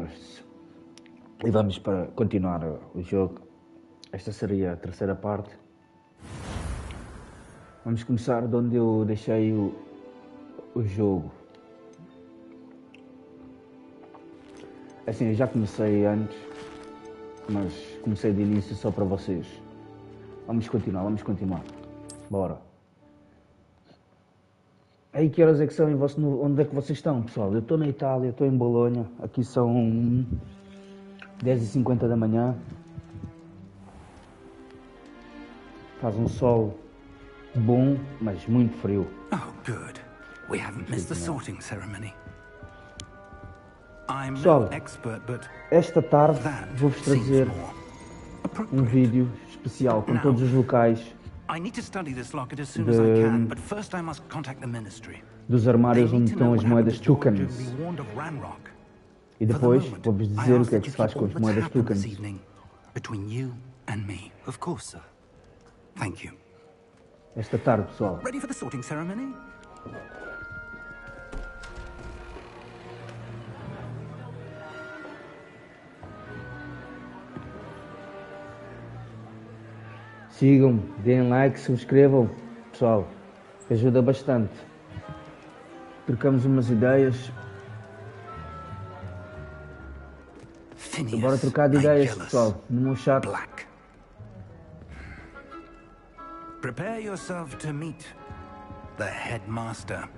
nós e vamos para continuar o jogo. Esta seria a terceira parte. Vamos começar de onde eu deixei o jogo. Assim, eu já comecei antes, mas comecei de início só para vocês. Vamos continuar. Bora. Aí que horas é que são? Onde é que vocês estão, pessoal? Eu estou na Itália, estou em Bolonha. Aqui são 10h50 da manhã. Faz um sol bom, mas muito frio. Oh, good. We haven't missed the sorting ceremony. I'm Pessoal, no expert, but esta tarde vou-vos trazer um vídeo especial com todos os locais dos armários onde estão as moedas tokens. E depois vou-vos dizer o que é que se faz com as moedas tokens. Esta tarde, pessoal. Ready for the sorting ceremony? Sigam, deem like, subscrevam, pessoal, ajuda bastante. Trocamos umas ideias. Bora trocar de ideias, pessoal, no meu chat. Prepare yourself to meet the headmaster.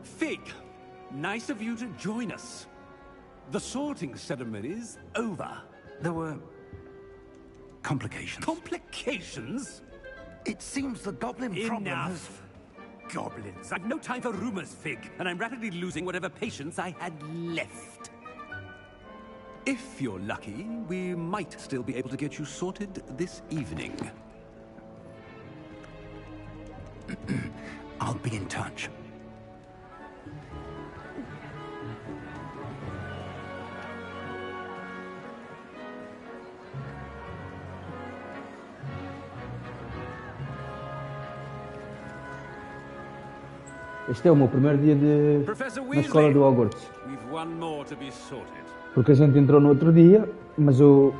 Fig, nice of you to join us. The sorting ceremony's over. There were complications. Complications? It seems the goblin problem has... Goblins. I've no time for rumors, Fig, and I'm rapidly losing whatever patience I had left. If you're lucky, we might still be able to get you sorted this evening. I'll be in touch. Este é o meu primeiro dia na escola do Hogwarts. Porque a gente entrou no outro dia, mas eu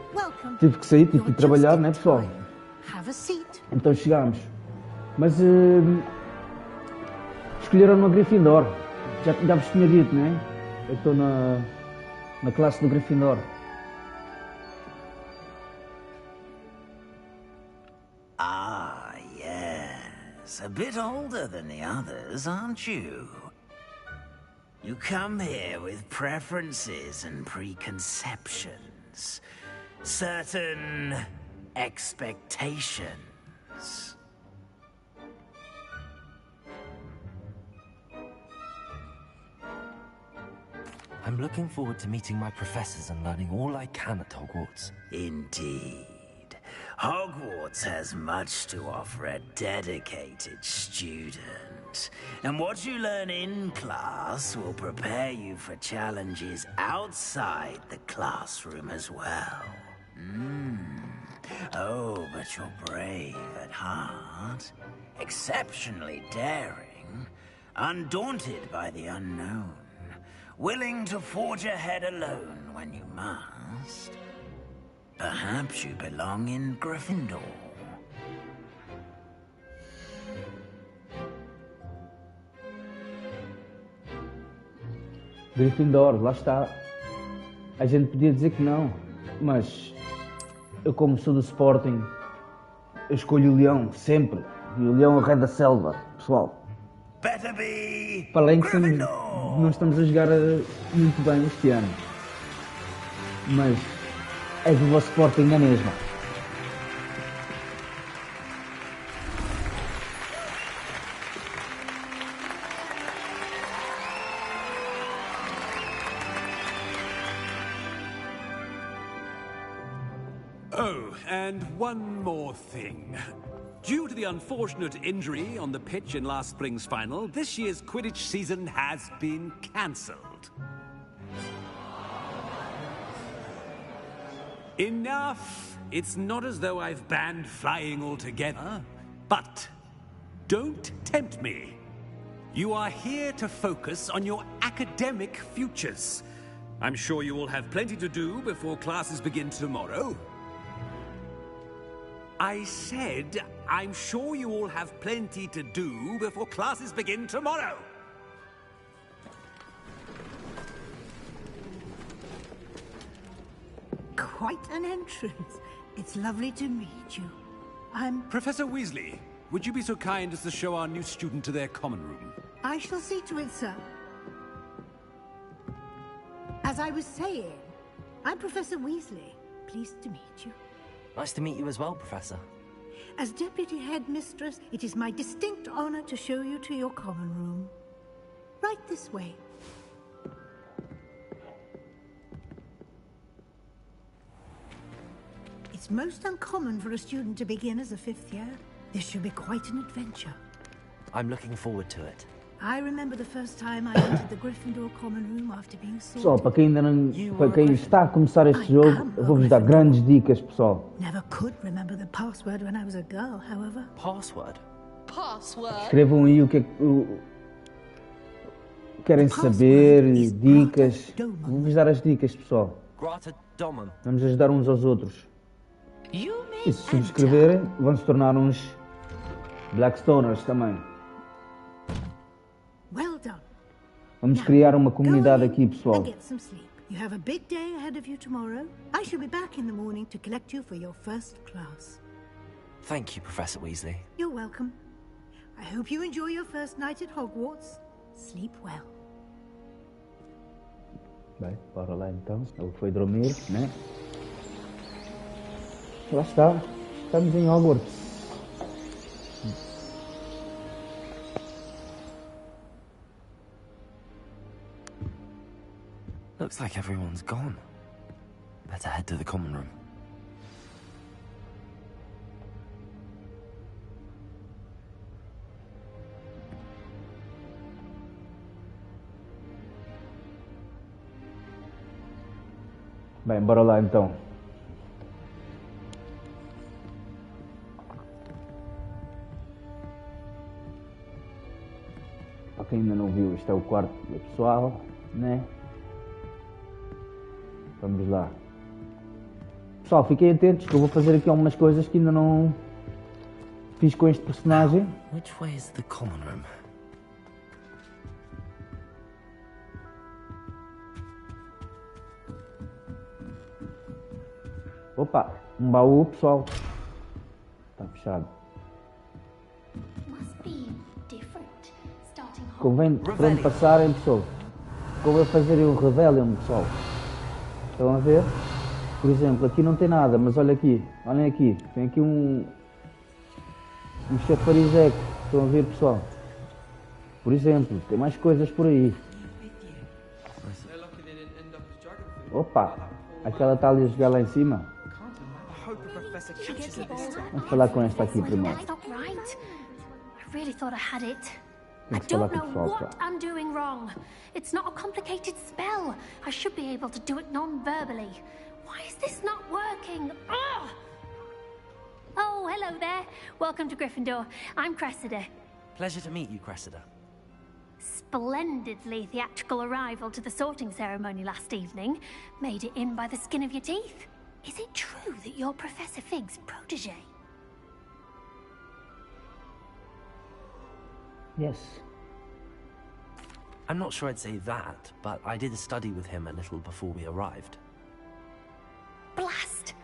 tive que sair, tive que ir trabalhar, né, pessoal? Então chegámos. Mas escolheram no Gryffindor. Já vos tinha dito, né? Eu estou na classe do Gryffindor. A bit older than the others, aren't you? You come here with preferences and preconceptions. Certain expectations. I'm looking forward to meeting my professors and learning all I can at Hogwarts. Indeed. Hogwarts has much to offer a dedicated student. And what you learn in class will prepare you for challenges outside the classroom as well. Oh, but you're brave at heart. Exceptionally daring. Undaunted by the unknown. Willing to forge ahead alone when you must. Perhaps you belong in Gryffindor. Gryffindor, lá está. A gente podia dizer que não, mas eu, como sou do Sporting, eu escolho o leão, sempre. E o leão é o rei da selva, pessoal. Para além que não estamos a jogar muito bem este ano. Mas é do vosso Sporting na mesma. Oh, and one more thing. Due to the unfortunate injury on the pitch in last spring's final, this year's Quidditch season has been cancelled. Enough! It's not as though I've banned flying altogether, but don't tempt me. You are here to focus on your academic futures. I'm sure you all have plenty to do before classes begin tomorrow. I said, I'm sure you all have plenty to do before classes begin tomorrow. Quite an entrance. It's lovely to meet you. I'm... Professor Weasley, would you be so kind as to show our new student to their common room? I shall see to it, sir. As I was saying, I'm Professor Weasley. Pleased to meet you. Nice to meet you as well, Professor. As Deputy Headmistress, it is my distinct honor to show you to your common room. Right this way. It's most uncommon for a student to begin as a 5th year. This should be quite an adventure. I'm looking forward to it. I remember the first time I entered the Gryffindor common room after being Pessoal, sorted. para quem ainda não, para quem está a começar este jogo, eu vou-vos dar grandes dicas, pessoal. Never could remember the password when I was a girl, however. Password? Escrevam aí o que é que querem saber, dicas. Vou-vos dar as dicas, pessoal. Grata Domum. Vamos ajudar uns aos outros. E se subscreverem, vão se tornar uns Blackstoners também. Well done. Vamos criar uma comunidade Go in aqui, pessoal. and get some sleep. You have a big day ahead of you tomorrow. I shall be back in the morning to collect you for your first class. Thank you, Professor Weasley. You're welcome. I hope you enjoy your first night at Hogwarts. Sleep well. Bem, bora lá então. Ele foi dormir, né? Lá está. Estamos em Hogwarts. Looks like everyone's gone. Better head to the common room. Bem, bora lá então. Para quem ainda não viu, este é o quarto do pessoal, né? Vamos lá. Pessoal, fiquem atentos que eu vou fazer aqui algumas coisas que ainda não fiz com este personagem. Which way is the common room? Opa, um baú, pessoal. Está fechado. Must be different. Starting home. Convém, quando passarem, pessoal, convém fazerem o Rebellion, pessoal. Estão a ver? Por exemplo, aqui não tem nada, mas olha aqui, olhem aqui. Tem aqui um chafarizeco. Estão a ver, pessoal? Por exemplo, tem mais coisas por aí. Opa, aquela está ali a jogar lá em cima. Vamos falar com esta aqui primeiro. That's not right. I really thought I had it. I Temos que falar don't com o know pessoal, what pá. I'm doing wrong. It's not a complicated spell. I should be able to do it non-verbally. Why is this not working? Ugh! Oh, hello there. Welcome to Gryffindor. I'm Cressida. Pleasure to meet you, Cressida. Splendidly theatrical arrival to the sorting ceremony last evening. Made it in by the skin of your teeth. Is it true that you're Professor Fig's protege? Yes. I'm not sure I'd say that, but I did study with him a little before we arrived. Blast!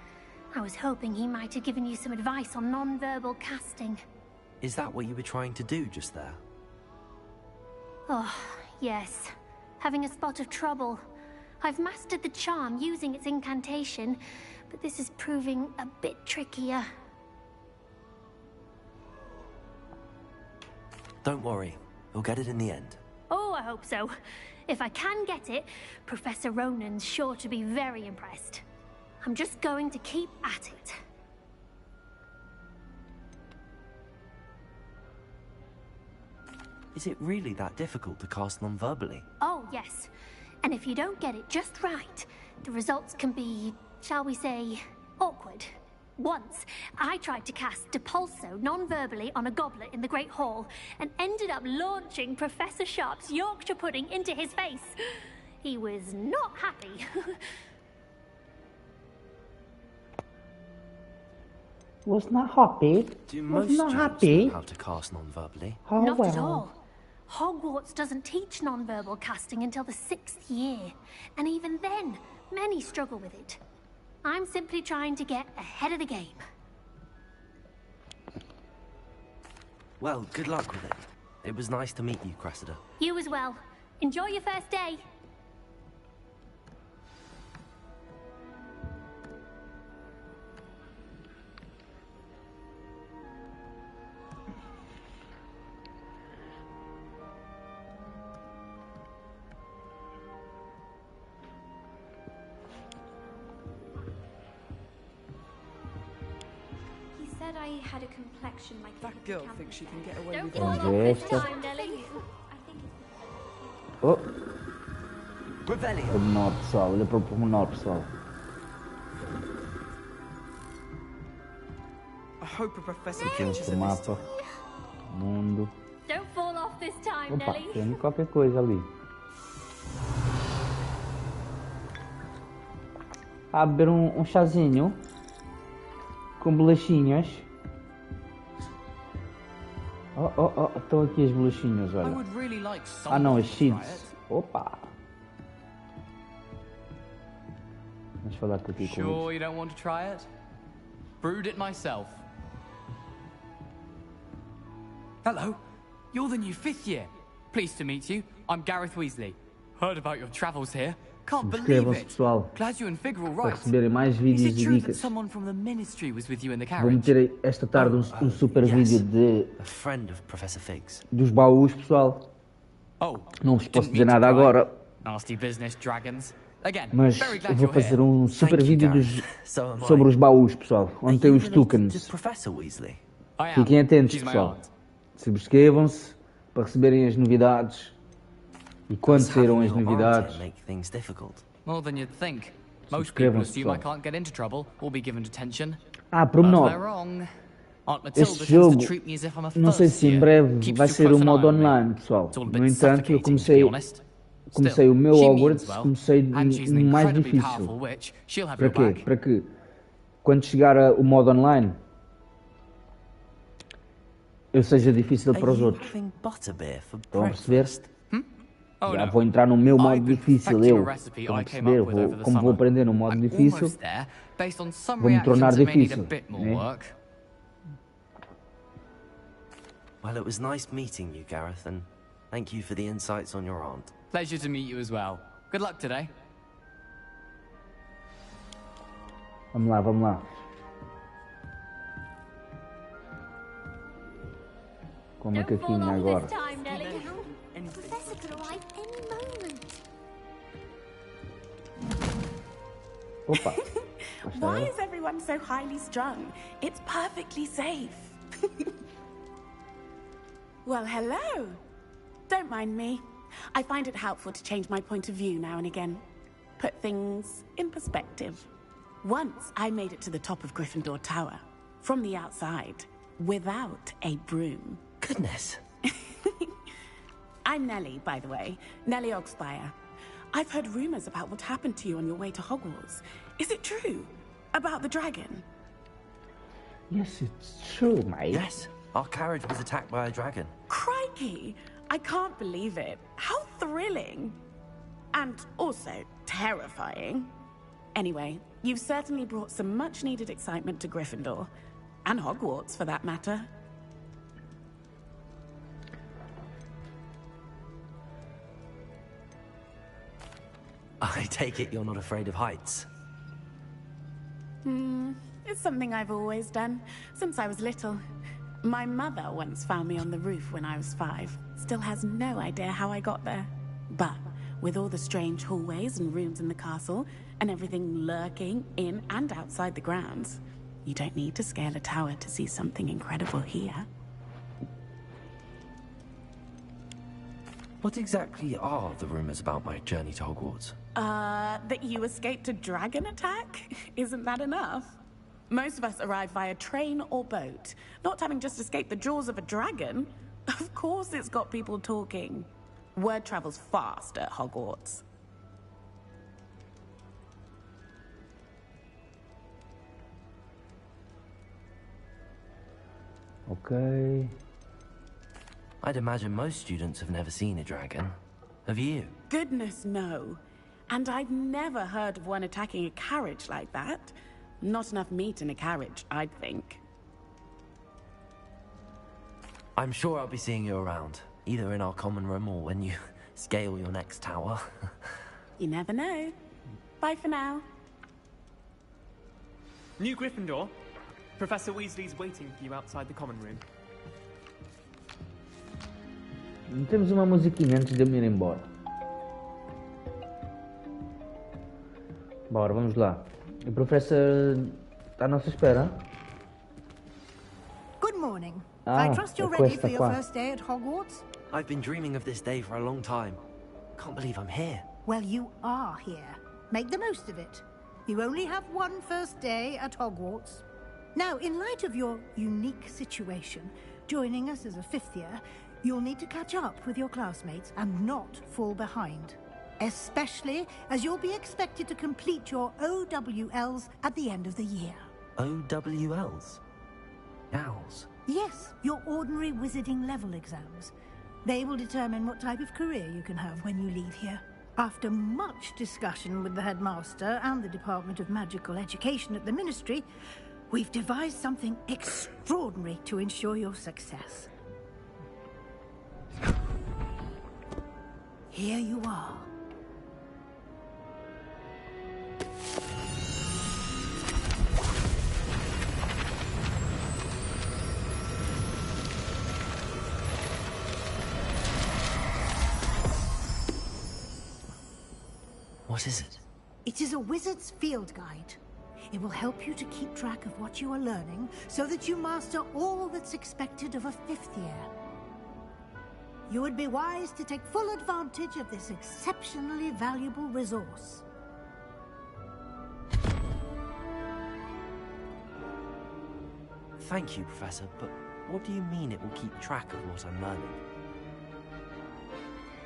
I was hoping he might have given you some advice on non-verbal casting. Is that what you were trying to do just there? Oh, yes. Having a spot of trouble. I've mastered the charm using its incantation, but this is proving a bit trickier. Don't worry, we'll get it in the end. Oh, I hope so. If I can get it, Professor Ronan's sure to be very impressed. I'm just going to keep at it. Is it really that difficult to cast non-verbally? Oh, yes. And if you don't get it just right, the results can be, shall we say, awkward. Once, I tried to cast Depulso non-verbally on a goblet in the Great Hall and ended up launching Professor Sharp's Yorkshire pudding into his face. He was not happy. Was not happy. Do Was most not students happy. know how to cast non-verbally? Oh, Not at well. all. Hogwarts doesn't teach non-verbal casting until the 6th year. And even then, many struggle with it. I'm simply trying to get ahead of the game. Well, good luck with it. It was nice to meet you, Cressida. You as well. Enjoy your first day. He said I had a complexion like That girl thinks she can get away Don't with fall it. off this Esta. time, Nelly. I think Oh, Revelio. pormenor, pessoal. Olha para o pormenor, pessoal. I hope a professor Aqui catches o her this mapa. Mundo. Don't fall off this time, Opa, Nelly. tem qualquer coisa ali. A beber um chazinho. Com bolachinhas. Oh, estão aqui as bolachinhas, I olha. would really like Ah não, someone as to try seeds. it. Opa! Vamos falar com aqui com Sure eles. you don't want to try it? Brewed it myself. Hello, you're the new 5th year. Pleased to meet you. I'm Gareth Weasley. Heard about your travels here. Can't believe Subscrevam-se, it. pessoal, Glad you and Fig are all para right. receberem mais Is vídeos it e true that dicas. someone from the ministry was with you in the Vou carriage? meter esta tarde um super vídeo A friend of Professor Fig's. dos baús, pessoal. Oh, Não vos posso didn't dizer mean to nada pry. agora, Nasty business, dragons. Again, mas very eu glad vou you're here. fazer um super Thank you, vídeo Gareth. So am I. sobre os baús, pessoal. Are Onde tem you os related tokens. to Professor Weasley? I am. Fiquem atentos, She's my pessoal. aunt. Subscrevam-se para receberem as novidades. E quando Does saíram having as your aunt novidades, here make things difficult? More than you'd think. Most people Subscrevam-se, assume I pessoal. can't get into trouble or be given detention. Ah, But they're pormenor. wrong. Aunt Matilda Este tends jogo, to treat me as if I'm a não sei first se em year. breve Keeps vai too ser o close an modo eye on me. online, pessoal. It's all a No bit entanto, eu suffocating, to comecei be honest. o meu Still, she Hogwarts, means well, comecei and she's an no mais incredibly difícil. powerful witch. She'll have Para your quê? back. Para que quando chegar o modo online eu seja difícil para os Are you outros. having butterbeer for Estão a perceber? breakfast? Oh, Já no. vou entrar no meu modo I've been difícil, perfecting eu. a recipe Estão a I came perceber? up with over the Como vou summer. aprender no modo I'm difícil, almost there, based on some vou-me tornar reactions that may need a difícil, bit more né? work. Well, it was nice meeting you, Gareth, and thank you for the insights on your aunt. Pleasure to meet you as well. Good luck today. Vamos lá, vamos lá. Com uma Don't fall caquinha off agora. this time, Nelly. Anything. Professor could arrive any moment. Opa! Lá está Why ela. is everyone so highly strung? It's perfectly safe. Well, hello. Don't mind me. I find it helpful to change my point of view now and again. Put things in perspective. Once I made it to the top of Gryffindor Tower, from the outside, without a broom. Goodness. I'm Nellie, by the way. Nellie Oxfire. I've heard rumors about what happened to you on your way to Hogwarts. Is it true? About the dragon? Yes, it's true, mate. Yes, our carriage was attacked by a dragon. Crikey! I can't believe it. How thrilling! And also terrifying. Anyway, you've certainly brought some much-needed excitement to Gryffindor. And Hogwarts, for that matter. I take it you're not afraid of heights. It's something I've always done, since I was little. My mother once found me on the roof when I was 5. Still has no idea how I got there. But with all the strange hallways and rooms in the castle, and everything lurking in and outside the grounds, you don't need to scale a tower to see something incredible here. What exactly are the rumors about my journey to Hogwarts? That you escaped a dragon attack? Isn't that enough? Most of us arrive via train or boat, not having just escaped the jaws of a dragon. Of course it's got people talking. Word travels fast at Hogwarts. Ok. I'd imagine most students have never seen a dragon. Have you? Goodness, no. And I've never heard of one attacking a carriage like that. Not enough meat in a carriage, I'd think. I'm sure I'll be seeing you around, either in our common room or when you scale your next tower. You never know. Bye for now. New Gryffindor. Professor Weasley's waiting for you outside the common room. Temos uma musiquinha antes de eu me ir embora. Bora, vamos lá. O professor está à nossa espera. Good morning. I trust you're ready for your first day at Hogwarts? I've been dreaming of this day for a long time. Can't believe I'm here. Well, you are here. Make the most of it. You only have one first day at Hogwarts. Now, in light of your unique situation, joining us as a fifth year, you'll need to catch up with your classmates and not fall behind. Especially as you'll be expected to complete your OWLs at the end of the year. OWLs? Owls? Yes, your ordinary wizarding level exams. They will determine what type of career you can have when you leave here. After much discussion with the headmaster and the Department of Magical Education at the Ministry, we've devised something extraordinary to ensure your success. Here you are. What is it? It is a wizard's field guide. It will help you to keep track of what you are learning so that you master all that's expected of a fifth year. You would be wise to take full advantage of this exceptionally valuable resource. Thank you, Professor, but what do you mean it will keep track of what I'm learning?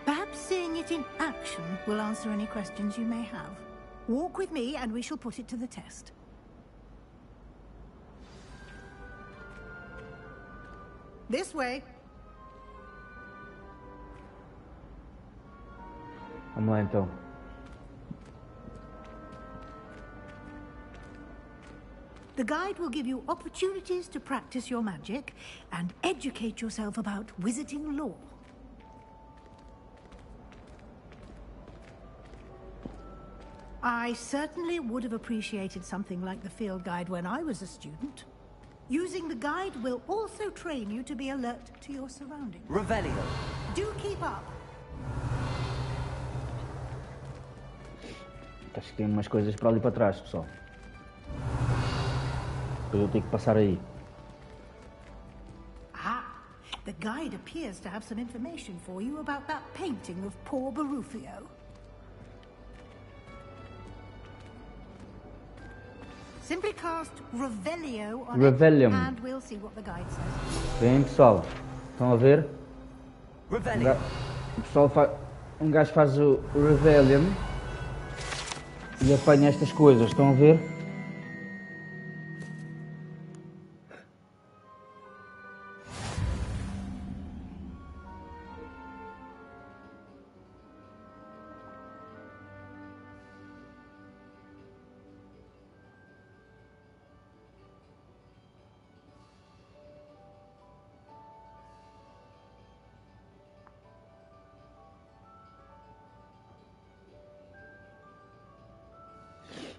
Perhaps seeing it in action will answer any questions you may have. Walk with me and we shall put it to the test. This way. Vamos lá então. The guide will give you opportunities to practice your magic and educate yourself about wizarding lore. I certainly would have appreciated something like the field guide when I was a student. Using the guide will also train you to be alert to your surroundings. Revelio. Do keep up. Acho que tem umas coisas para ali para trás, pessoal. Depois eu tenho que passar aí. Ah, the guide appears to have some information for you about that painting of poor Barufio. Simply cast Revelio on Revelio. it and we'll see what the guide says. Bem, pessoal, estão a ver? Revelio. O pessoal um gajo faz o Revelio e apanha estas coisas, estão a ver?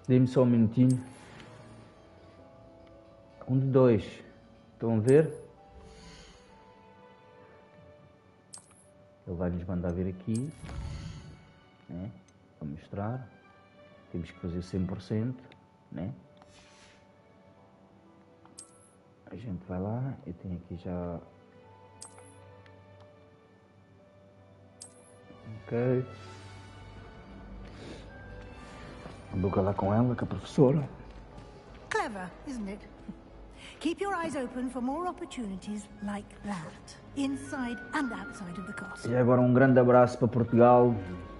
Dê-me só um minutinho. 1 de 2. Estão a ver? Ele vai nos mandar vir aqui, né? Para mostrar. Temos que fazer 100%, né? A gente vai lá. Eu tenho aqui já. Ok. Vou lá com ela, com a professora. Clever, isn't it? Keep your eyes open for more opportunities like that, inside and outside of the castle. E agora um grande abraço para Portugal,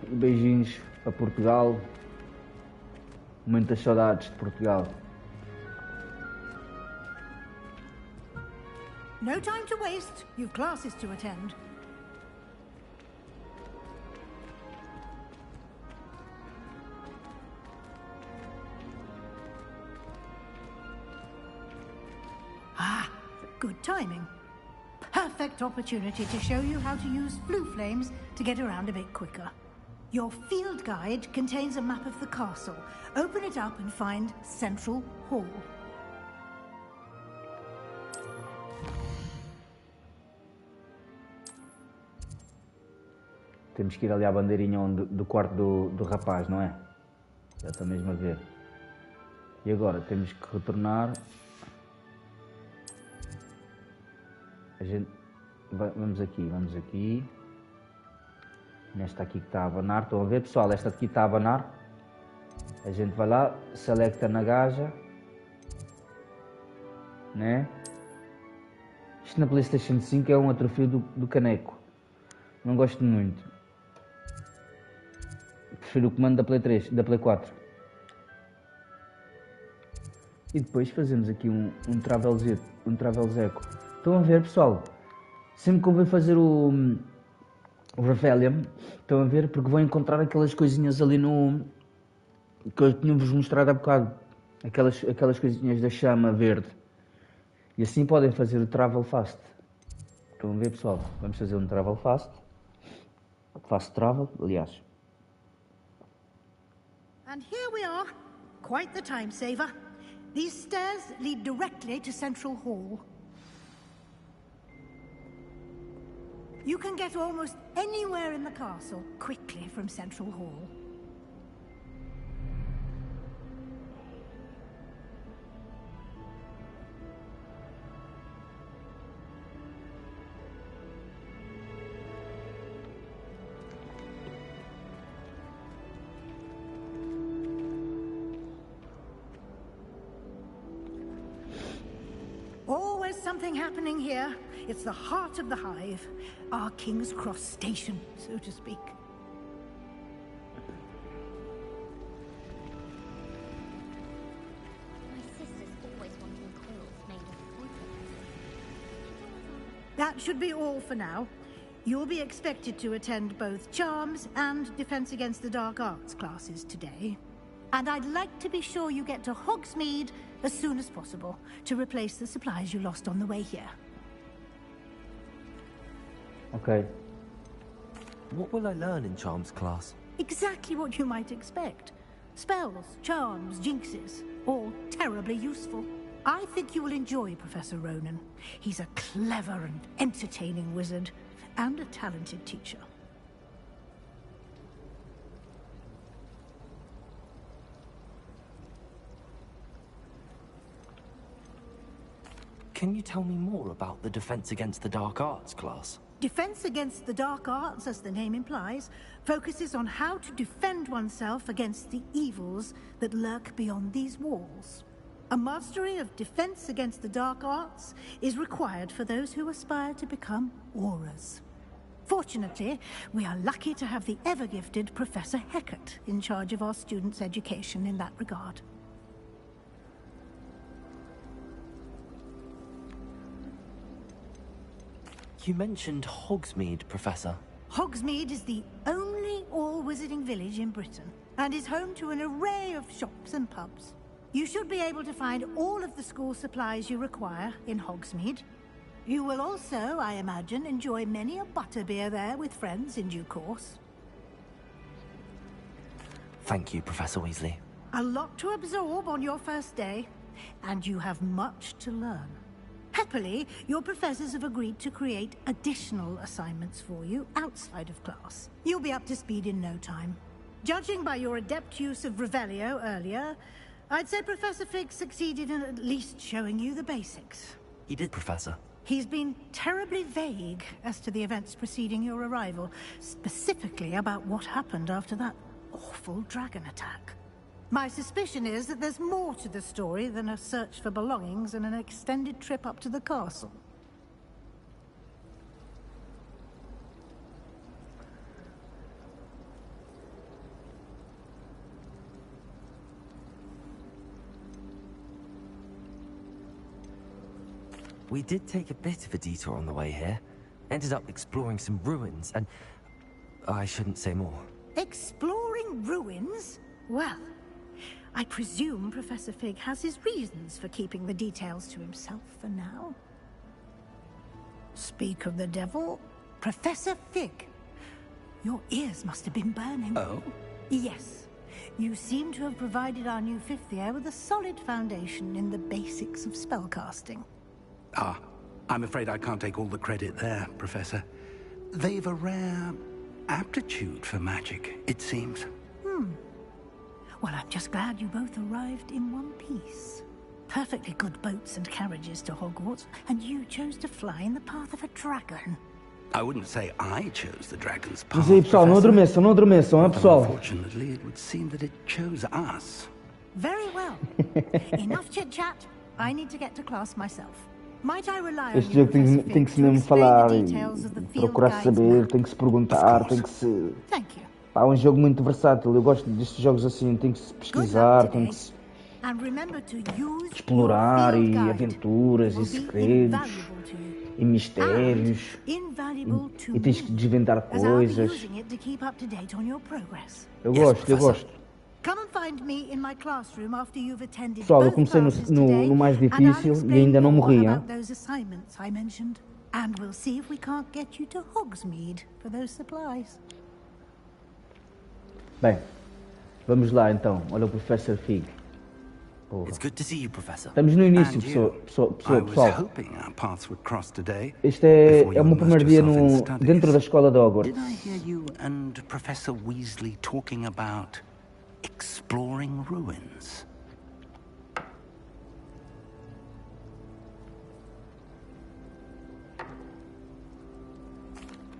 beijinhos para Portugal, muitas saudades de Portugal. No time to waste. You've classes to attend. Ah, good timing. Perfect opportunity to show you how to use flue flames to get around a bit quicker. Your field guide contains a map of the castle. Open it up and find Central Hall. Temos que ir ali à bandeirinha do quarto do rapaz, não é? Já estou mesmo a ver. E agora temos que retornar. A gente... Vamos aqui. Nesta aqui que está a abanar. Estão a ver, pessoal? Esta aqui está a abanar. A gente vai lá, selecta na gaja. Né? Isto na PlayStation 5 é um atrofio do caneco. Não gosto muito. Prefiro o comando da Play 3, da Play 4. E depois fazemos aqui um travelzeco. Estão a ver, pessoal? Sempre que eu vou fazer o Revelio, estão a ver? Porque vou encontrar aquelas coisinhas ali no... que eu tinha-vos mostrado há bocado. Aquelas coisinhas da chama verde. E assim podem fazer o travel fast. Estão a ver, pessoal? Vamos fazer um travel fast. Fast travel, aliás. And here we are. Quite the time saver. These stairs lead directly to Central Hall. You can get almost anywhere in the castle quickly from Central Hall. Always something happening here. It's the heart of the hive. Our King's Cross station, so to speak. My sister's always wanting quills made of fruit. That should be all for now. You'll be expected to attend both Charms and Defense Against the Dark Arts classes today. And I'd like to be sure you get to Hogsmeade as soon as possible to replace the supplies you lost on the way here. Ok. What will I learn in Charms class? Exactly what you might expect. Spells, charms, jinxes, all terribly useful. I think you will enjoy Professor Ronan. He's a clever and entertaining wizard, and a talented teacher. Can you tell me more about the Defense Against the Dark Arts class? Defense Against the Dark Arts, as the name implies, focuses on how to defend oneself against the evils that lurk beyond these walls. A mastery of Defense Against the Dark Arts is required for those who aspire to become Aurors. Fortunately, we are lucky to have the ever-gifted Professor Hecat in charge of our students' education in that regard. You mentioned Hogsmeade, Professor. Hogsmeade is the only all-wizarding village in Britain, and is home to an array of shops and pubs. You should be able to find all of the school supplies you require in Hogsmeade. You will also, I imagine, enjoy many a butterbeer there with friends in due course. Thank you, Professor Weasley. A lot to absorb on your first day, and you have much to learn. Happily, your professors have agreed to create additional assignments for you outside of class. You'll be up to speed in no time. Judging by your adept use of Revelio earlier, I'd say Professor Fig succeeded in at least showing you the basics. He did, Professor. He's been terribly vague as to the events preceding your arrival, specifically about what happened after that awful dragon attack. My suspicion is that there's more to the story than a search for belongings and an extended trip up to the castle. We did take a bit of a detour on the way here. Ended up exploring some ruins and... I shouldn't say more. Exploring ruins? Well, I presume Professor Fig has his reasons for keeping the details to himself for now. Speak of the devil, Professor Fig. Your ears must have been burning. Oh? Yes. You seem to have provided our new fifth year with a solid foundation in the basics of spellcasting. Ah, I'm afraid I can't take all the credit there, Professor. They've a rare aptitude for magic, it seems. Well, I'm just glad you both arrived in one piece. Perfectly good boats and carriages to Hogwarts, and you chose to fly in the path of a dragon. I wouldn't say I chose the dragon's path, Mas aí, pessoal, não adormeçam, não adormeçam, hein, pessoal? Unfortunately, it would seem that it chose us. Very well. Enough chit-chat. I need to get to class myself. Might I rely on Este you, jogo Professor tem Fig, que se to mesmo explain falar the e details of the field procurar guide's saber, map? tem que se perguntar, tem que se... Thank you. Pá, é um jogo muito versátil, eu gosto destes jogos assim, tem que se pesquisar, tem que se And remember to use explorar your e field guide. aventuras e Will be segredos invaluable to you. e mistérios Invaluable to e tens que desvendar as I'll be coisas. using it to keep up to date on your progress. Eu gosto, eu gosto. Come and find me in my classroom after you've attended Pessoal, eu both comecei classes today, no mais and I'll difícil e explain ainda não more morri, hein? about those assignments I mentioned. And we'll see if we can't get you to Hogsmeade for those supplies. Bem, vamos lá então. Olha o Professor Fig. It's good to see you, Professor. Estamos no início, pessoal. Este é o meu primeiro dia dentro da escola de Hogwarts. Did I hear you and Professor Weasley talking about exploring ruins?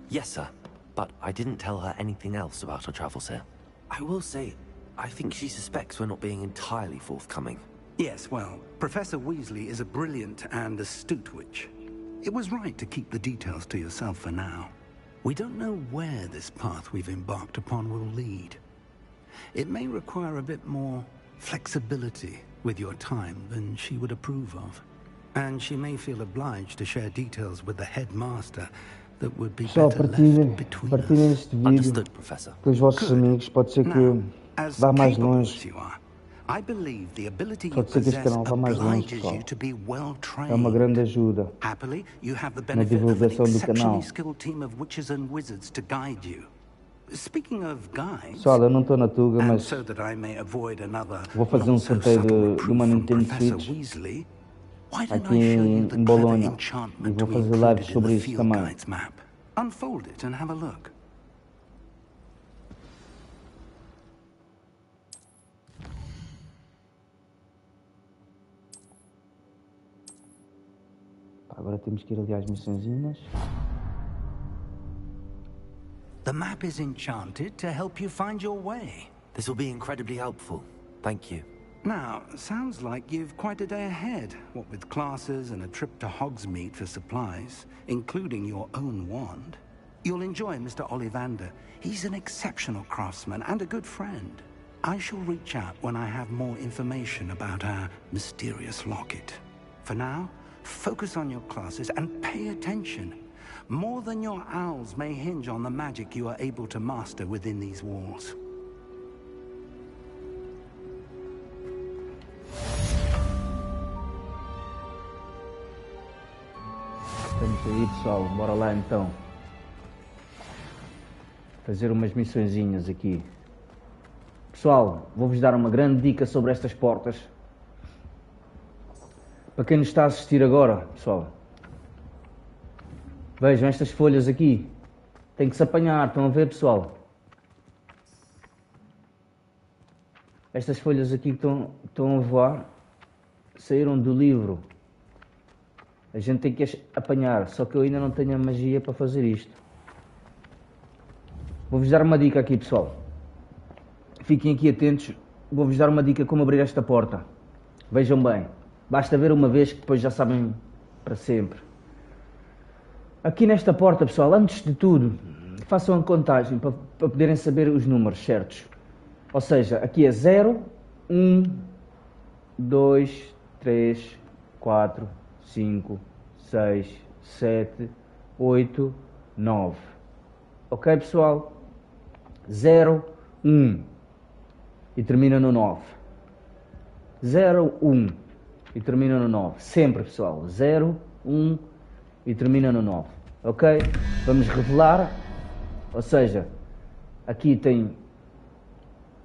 Yes, sir. But I didn't tell her anything else about our travels here. I will say, I think she suspects we're not being entirely forthcoming. Yes, well, Professor Weasley is a brilliant and astute witch. It was right to keep the details to yourself for now. We don't know where this path we've embarked upon will lead. It may require a bit more flexibility with your time than she would approve of. And she may feel obliged to share details with the headmaster that would be better left between us. Partilhem este vídeo com os vossos amigos, pode ser que vá mais longe. Pode ser que este canal vá mais longe, pessoal. É uma grande ajuda na divulgação do canal. Pessoal, eu não estou na Tuga, mas vou fazer um sorteio de uma Nintendo Switch aqui em Bolonha e vou fazer lives sobre isso também. Unfold it and have a look. Agora temos que ir ali às missõezinhas. The map is enchanted to help you find your way. This will be incredibly helpful. Thank you. Now, sounds like you've quite a day ahead, what with classes and a trip to Hogsmeade for supplies, including your own wand. You'll enjoy Mr. Ollivander. He's an exceptional craftsman and a good friend. I shall reach out when I have more information about our mysterious locket. For now, focus on your classes and pay attention. More than your owls may hinge on the magic you are able to master within these walls. Estamos aí, pessoal, bora lá então fazer umas missõezinhas aqui. Pessoal, vou-vos dar uma grande dica sobre estas portas. Para quem nos está a assistir agora, pessoal, vejam estas folhas aqui. Tem que se apanhar, estão a ver, pessoal? Estas folhas aqui que estão a voar saíram do livro. A gente tem que as apanhar, só que eu ainda não tenho a magia para fazer isto. Vou-vos dar uma dica aqui, pessoal. Fiquem aqui atentos vou-vos dar uma dica como abrir esta porta. Vejam bem, basta ver uma vez que depois já sabem para sempre. Aqui nesta porta, pessoal, antes de tudo, façam a contagem para poderem saber os números certos. Ou seja, aqui é 0, 1, 2, 3, 4, 5, 6, 7, 8, 9. Ok, pessoal? 0, 1 e termina no 9. 0, 1 e termina no 9. Sempre, pessoal. 0, 1 e termina no 9. Ok? Vamos revelar. Ou seja, aqui tem...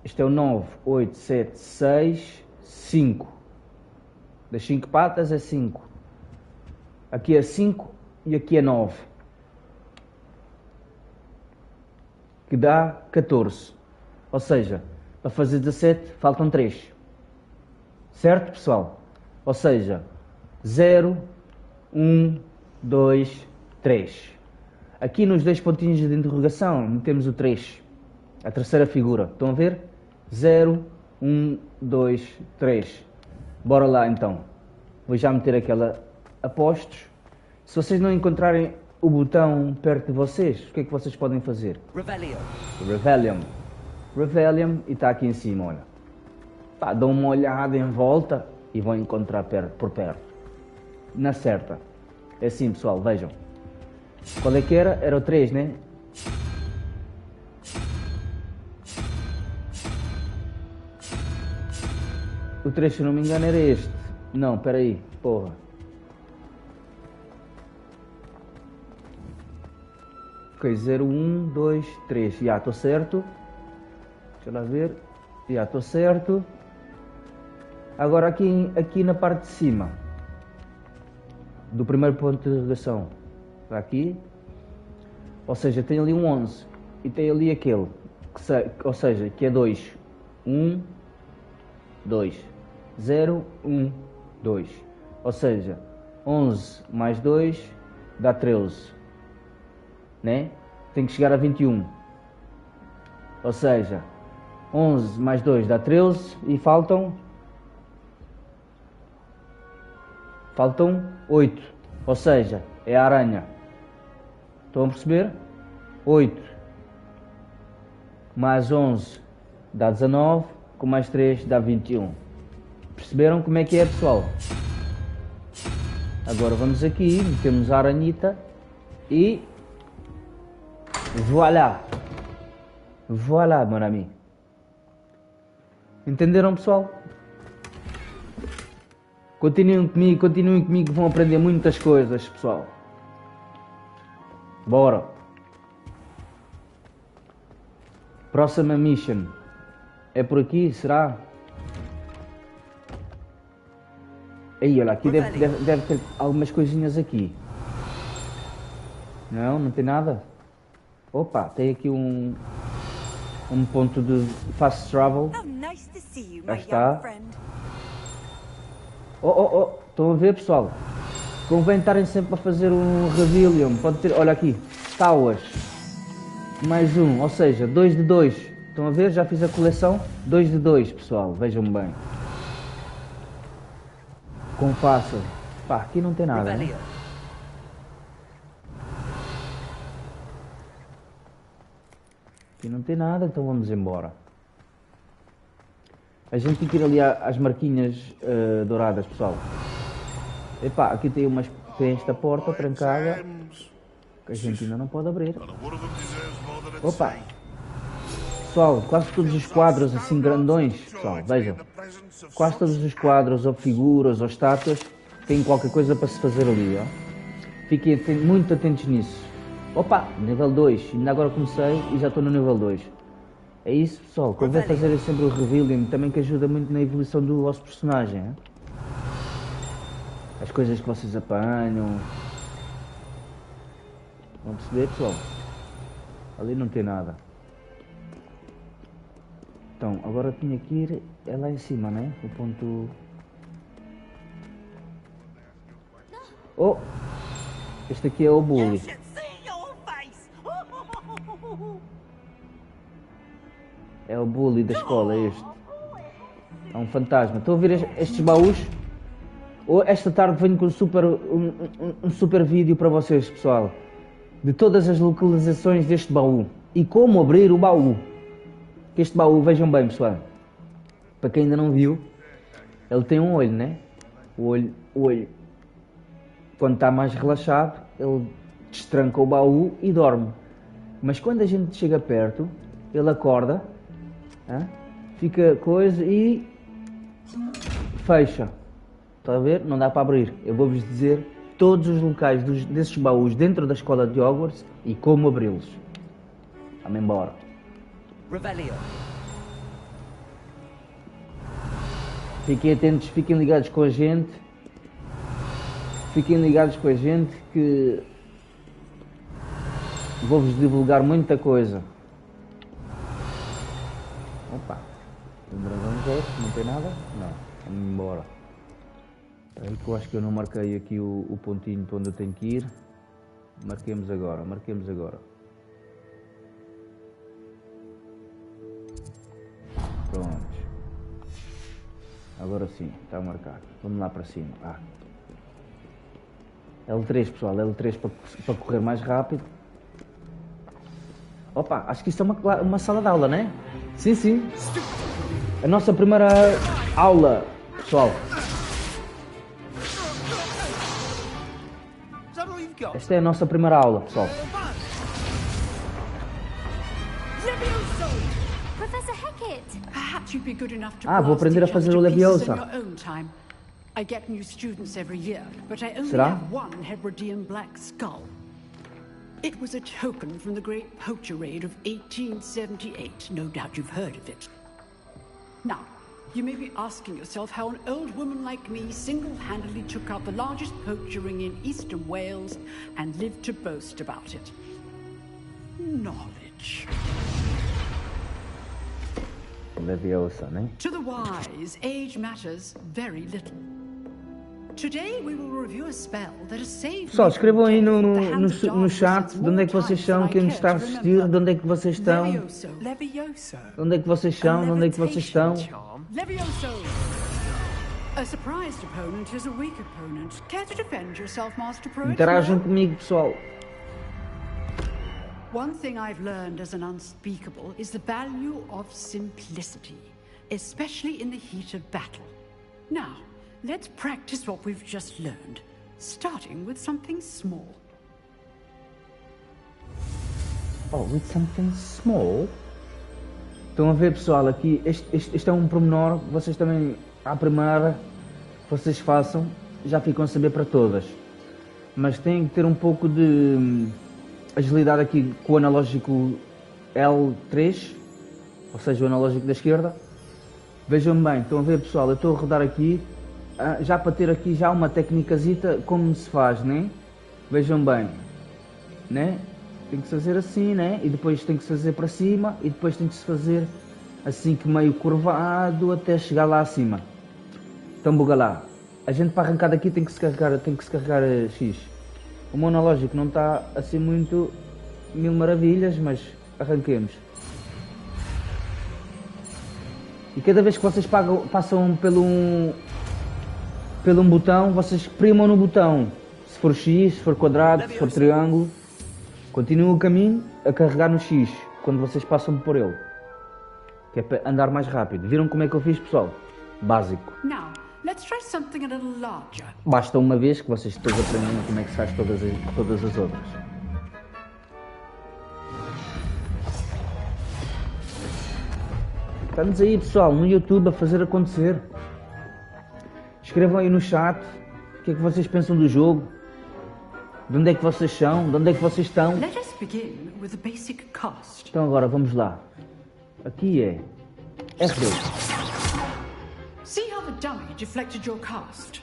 Este é o 9, 8, 7, 6, 5. Das 5 patas é 5. Aqui é 5 e aqui é 9. Que dá 14. Ou seja, para fazer 17 faltam 3. Certo, pessoal? Ou seja, 0, 1, 2, 3. Aqui nos dois pontinhos de interrogação metemos o 3. A terceira figura. Estão a ver? 0, 1, 2, 3. Bora lá então. Vou já meter aquela a postos. Se vocês não encontrarem o botão perto de vocês, o que é que vocês podem fazer? Revelio. Revelio. Revelio e está aqui em cima, olha. Pá, dão uma olhada em volta e vão encontrar por perto. Na certa. É assim, pessoal, vejam. Qual é que era? Era o 3, né? O 3, se não me engano, era este. Não, espera aí, porra. Ok, 0, 1, 2, 3. Já, estou certo. Deixa lá ver. Já, estou certo. Agora aqui na parte de cima. Do primeiro ponto de interrogação. Está aqui. Ou seja, tem ali um 11. E tem ali aquele. Ou seja, que é 2. 1, 2. 0, 1, 2. Ou seja, 11 mais 2 dá 13. Né? Tem que chegar a 21. Ou seja, 11 mais 2 dá 13 e faltam 8. Ou seja, é a aranha. Estão a perceber? 8 mais 11 dá 19, com mais 3 dá 21. Perceberam como é que é, pessoal? Agora vamos aqui, metemos a aranhita e... Voilà! Voilà, mon ami. Entenderam, pessoal? Continuem comigo, vão aprender muitas coisas, pessoal. Bora! Próxima mission. É por aqui, será? Aí, olha, aqui deve ter algumas coisinhas aqui. Não tem nada? Opa, tem aqui um ponto de fast travel. Já está. Estão a ver, pessoal? Convém estarem sempre a fazer um reveal. Pode ter, olha aqui, towers. Mais um, ou seja, 2 de 2. Estão a ver? Já fiz a coleção. 2 de 2, pessoal. Vejam bem. Com fácil. Pá, aqui não tem nada, né? Aqui não tem nada, então vamos embora. A gente tem que ir ali às marquinhas douradas, pessoal. Epá, aqui tem esta porta trancada que a gente ainda não pode abrir. Opa! Pessoal, quase todos os quadros assim grandões, pessoal, vejam. Quase todos os quadros, ou figuras, ou estátuas, têm qualquer coisa para se fazer ali, ó. Fiquem muito atentos nisso. Opa, nível 2, ainda agora comecei e já estou no nível 2. É isso, pessoal, convém fazer sempre o revealing, também que ajuda muito na evolução do vosso personagem, hein? As coisas que vocês apanham. Vão perceber, pessoal? Ali não tem nada. Então, agora tinha que ir, é lá em cima, né? O ponto... Oh! Este aqui é o bully. É o bully da escola, este. É um fantasma. Estão a ver estes baús? Esta tarde venho com um super vídeo para vocês, pessoal. De todas as localizações deste baú. E como abrir o baú. Este baú, vejam bem, pessoal. Para quem ainda não viu, ele tem um olho, né? O olho. Quando está mais relaxado, ele destranca o baú e dorme. Mas quando a gente chega perto, ele acorda, fica coisa e fecha. Está a ver? Não dá para abrir. Eu vou-vos dizer todos os locais desses baús dentro da escola de Hogwarts e como abri-los. Vamos embora. Revelio. Fiquem atentos, fiquem ligados com a gente. Fiquem ligados com a gente que vou-vos divulgar muita coisa. Opa, tem um dragão de não tem nada? Não, vamos embora. Espera que eu acho que eu não marquei aqui o pontinho para onde eu tenho que ir. Marquemos agora. Pronto. Agora sim, está marcado. Vamos lá para cima. L3, pessoal, L3 para correr mais rápido. Opa, acho que isto é uma sala de aula, né? Sim. A nossa primeira aula, pessoal. Esta é a nossa primeira aula, pessoal. Vou aprender a fazer o Leviosa. I get new students every year, but I only Será? have one Hebridean black skull. It was a token from the great poacher raid of 1878. No doubt you've heard of it. Now, you may be asking yourself how an old woman like me single-handedly took out the largest poacher ring in eastern Wales and lived to boast about it. Knowledge. Leviosa, né? To the wise, age matters very little. Today we will review a spell that has saved. Pessoal, escrevam aí no chat de onde é que vocês são, quem nos está a assistir, de onde é que vocês estão. Levioso. De onde é que vocês são, de onde é que vocês estão. Levioso. A surprised opponent is a weak opponent. Care to defend yourself, Master Pro? Interajam comigo, pessoal. One thing I've learned as an unspeakable is the value of simplicity, especially in the heat of battle. Now, let's practice what we've just learned, starting with something small. With something small? Estão a ver, pessoal, aqui, este é um pormenor que vocês também, à primeira, vocês façam, já ficam a saber para todas. Mas têm que ter um pouco de agilidade aqui com o analógico L3, ou seja, o analógico da esquerda. Vejam bem, estão a ver, pessoal, eu estou a rodar aqui, já para ter aqui já uma técnicazita como se faz, né? Vejam bem, né? Tem que se fazer assim, né? E depois tem que se fazer para cima e depois tem que se fazer assim que meio curvado até chegar lá acima. Então buga lá. A gente para arrancar daqui tem que se carregar X. O meu analógico não está assim muito mil maravilhas, mas arranquemos. E cada vez que vocês passam pelo um botão, vocês primam no botão. Se for X, se for quadrado, se for triângulo. Continuem o caminho a carregar no X, quando vocês passam por ele. Que é para andar mais rápido. Viram como é que eu fiz, pessoal? Básico. Now, let's try something a little larger. Basta uma vez que vocês todos aprendem como é que se faz todas as outras. Estamos aí, pessoal, no YouTube a fazer acontecer. Escrevam aí no chat o que é que vocês pensam do jogo. De onde é que vocês são? De onde é que vocês estão? Let us begin with the basic cast. Então agora vamos lá. Aqui é R2. See how the dummy deflected your cast?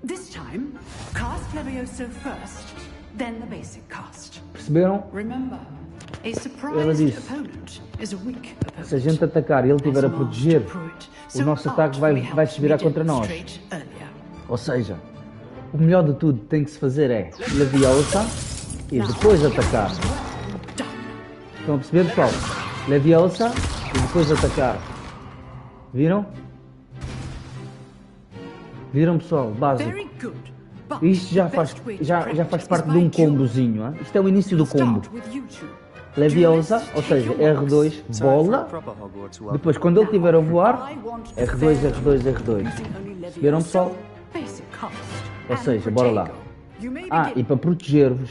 This time, cast Levioso first, then the basic cast. Perceberam? Remember, a Ela surprised disse, opponent is a weak opponent. se a gente atacar e ele estiver a proteger, o nosso ataque vai se virar contra nós. Ou seja, o melhor de tudo tem que se fazer é Leviosa e depois atacar. Estão a perceber, pessoal? Leviosa e depois atacar. Viram? Viram, pessoal? Básico. Isto já faz parte de um combozinho, hein? Isto é o início do combo. Leviosa, ou seja, R2, bola. Depois, quando ele estiver a voar, R2, R2, R2. Viram, pessoal? Ou seja, bora lá. Ah, e para proteger-vos,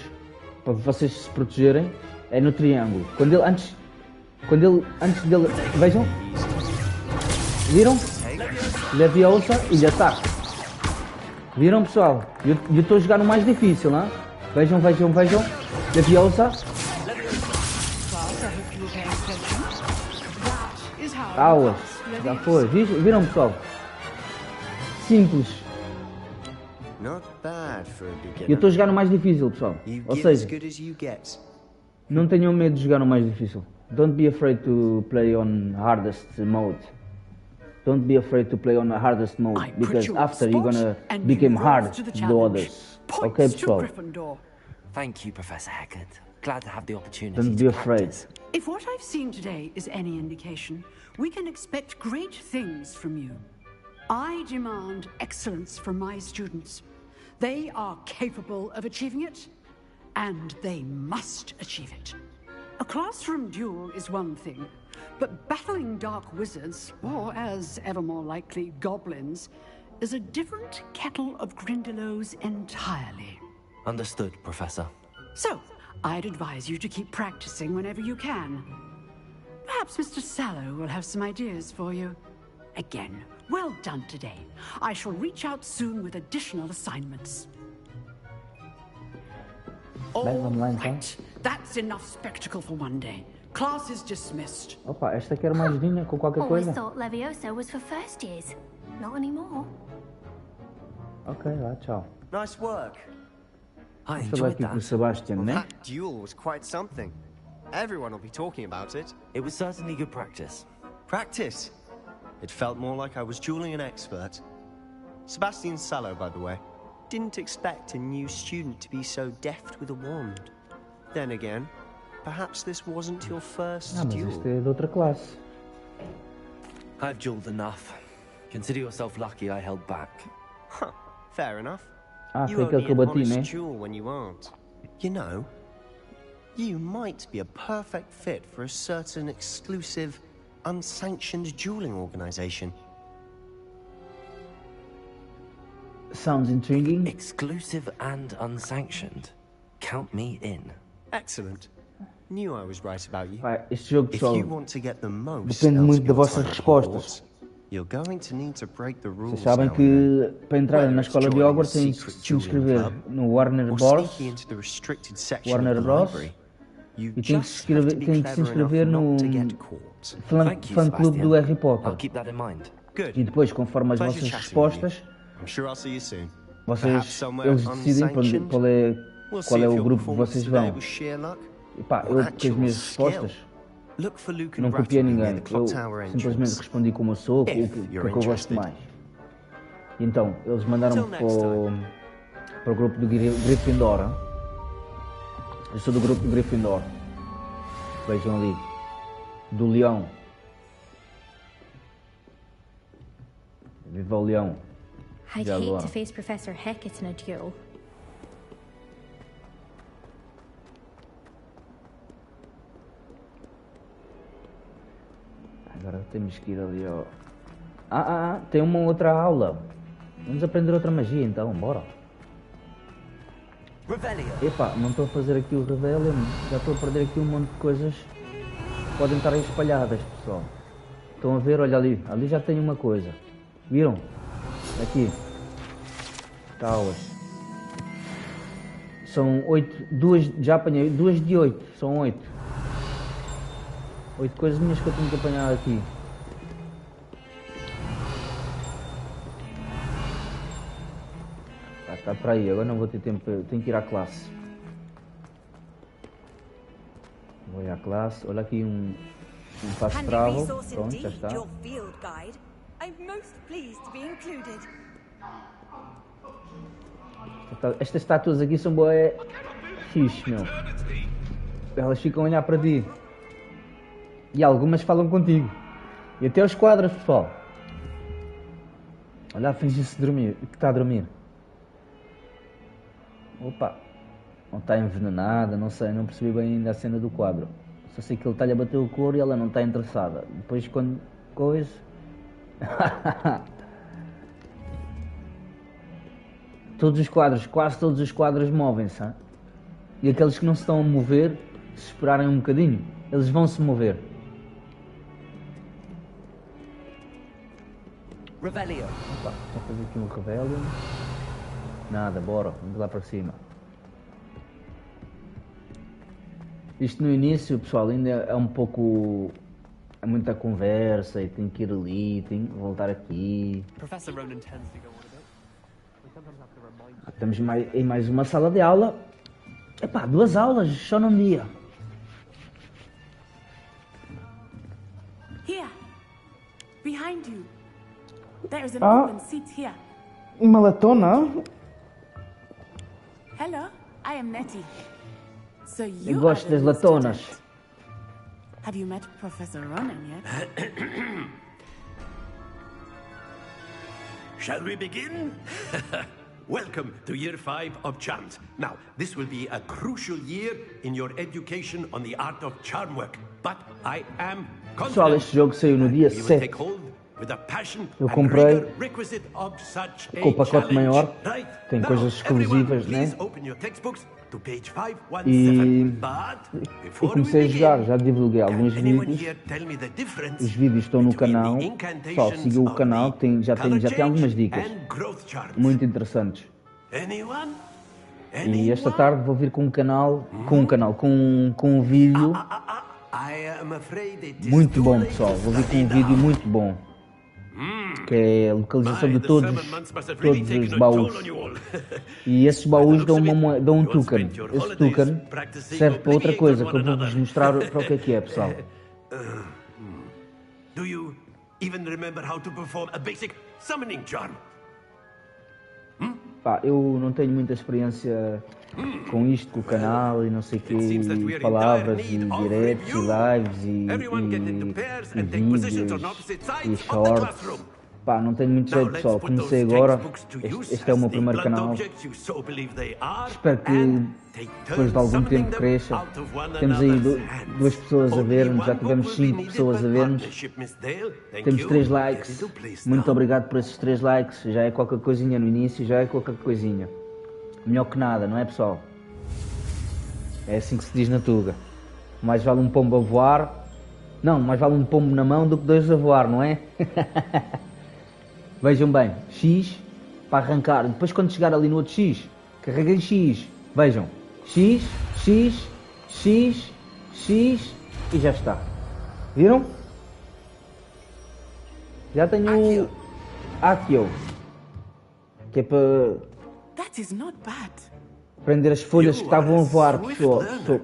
para vocês se protegerem, é no triângulo. Antes dele, vejam? Viram? Leviosa e ataque. Viram, pessoal? Eu estou a jogar no mais difícil, não? Vejam. Leviosa. Aulas. Já foi. Viram, pessoal? Simples. Eu estou a jogar no mais difícil, pessoal. Ou seja, não tenham medo de jogar no mais difícil. Don't be afraid to play on hardest mode. Don't be afraid to play on the hardest mode, because after you're gonna become hard to the others. Okay, pessoal? Thank you, Professor Hecat. Glad to have the opportunity Don't be to afraid. practice. If what I've seen today is any indication, we can expect great things from you. I demand excellence from my students. They are capable of achieving it, and they must achieve it. A classroom duel is one thing, but battling dark wizards, or as ever more likely, goblins, is a different kettle of Grindylows entirely. Understood, Professor. So, I'd advise you to keep practicing whenever you can. Perhaps Mr. Sallow will have some ideas for you. Again, well done today. I shall reach out soon with additional assignments. Vamos lá, então. That's enough spectacle for one day. Class is dismissed. Opa, esta quer mais vinha com qualquer Always coisa. thought Leviosa was for first years. Not anymore. Ok, lá, tchau. Nice work. I Estou aqui com o Sebastian, né? That duel was quite something. Everyone will be talking about it. It was certainly good practice. Practice? It felt more like I was dueling an expert. Sebastian Sallow, by the way. Didn't expect a new student to be so deft with a wand. Then again, perhaps this wasn't your first Ah, mas duel. este é de outra classe. I've dueled enough. Consider yourself lucky I held back. Huh, fair enough. Ah, You foi aquele only que eu bati, admonish né? duel when you aren't. You know, you might be a perfect fit for a certain exclusive, unsanctioned dueling organization. Sounds intriguing. Exclusive and unsanctioned. Count me in. Excellent. Knew I was right about you. Pá, este jogo, If pessoal, you want to get the most depende out muito of das your vossas time at respostas. Hogwarts, you're going to need to break the rules. Vocês sabem now and que para entrarem Whether na it's escola de joining a Hogwarts têm de secret se dueling inscrever club no Warner or Bros. sneaking into the restricted section Warner of the Bros. library. You E tem que just have to be tem que se clever inscrever enough no not to get caught. Thank you, fã-clube do Harry Sebastian. Potter. I'll keep that in mind. Good. E depois, conforme as Pleasure vossas chatting with you. respostas, I'm sure I'll see you soon. vocês, Perhaps somewhere eles decidem unsanctioned. qual We'll see é if o your grupo que performance vocês today vão. was sheer luck E pá, or eu com as actual minhas skill. respostas Look for Luke and não copiei Bradley near ninguém. the clock Eu tower simplesmente entrance. respondi como eu sou, o que If é que you're eu gosto interested. mais. Então, eles mandaram Till next para o grupo do Gryffindor. Hein? Eu sou do grupo do Gryffindor. Vejam ali. Do Leão. Viva o Leão. I'd Já hate lá. to face Professor Hecat in a duel. Agora temos que ir ali ao... tem uma outra aula. Vamos aprender outra magia então, bora. Epá, não estou a fazer aqui o Revelia, já estou a perder aqui um monte de coisas que podem estar aí espalhadas, pessoal. Estão a ver? Olha ali, ali já tem uma coisa. Viram? Aqui. Tauas. São 8, duas, já apanhei 2 de 8, são 8. 8 coisinhas que eu tenho que apanhar aqui. Está para aí, agora não vou ter tempo, tenho que ir à classe. Vou ir à classe, olha aqui um fast travel, pronto, já está. Estas estátuas aqui são boas fixe, meu. Elas ficam a olhar para ti. E algumas falam contigo. E até os quadros, pessoal. Olha, finge-se dormir, que está a dormir. Opa, não está envenenada, não sei, não percebi bem ainda a cena do quadro. Só sei que ele está-lhe a bater o couro e ela não está interessada. Depois quando... coisa... Todos os quadros, quase todos os quadros movem-se, hein? E aqueles que não se estão a mover, se esperarem um bocadinho, eles vão se mover. Revelio. Opa, vou fazer aqui um Revelio. Nada, bora, vamos lá para cima. Isto no início, pessoal, ainda é um pouco... é muita conversa e tem que ir ali, tem que voltar aqui. Professor Ronan tends to go on a bit. We sometimes have to remind him. Estamos em mais uma sala de aula. Epá, 2 aulas só num dia. Here, behind you. There is an open seat here. Uma latona? Hello, I am Nettie. So Eu you gosto are the das new latonas. student. Have you met Professor Ronan yet? Shall we begin? Welcome to Year 5 of Charms. Now, this will be a crucial year in your education on the art of charm work. But I am Pessoal, confident este jogo saiu no dia you will 7. take hold with a passion Eu and comprei rigor requisite of such a com o pacote challenge. maior. Right? Tem Now, coisas exclusivas, everyone, né? please open your textbooks to page E 517. But eu before comecei a we jogar, begin, já divulguei alguns anyone vídeos. here tell me the difference Os vídeos estão no between canal. the Pessoal, sigam o incantations canal of que já tem algumas dicas and growth charms? muito interessantes. Anyone? E esta tarde vou vir com um vídeo I am afraid it is muito too bom, late pessoal. to Vou vir com study um vídeo now. muito bom. Que é a localização My, de the todos summer months must have really os taken a baús. toll on you all. E esses baús dão um you all token. spent your Esse holidays token practicing serve para outra obliviating coisa on que eu one vou-vos another. mostrar para o que é, pessoal. Do you even remember how to perform a basic summoning charm? Pá, eu não tenho muita experiência com isto, com o canal e não sei o quê, e palavras e diretos e lives e vídeos e shorts. Pá, não tenho muito jeito, pessoal. Comecei agora. Este é o meu primeiro canal. Espero que depois de algum tempo cresça. Temos aí 2 pessoas a ver-nos, já tivemos 5 pessoas a ver-nos. Temos 3 likes. Muito obrigado por esses 3 likes. Já é qualquer coisinha no início, já é qualquer coisinha. Melhor que nada, não é, pessoal? É assim que se diz na Tuga. Mais vale um pombo a voar. Não, mais vale um pombo na mão do que 2 a voar, não é? Vejam bem, X para arrancar. Depois quando chegar ali no outro X, carreguei X. Vejam, X, X, X, X e já está. Viram? Já tenho o Akio, que é para That is not bad. prender as folhas que estavam a voar,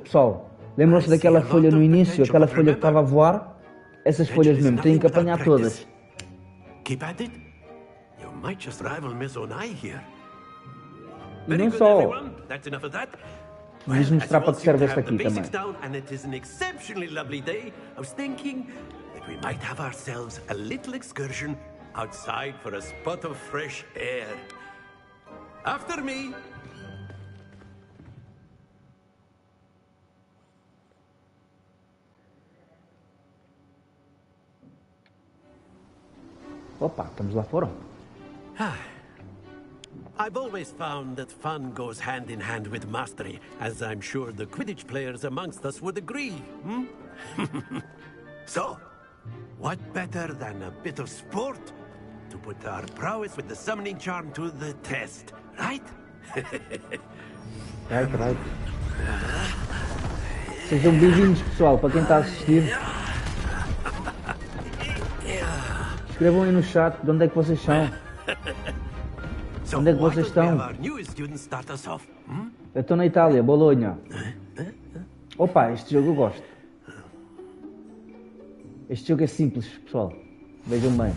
pessoal. Lembram-se daquela folha no início, aquela folha que estava a voar? Essas folhas mesmo, têm que apanhar todas. Keep at it. You might just rival Miss Onai here. E Very não good, só. everyone. That's enough of that. Vou-vos mostrar para que serve esta aqui também. And it is an exceptionally lovely day. I was thinking that we might have ourselves a little excursion outside for a spot of fresh air. After me. Opa, estamos lá fora. I've always found that fun goes hand in hand with mastery, as I'm sure the Quidditch players amongst us would agree. So, what better than a bit of sport to put our prowess with the summoning charm to the test, right? Right. Sejam bem-vindos, pessoal, para quem está a assistir. Escrevam aí no chat de onde é que vocês são. Onde é que vocês estão? Eu estou na Itália, Bolonha. Opa, este jogo eu gosto. Este jogo é simples, pessoal. Vejam bem.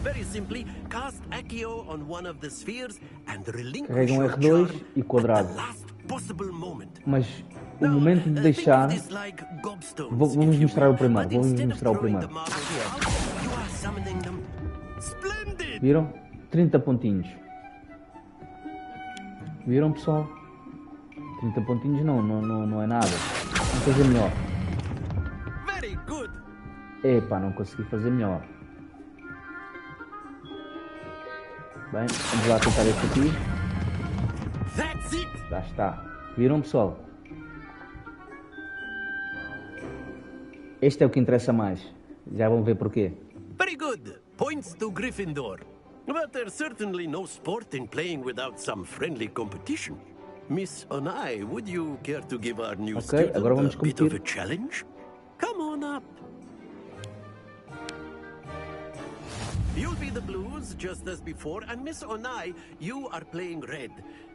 Carregam R2 e quadrado. Mas o momento de deixar... Vamos mostrar o primeiro. Viram? 30 pontinhos. Viram, pessoal? 30 pontinhos não é nada. Vamos fazer melhor. Epá, não consegui fazer melhor. Bem, vamos lá tentar este aqui. Já está. Viram, pessoal? Este é o que interessa mais. Já vão ver porquê. Very good. Points to Gryffindor. But there's certainly no sport in playing without some friendly competition. Miss Onai, would you care to give our new student agora vamos a bit of a competir. challenge? Come on up. You'll be the blues just as before, and Miss Onai, you are playing red.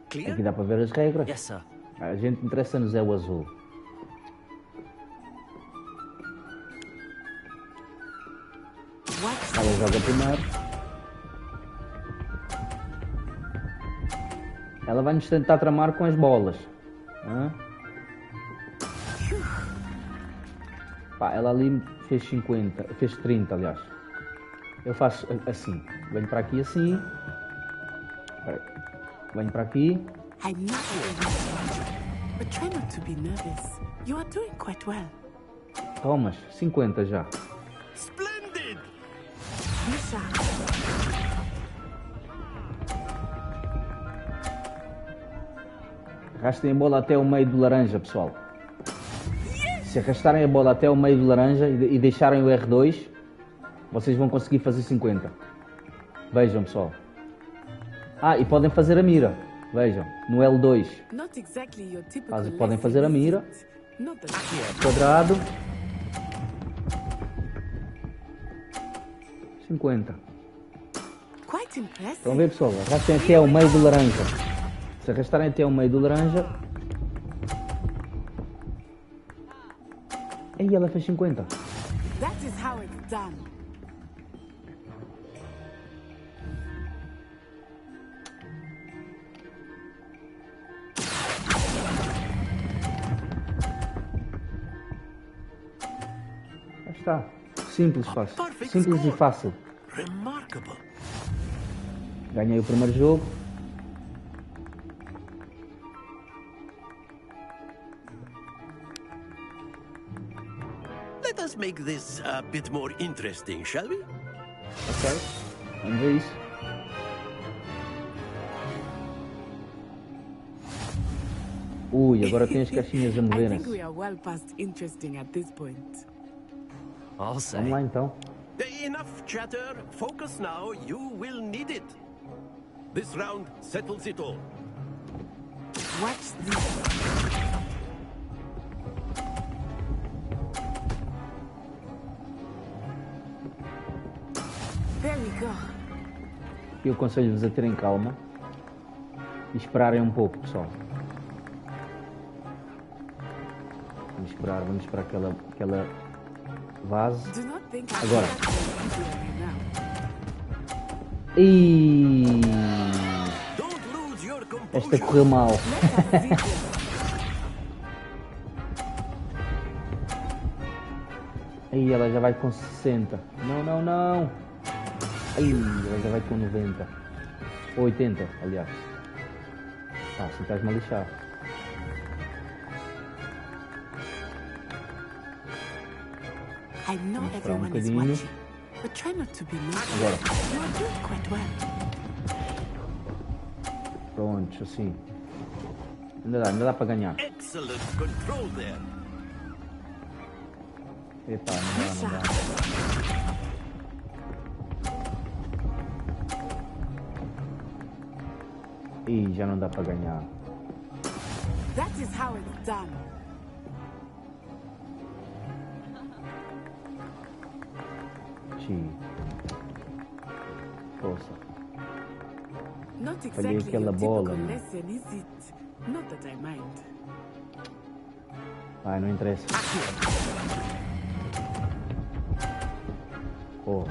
Clear? Aqui dá para ver as regras. Yes, sir. A gente interessa-nos é o azul. Ela joga primeiro. Ela vai-nos tentar tramar com as bolas. Hã? Pá, ela ali fez 50, fez 30, aliás. Eu faço assim. Venho para aqui assim. Venho para aqui. I'm not nervous, but try not to be nervous. You are doing quite well. Tomas, 50 já. Splendid! Misha. Arrastem a bola até o meio do laranja, pessoal. Se arrastarem a bola até o meio do laranja e deixarem o R2, vocês vão conseguir fazer 50. Vejam, pessoal. Ah, e podem fazer a mira. Vejam, no L2. Not exactly your typical Podem fazer a mira. Not the Quadrado. 50. Quite impressive. Estão a ver, pessoal? Arrastem até o meio do laranja. Se arrastarem até o meio do laranja... Aí ela fez 50. That is how it's done. Já está. Simples, fácil. Simples e fácil. Remarkable. Ganhei o primeiro jogo. Let us make this a bit more interesting, shall we? Ok. Vamos ver isso. Ui, agora tem as caixinhas a I think moverem-se. we are well past interesting at this point. I'll say. Vamos lá então. Enough chatter. Focus now. You will need it. This round settles it all. Watch this. There we go. Eu aconselho-vos a terem calma e esperarem um pouco, pessoal. Vamos esperar que ela vaze. Do not think Agora. now. E esta correu mal. Aí ela já vai com 60. Não. Aí ela já vai com 90. Ou 80, aliás. Ah, assim estás-me a lixar. I know Vamos esperar everyone is bocadinho. watching, but try not to be nervous. Agora. You are doing quite well. Pronto, assim. Ainda dá para ganhar. Excellent control there. Epá, não dá. Ih, já não dá para ganhar. That is how it's done. Força. Not Falhei exactly aquela your bola, typical meu. lesson, is it? Not that I mind. Vai, não interessa. Oh.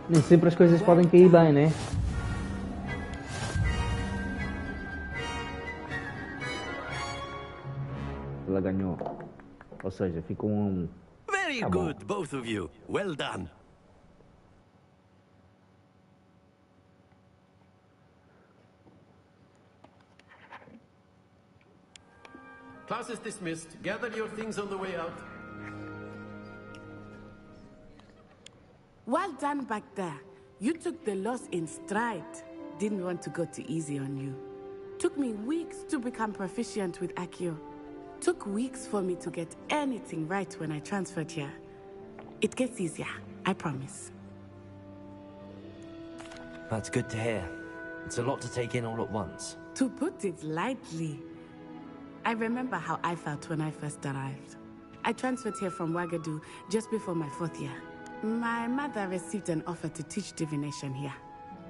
Nem sempre as coisas podem cair bem, né? Ela ganhou. Ou seja, ficou 1-1. Very Tá bom. good, both of you. Well done. Class is dismissed. Gather your things on the way out. Well done back there. You took the loss in stride. Didn't want to go too easy on you. Took me weeks to become proficient with Accio. Took weeks for me to get anything right when I transferred here. It gets easier, I promise. That's good to hear. It's a lot to take in all at once. To put it lightly, I remember how I felt when I first arrived. I transferred here from Wagadu just before my 4th year. My mother received an offer to teach divination here.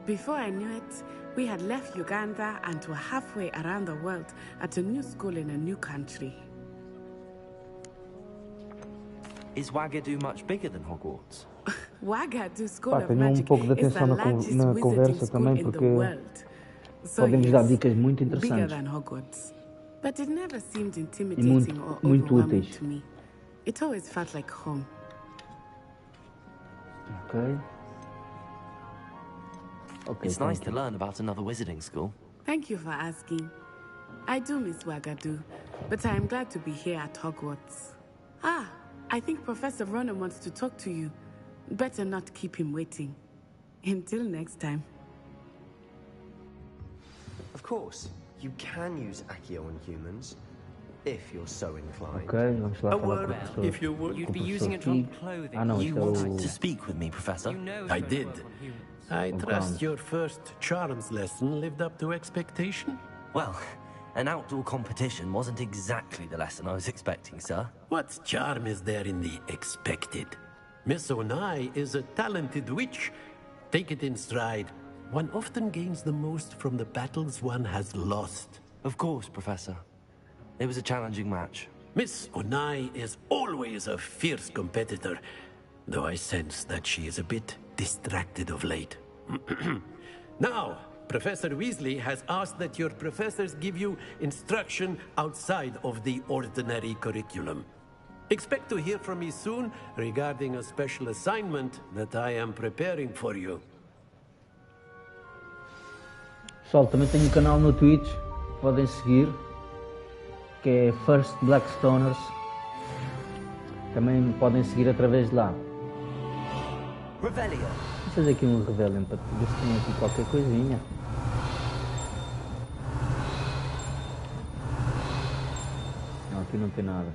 Before I knew it, we had left Uganda and were halfway around the world at a new school in a new country. Is Wagadu much bigger than Hogwarts? Wagadu School Pá, of tenham Magic pouco de is the atenção largest na wizarding conversa school também, in the porque world. So podem nos dar yes, dicas muito bigger interessantes than Hogwarts. But it never seemed e intimidating or muito overwhelming úteis. to me. It always felt like home. Ok. Ok, It's nice to learn about another wizarding school. Thank you for asking. I do miss Wagadu, but I am glad to be here at Hogwarts. Ah, I think Professor Ronan wants to talk to you. Better not keep him waiting. Until next time. Of course, you can use Accio on humans, if you're so inclined. Ok, vamos lá A falar com o word, professor. if you would. com o You'd be professor using it Fig. on clothing. Ah não, You isto é wanted o... to speak with me, Professor? I did. I Oh, trust ground. your first charms lesson lived up to expectation. Well, an outdoor competition wasn't exactly the lesson I was expecting, sir. What charm is there in the expected? Miss Onai is a talented witch. Take it in stride. One often gains the most from the battles one has lost. Of course, Professor. It was a challenging match. Miss Onai is always a fierce competitor, though I sense that she is a bit distracted of late. Now, Professor Weasley has asked that your professors give you instruction outside of the ordinary curriculum. Expect to hear from me soon regarding a special assignment that I am preparing for you. Pessoal, também tenho um canal no Twitch, podem seguir, que é First Blackstoners. Também podem seguir através de lá. Revelio. Vou fazer aqui um Rebellion para ver se tem aqui qualquer coisinha. Não, aqui não tem nada.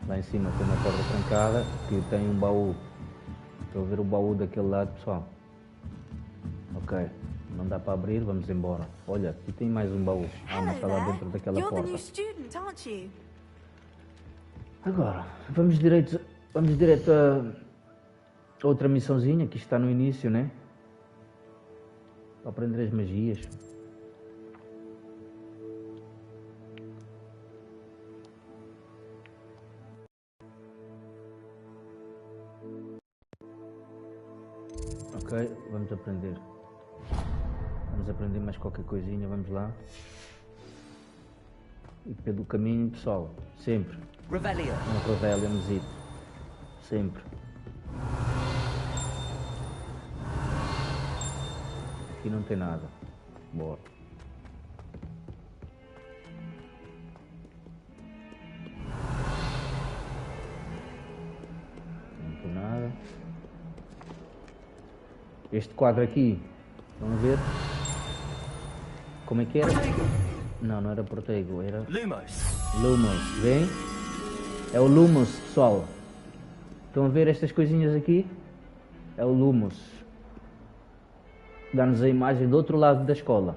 Lá em cima tem uma porta trancada que tem um baú. Estou a ver o baú daquele lado, pessoal. Ok, não dá para abrir, vamos embora. Olha, aqui tem mais um baú. Ah, mas está lá dentro daquela You're the porta. new student, aren't you? Agora, vamos direto a outra missãozinha, que está no início, né? Para aprender as magias. Ok, vamos aprender. Vamos aprender mais qualquer coisinha, vamos lá. E pelo caminho, pessoal, sempre. Revelio. Um Revelionzito. Sempre. Aqui não tem nada. Bora. Não tem nada. Este quadro aqui, estão a ver? Como é que era? Não, não era Protego, era... Lumos. Lumos, vem? É o Lumos, pessoal. Estão a ver estas coisinhas aqui? É o Lumos. Dá-nos a imagem do outro lado da escola.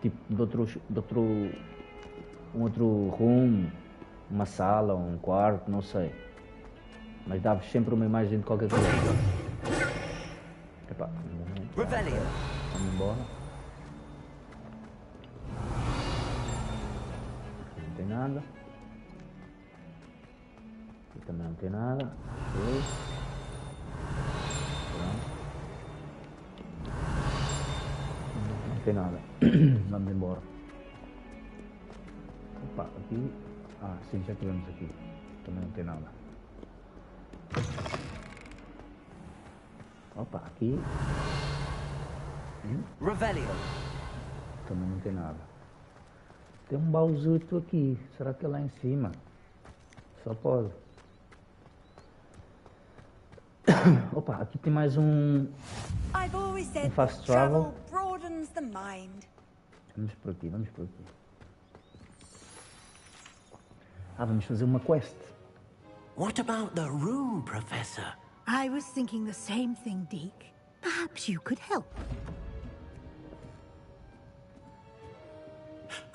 Tipo, um outro room, uma sala, um quarto, não sei. Mas dá-vos sempre uma imagem de qualquer coisa. Epá, Revelio. vamos embora. Não tem nada. Aqui também não tem nada. Não tem nada. Vamos embora. Opa, aqui. Ah, sim, já tivemos aqui. Também não tem nada. Opa, aqui. Revelio. Também não tem nada. Tem um baúzito aqui. Será que é lá em cima? Só pode. Opa, aqui tem mais um fast travel. Vamos por aqui, vamos por aqui. Ah, vamos fazer uma quest. What about the room, Professor? I was thinking the same thing, Deke. Perhaps you could help.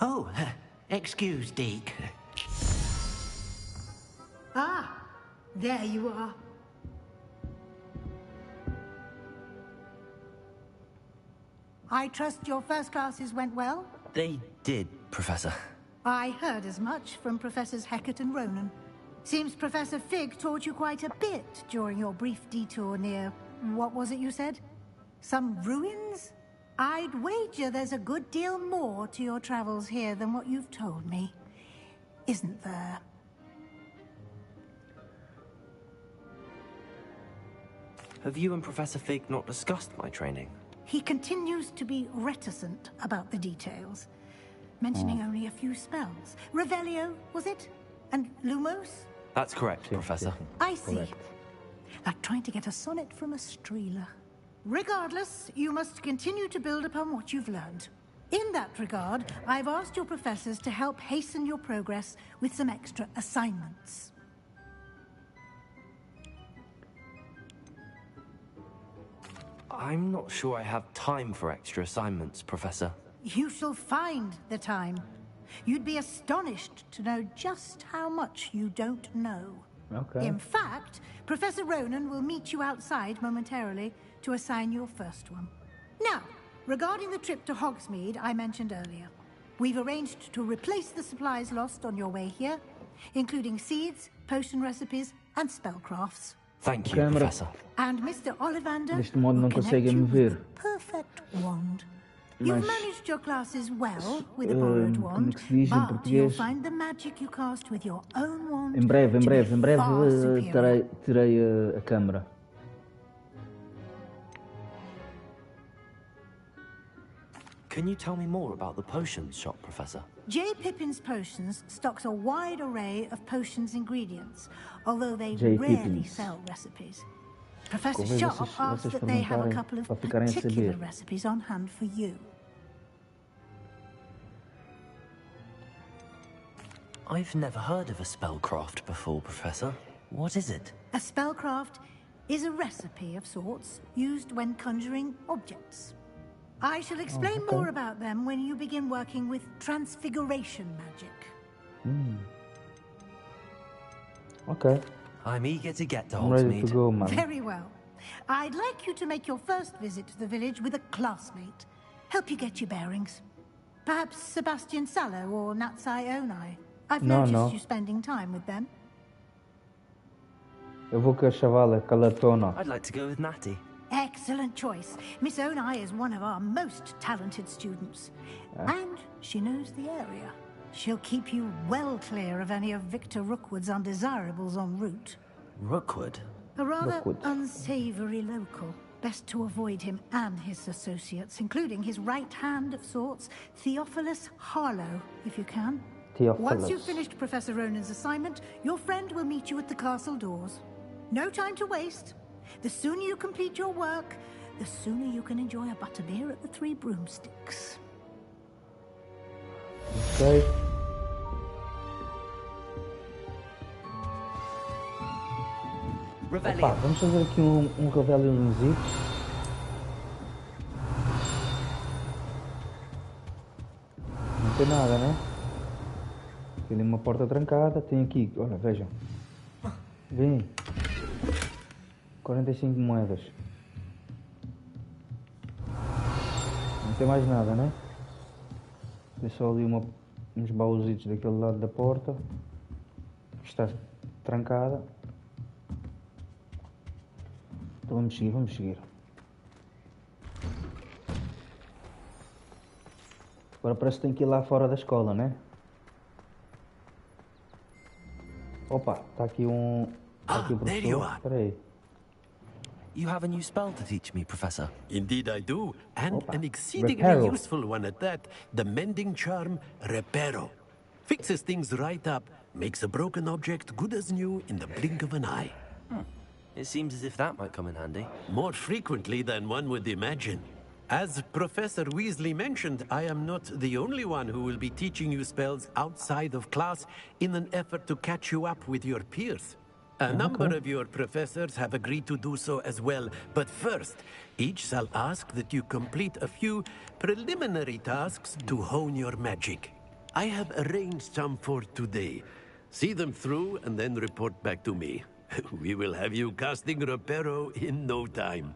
Oh, excuse, Deke. Ah, there you are. I trust your first classes went well? They did, Professor. I heard as much from Professors Hecat and Ronan. Seems Professor Fig taught you quite a bit during your brief detour near... what was it you said? Some ruins? I'd wager there's a good deal more to your travels here than what you've told me. Isn't there? Have you and Professor Fig not discussed my training? He continues to be reticent about the details, mentioning only a few spells. Revelio, was it? And Lumos? That's correct, Professor. I see. Like trying to get a sonnet from a streeler. Regardless, you must continue to build upon what you've learned. In that regard, I've asked your professors to help hasten your progress with some extra assignments. I'm not sure I have time for extra assignments, Professor. You shall find the time. You'd be astonished to know just how much you don't know. Okay. In fact, Professor Ronan will meet you outside momentarily to assign your first one. Now, regarding the trip to Hogsmeade I mentioned earlier, we've arranged to replace the supplies lost on your way here, including seeds, potion recipes, and spellcrafts. Thank you, Professor. And Mr. Ollivander Neste modo não will connect conseguem you me ver. with the perfect wand. You've Mas, managed your classes well with a borrowed como wand, que se diz em but you'll português? find the magic you cast with your own wand Em breve to be far superior. terei a câmara. Can you tell me more about the potions shop, Professor? J. Pippin's Potions stocks a wide array of potions ingredients, although they J. rarely Pippin's. sell recipes. Professor Convém Sharp vocês asks that they have a perguntarem couple of para ficarem a particular saber. recipes on hand for you. I've never heard of a spellcraft before, Professor. What is it? A spellcraft is a recipe of sorts used when conjuring objects. I shall explain okay. more about them when you begin working with transfiguration magic. Ok. I'm eager to get to I'm ready to Hogsmeade. go, man. Very well. I'd like you to make your first visit to the village with a classmate. Help you get your bearings. Perhaps Sebastian Sallow or Natsai Onai. I've noticed you spending time with them. Eu vou com a chavala, Calatona. I'd like to go with Natty. Excellent choice. Miss Onai is one of our most talented students. And she knows the area. She'll keep you well clear of any of Victor Rookwood's undesirables en route. Rookwood? A rather Rookwood. unsavory local. Best to avoid him and his associates, including his right hand of sorts, Theophilus Harlow, if you can. Theophilus. Once you've finished Professor Ronan's assignment, your friend will meet you at the castle doors. No time to waste. The sooner you complete your work, the sooner you can enjoy a butterbeer at the Three Broomsticks. Ok. Opa, vamos fazer aqui um Revelionzito. Não tem nada, né? Tem ali uma porta trancada. Tem aqui, olha, vejam. Vem. 45 moedas. Não tem mais nada, né? Tem só ali uns baúzitos daquele lado da porta. Está trancada. Então vamos seguir, vamos seguir. Agora parece que tem que ir lá fora da escola, né? Opa, está aqui um... Está aqui o there you professor. are. Espera aí. You have a new spell to teach me, Professor. Indeed I do, and an exceedingly Reparo. useful one at that. The mending charm, Reparo. Fixes things right up, makes a broken object good as new in the blink of an eye. It seems as if that might come in handy. More frequently than one would imagine. As Professor Weasley mentioned, I am not the only one who will be teaching you spells outside of class in an effort to catch you up with your peers. A number of your professors have agreed to do so as well, but first, each shall ask that you complete a few preliminary tasks to hone your magic. I have arranged some for today. See them through and then report back to me. We will have you casting Reparo in no time.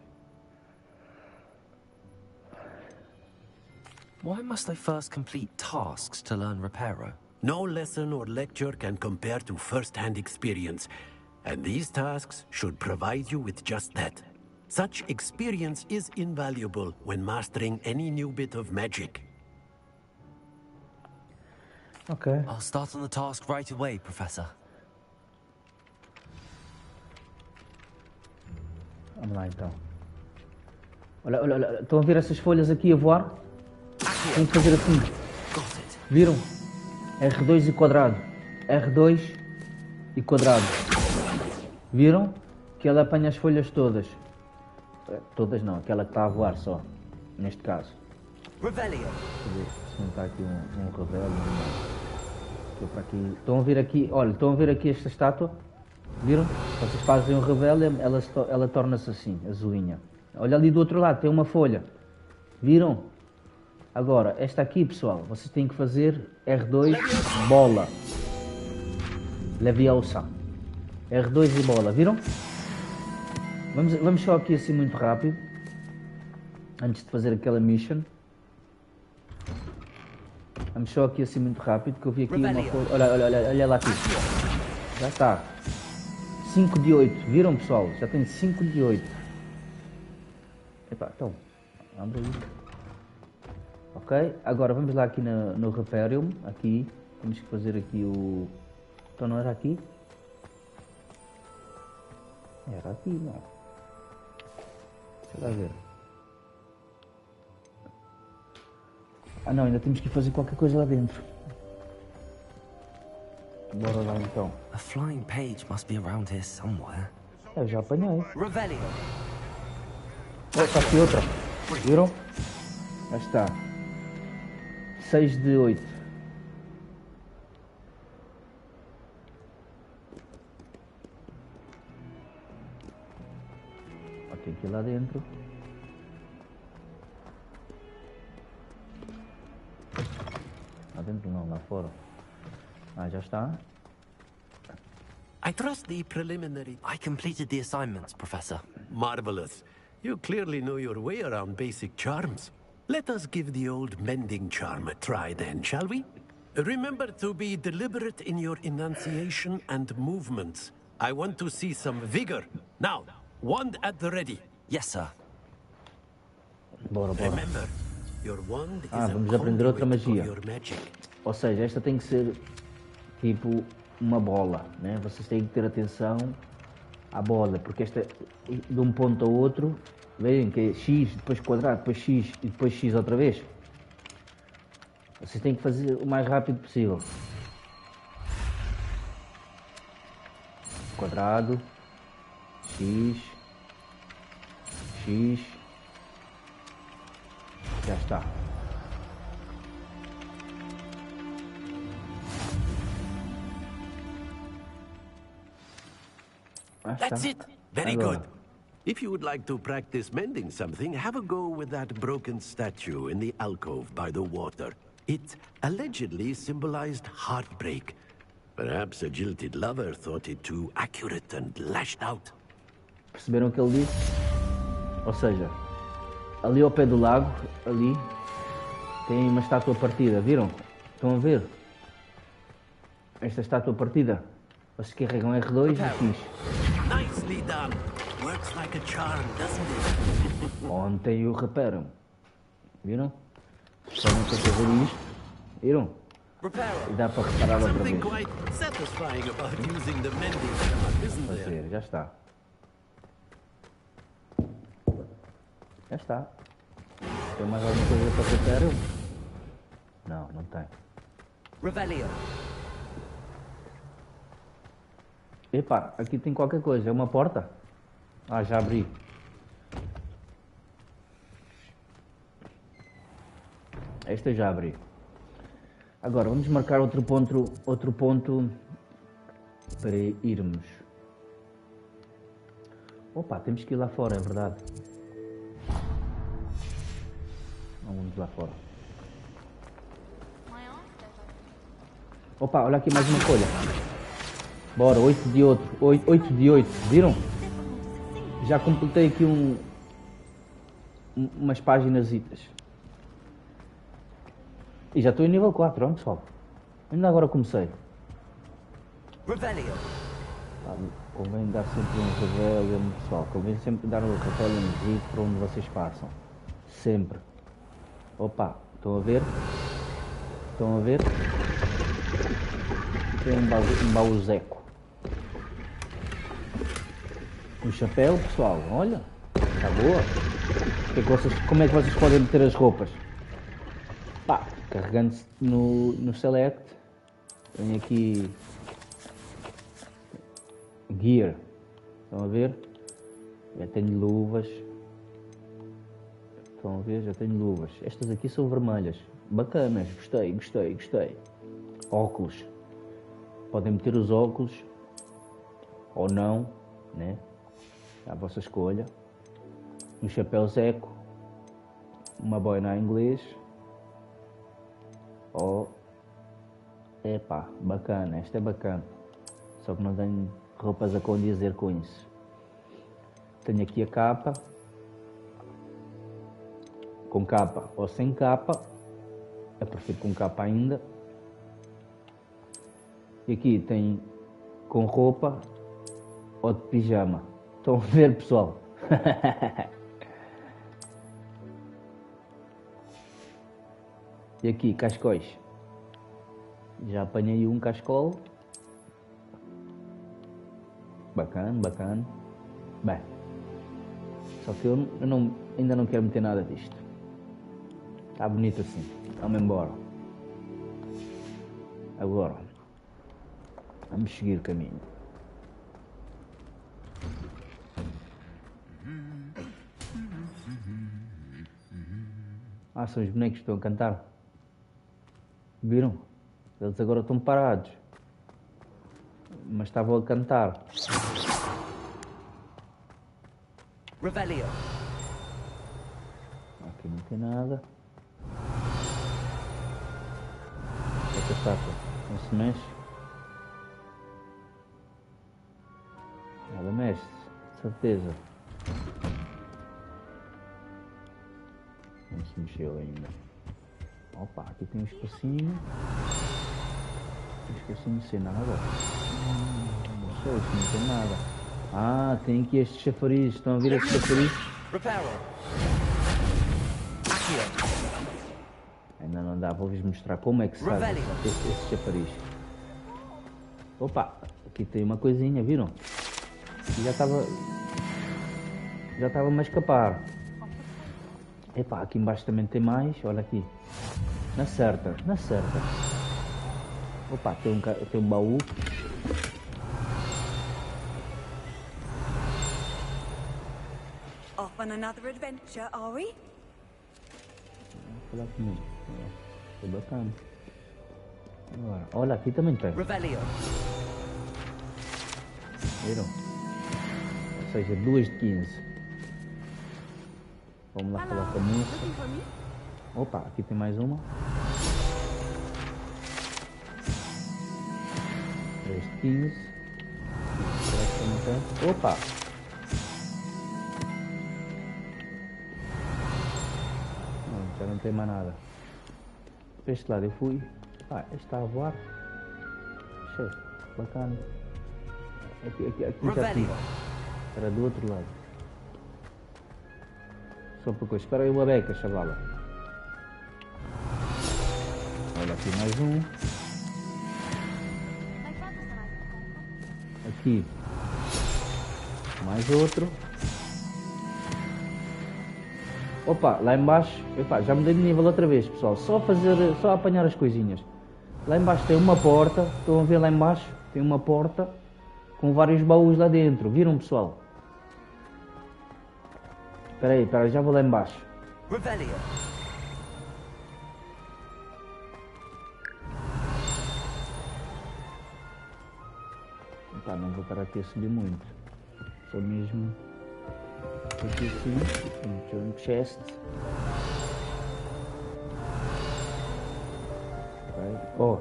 Why must I first complete tasks to learn Reparo? No lesson or lecture can compare to first-hand experience, and these tasks should provide you with just that. Such experience is invaluable when mastering any new bit of magic. Ok. I'll start on the task right away, Professor. Vamos lá então. Olha, olha, olha. Estão a ver essas folhas aqui a voar? Tem que fazer assim. Viram? R2 e quadrado. R2 e quadrado. Viram? Que ela apanha as folhas todas. Todas não, aquela que está a voar só. Neste caso. Revelio. Se não está aqui um revelio. Estou para aqui. Estão a ver aqui, olha, estão a ver aqui esta estátua? Viram? Vocês fazem um revelio, ela torna-se assim, azulinha. Olha ali do outro lado, tem uma folha. Viram? Agora, esta aqui, pessoal, vocês têm que fazer R2, bola. Leviosa. R2 e bola, viram? Vamos só aqui assim muito rápido. Antes de fazer aquela mission. Vamos só aqui assim muito rápido, que eu vi aqui uma folha. Olha lá aqui. Já está. 5 de 8, viram, pessoal? Já tem 5 de 8. Epá, então, abre aí. Ok, agora vamos lá aqui no Reparium, aqui, temos que fazer aqui o... Então não era aqui? Era aqui, não. Deixa lá ver. Ah não, ainda temos que fazer qualquer coisa lá dentro. Bora lá então. A flying page must be around here somewhere. Eu já apanhei. Revelio. Oh, está aqui outra. Viram? Já está. 6 de 8. Ok, aqui lá dentro. Lá dentro não, lá fora. Ah, já está. I trust the preliminary... I completed the assignments, Professor. Marvelous. You clearly know your way around basic charms. Let us give the old mending charm a try then, shall we? Remember to be deliberate in your enunciation and movements. I want to see some vigor. Now, wand at the ready. Yes, sir. Bora, bora. Remember, your wand is vamos aprender outra magia. your magic. Ou seja, esta tem que ser tipo uma bola, né? Vocês têm que ter atenção à bola, porque esta de um ponto ao outro, veem que é X, depois quadrado, depois X e depois X outra vez. Vocês têm que fazer o mais rápido possível. Quadrado, X, X, já está. That's it. Very good. If you would like to practice mending something, have a go with that broken statue in the alcove by the water. It allegedly symbolized heartbreak. Perhaps a jilted lover thought it too accurate and lashed out. Perceberam o que ele disse? Ou seja, ali ao pé do lago, ali, tem uma estátua partida, viram? Estão a ver? Esta estátua partida. Vocês carregam R2 e X. Nicely done. Works like a charm, doesn't it? Ontem o reparam. Viram? Só não tem que fazer isto. Viram? E dá para reparar outra vez. Something quite satisfying about using the mending charm, isn't there? Fazer, já está. Já está. Tem mais alguma coisa para que eu quero? Não, não tem. Revelio. Epá, aqui tem qualquer coisa. É uma porta? Ah, já abri. Esta já abri. Agora, vamos marcar outro ponto para irmos. Opa, temos que ir lá fora, é verdade. Vamos lá fora. Opa, olha aqui mais uma folha. Bora, 8 de 8, viram? Já completei aqui umas páginasitas. E já estou em nível 4, ó, pessoal. Ainda agora comecei. Revelio. Convém dar sempre um revelio, pessoal. Convém sempre dar um revelio para onde vocês passam. Sempre. Opa, estão a ver? Estão a ver? Tem um baúzeco. Um chapéu, pessoal. Olha. Está boa. Como é que vocês podem meter as roupas? Pá, carregando-se no Select. Tem aqui Gear. Estão a ver? Já tenho luvas. Estão a ver? Já tenho luvas. Estas aqui são vermelhas. Bacanas. Gostei. Óculos. Podem meter os óculos. Ou não. Né? É a vossa escolha. Um chapéu zeco. Uma boina em inglês. Epá, bacana. Esta é bacana. Só que não tenho roupas a condizer com isso. Tenho aqui a capa. Com capa ou sem capa. Eu prefiro com capa ainda. E aqui tem com roupa ou de pijama. Estão a ver, pessoal? E aqui, cascóis. Já apanhei um cascol. Bacana. Bem. Só que eu ainda não quero meter nada disto. Está bonito assim. Vamos embora. Agora. Vamos seguir o caminho. Ah, são os bonecos que estão a cantar. Viram? Eles agora estão parados. Mas estavam a cantar. Revelio. Aqui não tem nada. Esta estátua não se mexe. Nada mexe, certeza. Não se mexeu ainda. Opa, aqui tem um espacinho. Um espacinho sem nada. Não sei se não tem nada. Ah, tem aqui estes chafariz. Estão a ver estes chafariz? Ainda não dá, vou-vos mostrar como é que se faz esse chafariz. Opa, aqui tem uma coisinha, viram? Já estava-me a escapar. Epá, aqui embaixo também tem mais, olha aqui. Na certa. Opa, tem um baú. Off on another adventure, are we? Vou falar comigo. É bacana. Agora, olha, aqui também tem. Revelio. Viram? Ou seja, 2 de 15. Vamos lá falar com a moça. Opa, aqui tem mais uma. 3 de 15. Opa! Não, já não tem mais nada. Para este lado eu fui. Ah, este está a voar. Cheio, bacana. Aqui já tinha. Era do outro lado. Só por coisa. Espera aí uma beca, chavala. Olha aqui mais um. Aqui. Mais outro. Opa, lá em baixo, epá, já mudei de nível outra vez, pessoal. Só apanhar as coisinhas. Lá em baixo tem uma porta, estão a ver lá em baixo? Tem uma porta com vários baús lá dentro. Viram, pessoal? Espera aí, já vou lá em baixo. Revelio. Epá, não vou estar aqui a subir muito. Só mesmo... Aqui assim, um chest. Oh.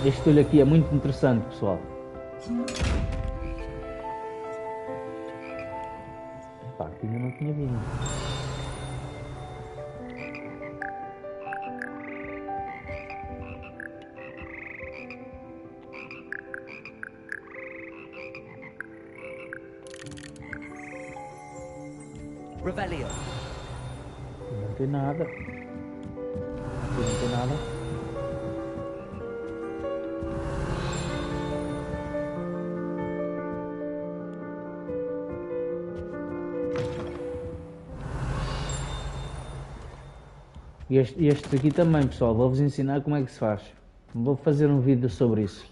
Este olho aqui é muito interessante, pessoal. Pá, aqui ainda não tinha vindo. Revelio. Não tem nada. Aqui não tem nada. E este aqui também, pessoal. Vou-vos ensinar como é que se faz. Vou fazer um vídeo sobre isso.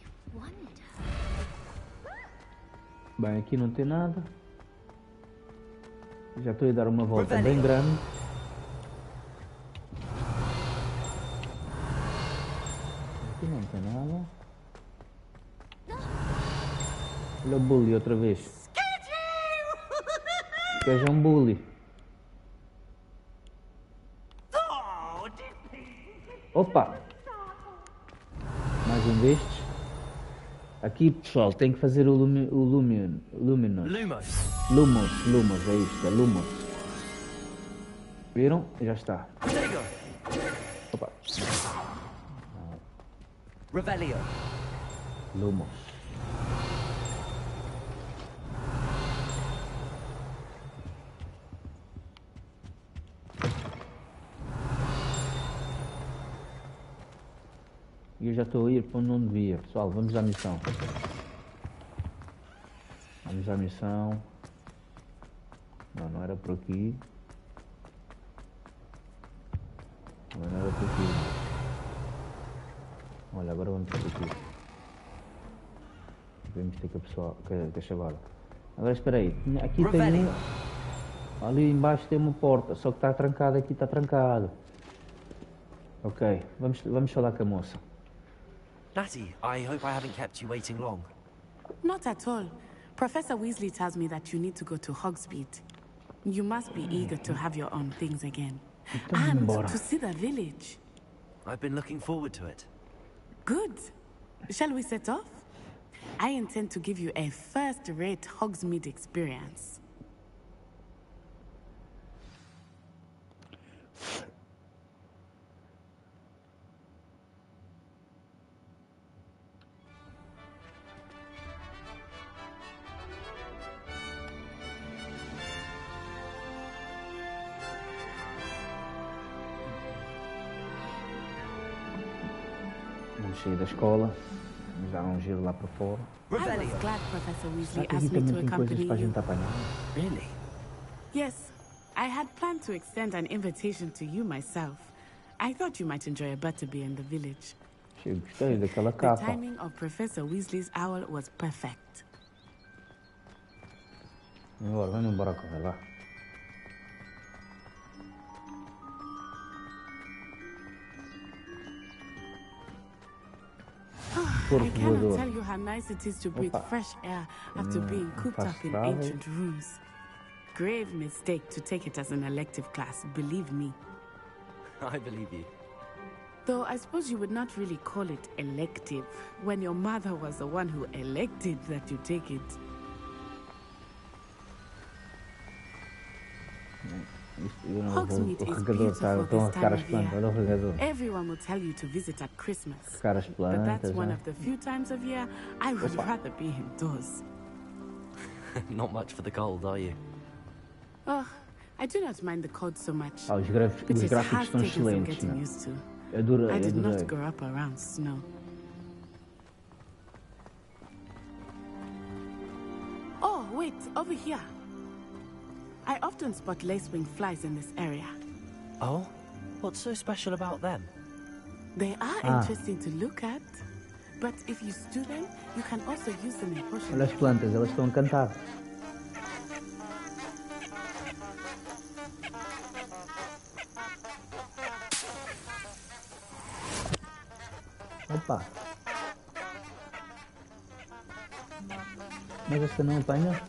Bem, aqui não tem nada. Já estou a dar uma volta bem grande. Aqui não tem nada. Olha o bully outra vez. Veja um bully. Opa! Mais um destes. Aqui, pessoal, tem que fazer o Lumos, é isto, é Lumos. Viram? Já está. Opa. Revelio. Lumos. E eu já estou a ir para onde não devia. Pessoal, vamos à missão. Vamos à missão. Não, não era por aqui. Não era por aqui. Olha, agora vamos por aqui. Vamos ter que a pessoa... que a chavala. Agora espera aí. Aqui tem um... Ali embaixo tem uma porta. Só que está trancada. Aqui está trancado. Ok. Vamos falar com a moça. Natty, I hope I haven't kept you waiting long. Not at all. Professor Weasley tells me that you need to go to Hogsmeade. You must be eager to have your own things again. And to see the village. I've been looking forward to it. Good. Shall we set off? I intend to give you a first-rate Hogsmeade experience. Vamos sair da escola. Vamos dar um giro lá para fora. I was glad Professor Weasley Será que aqui asked me também to tem coisas accompany para a you. gente apanhar? Really? Yes, I had planned to extend an invitation to you myself. I thought you might enjoy a butterbeer in the village. Eu gostei daquela The capa. timing of Professor Weasley's owl was perfect. Vamos embora correr lá. I cannot tell you how nice it is to breathe fresh air after being cooped up in ancient rooms. Grave mistake to take it as an elective class, believe me. I believe you. Though I suppose you would not really call it elective when your mother was the one who elected that you take it. Hogsmeade is beautiful this time of year. Everyone will tell you to visit at Christmas. But that's one of the few times of year I would rather be indoors. Not much for the cold, are you? Oh, I do not mind the cold so much. Os But it gráficos has estão taken some excelentes. getting used to. Adorei, I did adorei. not grow up around snow. Oh, wait, over here. I often spot lacewing flies in this area. Oh? What's so special about them? They are interesting to look at, but if you stew them, you can also use them in potions. Olha as plantas, elas estão a cantar. Opa! Mas esta não apanha?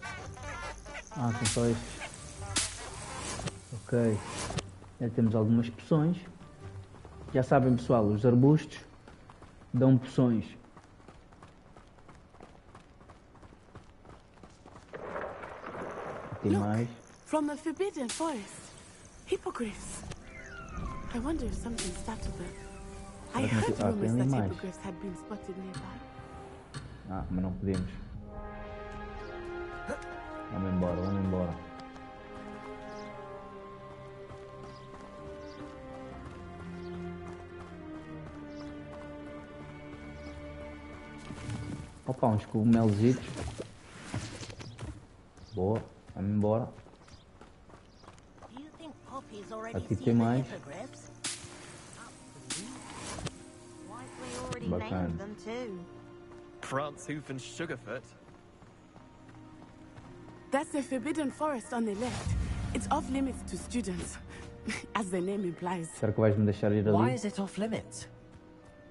Ah, são só estes. Ok. Já temos algumas poções. Já sabem, pessoal, os arbustos dão poções. Tem mais. From the Forbidden Forest. Hippogriffs. I wonder if something started them. I heard rumors that hippogriffs had been spotted nearby. Ah, mas não podemos. Vamos embora, vamos embora. Opa, uns cogumelzitos. Boa, vamos embora. Aqui tem mais. Bacana. Prance Hoof and Sugarfoot. That's the Forbidden Forest on the left. It's off limits to students, as the name implies. Será que vais me deixar ir ali? Why is it off limits?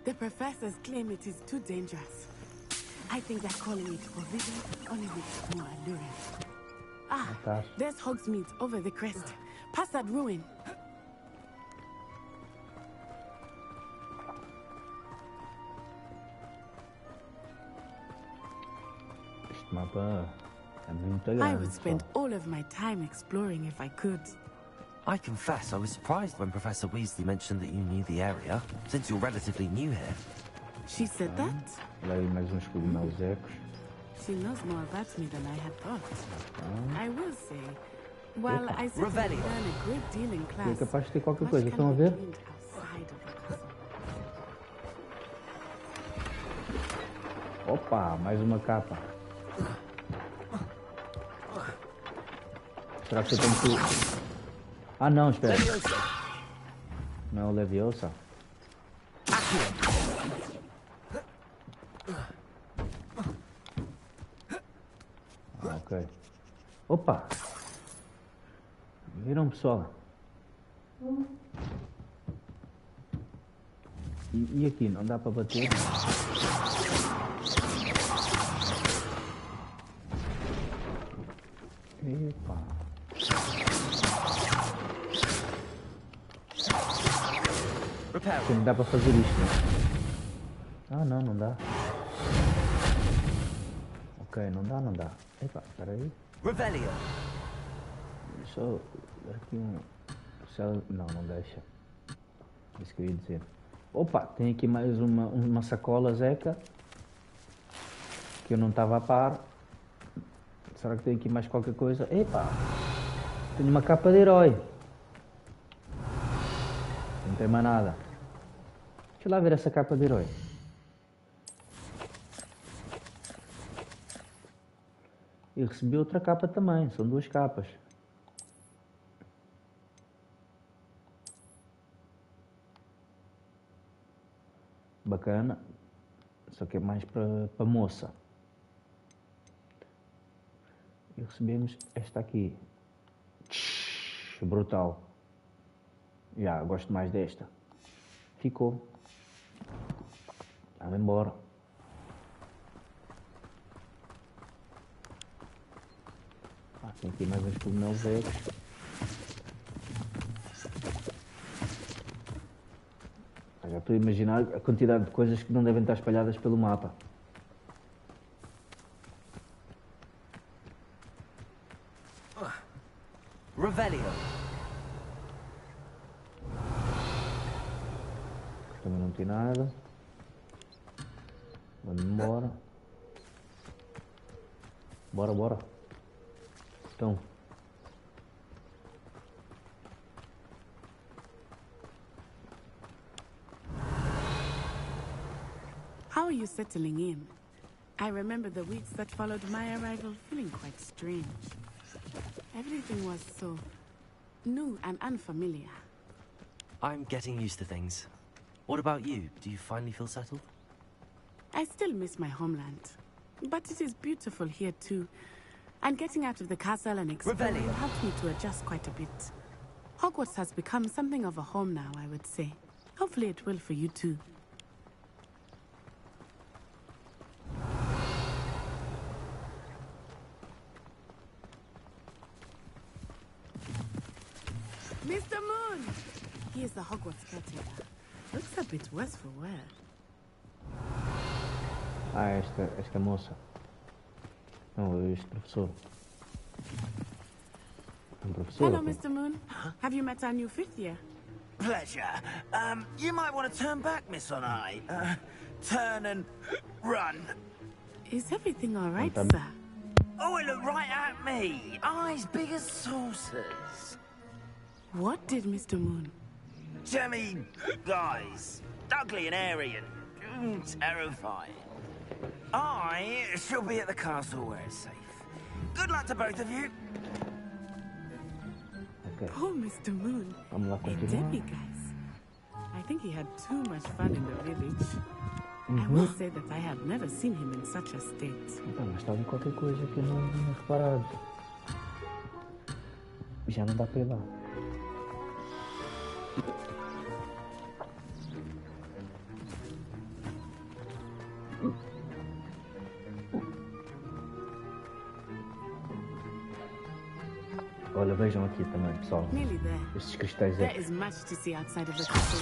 The professors claim it is too dangerous. I think they're calling it forbidden only makes it more alluring. Ah, there's Hogsmeade over the crest. Past that ruin. Este mapa é muito grande. I would spend all of my time exploring if I could. I confess I was surprised when Professor Weasley mentioned that you knew the area, since you're relatively new here. She said that? Olha aí mais uns cogumelos ecos. She knows more about me than I had thought. I will say, while I certainly learn a great deal in class, é capaz de ter qualquer coisa, estão a ver? Opa, mais uma capa. Será que eu tenho que... Ah não, espera. Não é o Leviosa. Ah, ok. Opa! Viram, pessoal? E aqui, não dá para bater? Epa! Não dá para fazer isto, não? Ah, não, não dá. Ok, não dá, não dá. Epa, espera aí. Revelio. Deixa eu dar aqui um... Não, não deixa. Isso que eu ia dizer. Opa, tem aqui mais uma sacola zeca. Que eu não estava a par. Será que tem aqui mais qualquer coisa? Epa! Tenho uma capa de herói. Não tem mais nada. Deixa eu lá ver essa capa de herói. E recebi outra capa também. São duas capas. Bacana. Só que é mais para moça. E recebemos esta aqui. Brutal. Já, gosto mais desta. Ficou. Vamos embora. Tem aqui mais uns cogumelos velhos. Já estou a imaginar a quantidade de coisas que não devem estar espalhadas pelo mapa. Revelio. Também não tem nada. Vamos embora. Bora, bora. Então. How are you settling in? I remember the weeks that followed my arrival feeling quite strange. Everything was so new and unfamiliar. I'm getting used to things. What about you? Do you finally feel settled? I still miss my homeland. But it is beautiful here too. And getting out of the castle and exploring helped me to adjust quite a bit. Hogwarts has become something of a home now, I would say. Hopefully it will for you too. Mr. Moon! He is the Hogwarts caretaker. Looks a bit worse for wear. Ah, esta moça. Não, este professor. Professor. Hello, Mr. Moon. Have you met our new 5th year? Pleasure. You might want to turn back, Miss Onai. Turn and run. Is everything all right, sir? Oh, it looked right at me. Eyes big as saucers. What did Mr. Moon? Jemmy, guys. Ugly and airy and terrifying. I shall be at the castle where it's safe. Good luck to both of you. Okay. Oh, Mr. Moon. Vamos lá A continuar. Debbie, guys. I think he had too much fun in the village. I will say that I have never seen him in such a state. Então, mas está ali qualquer coisa que eu não tinha reparado. Já não dá para ir lá. Olha, vejam aqui também, pessoal. Nearly there. Estes cristais There aqui. is much to see outside of the castle.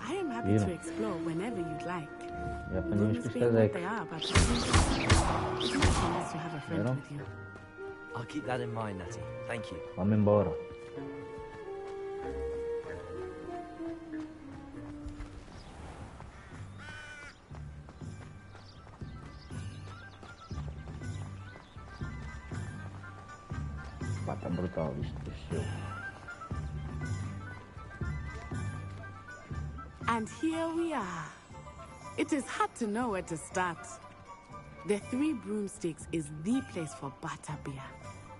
I am happy to explore whenever you'd like. Já apanhei os Rooms cristais being what aqui. they are, but it's nice to have a friend Viram? with you. I'll keep that in mind, Natty. Thank you. Vamos embora. Pá, tá brutal isto. And here we are. It is hard to know where to start. The Three Broomsticks is the place for butterbeer.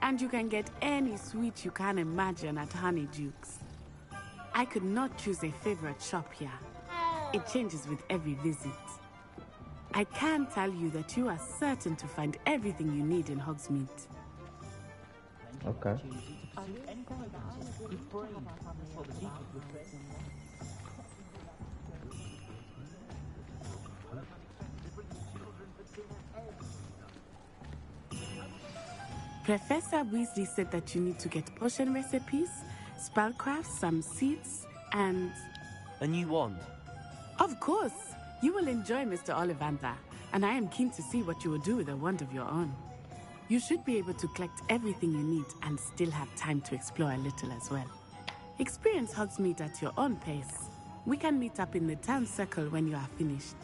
And you can get any sweet you can imagine at Honeydukes. I could not choose a favorite shop here. It changes with every visit. I can tell you that you are certain to find everything you need in Hogsmeade. Ok. Professor Weasley said that you need to get potion recipes, spellcraft, some seeds, and... A new wand? Of course! You will enjoy Mr. Ollivander, and I am keen to see what you will do with a wand of your own. You should be able to collect everything you need and still have time to explore a little as well. Experience Hogsmeade at your own pace. We can meet up in the town circle when you are finished.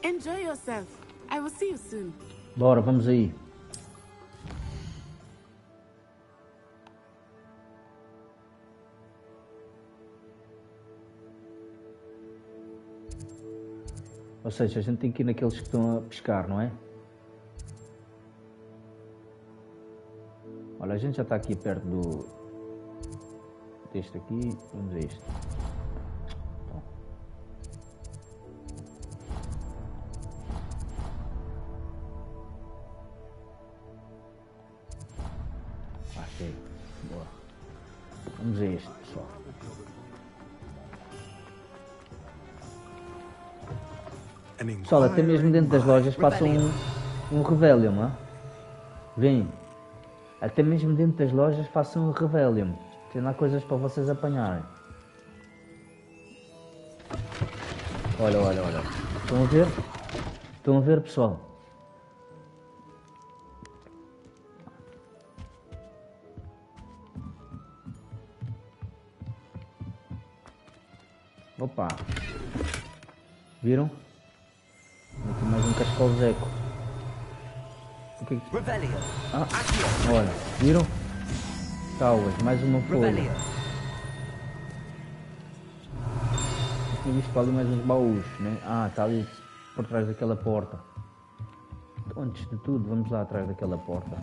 Enjoy yourself. I will see you soon. Bora, vamos aí. Ou seja, a gente tem que ir naqueles que estão a pescar, não é? Olha, a gente já está aqui perto deste aqui. Vamos a este. Ok, boa. Vamos a este, pessoal. Pessoal, até mesmo dentro das lojas passam um Revelio, não é? Vem. Até mesmo dentro das lojas façam um Revelio. Tem lá coisas para vocês apanharem. Olha, olha, olha. Estão a ver? Estão a ver, pessoal? Opa! Viram? Aqui mais um cascal zeco. O que é que... Ah, olha, viram? Talvez, mais uma folha. Tinha visto para ali mais uns baús, né? Ah, está ali por trás daquela porta. Antes de tudo, vamos lá atrás daquela porta.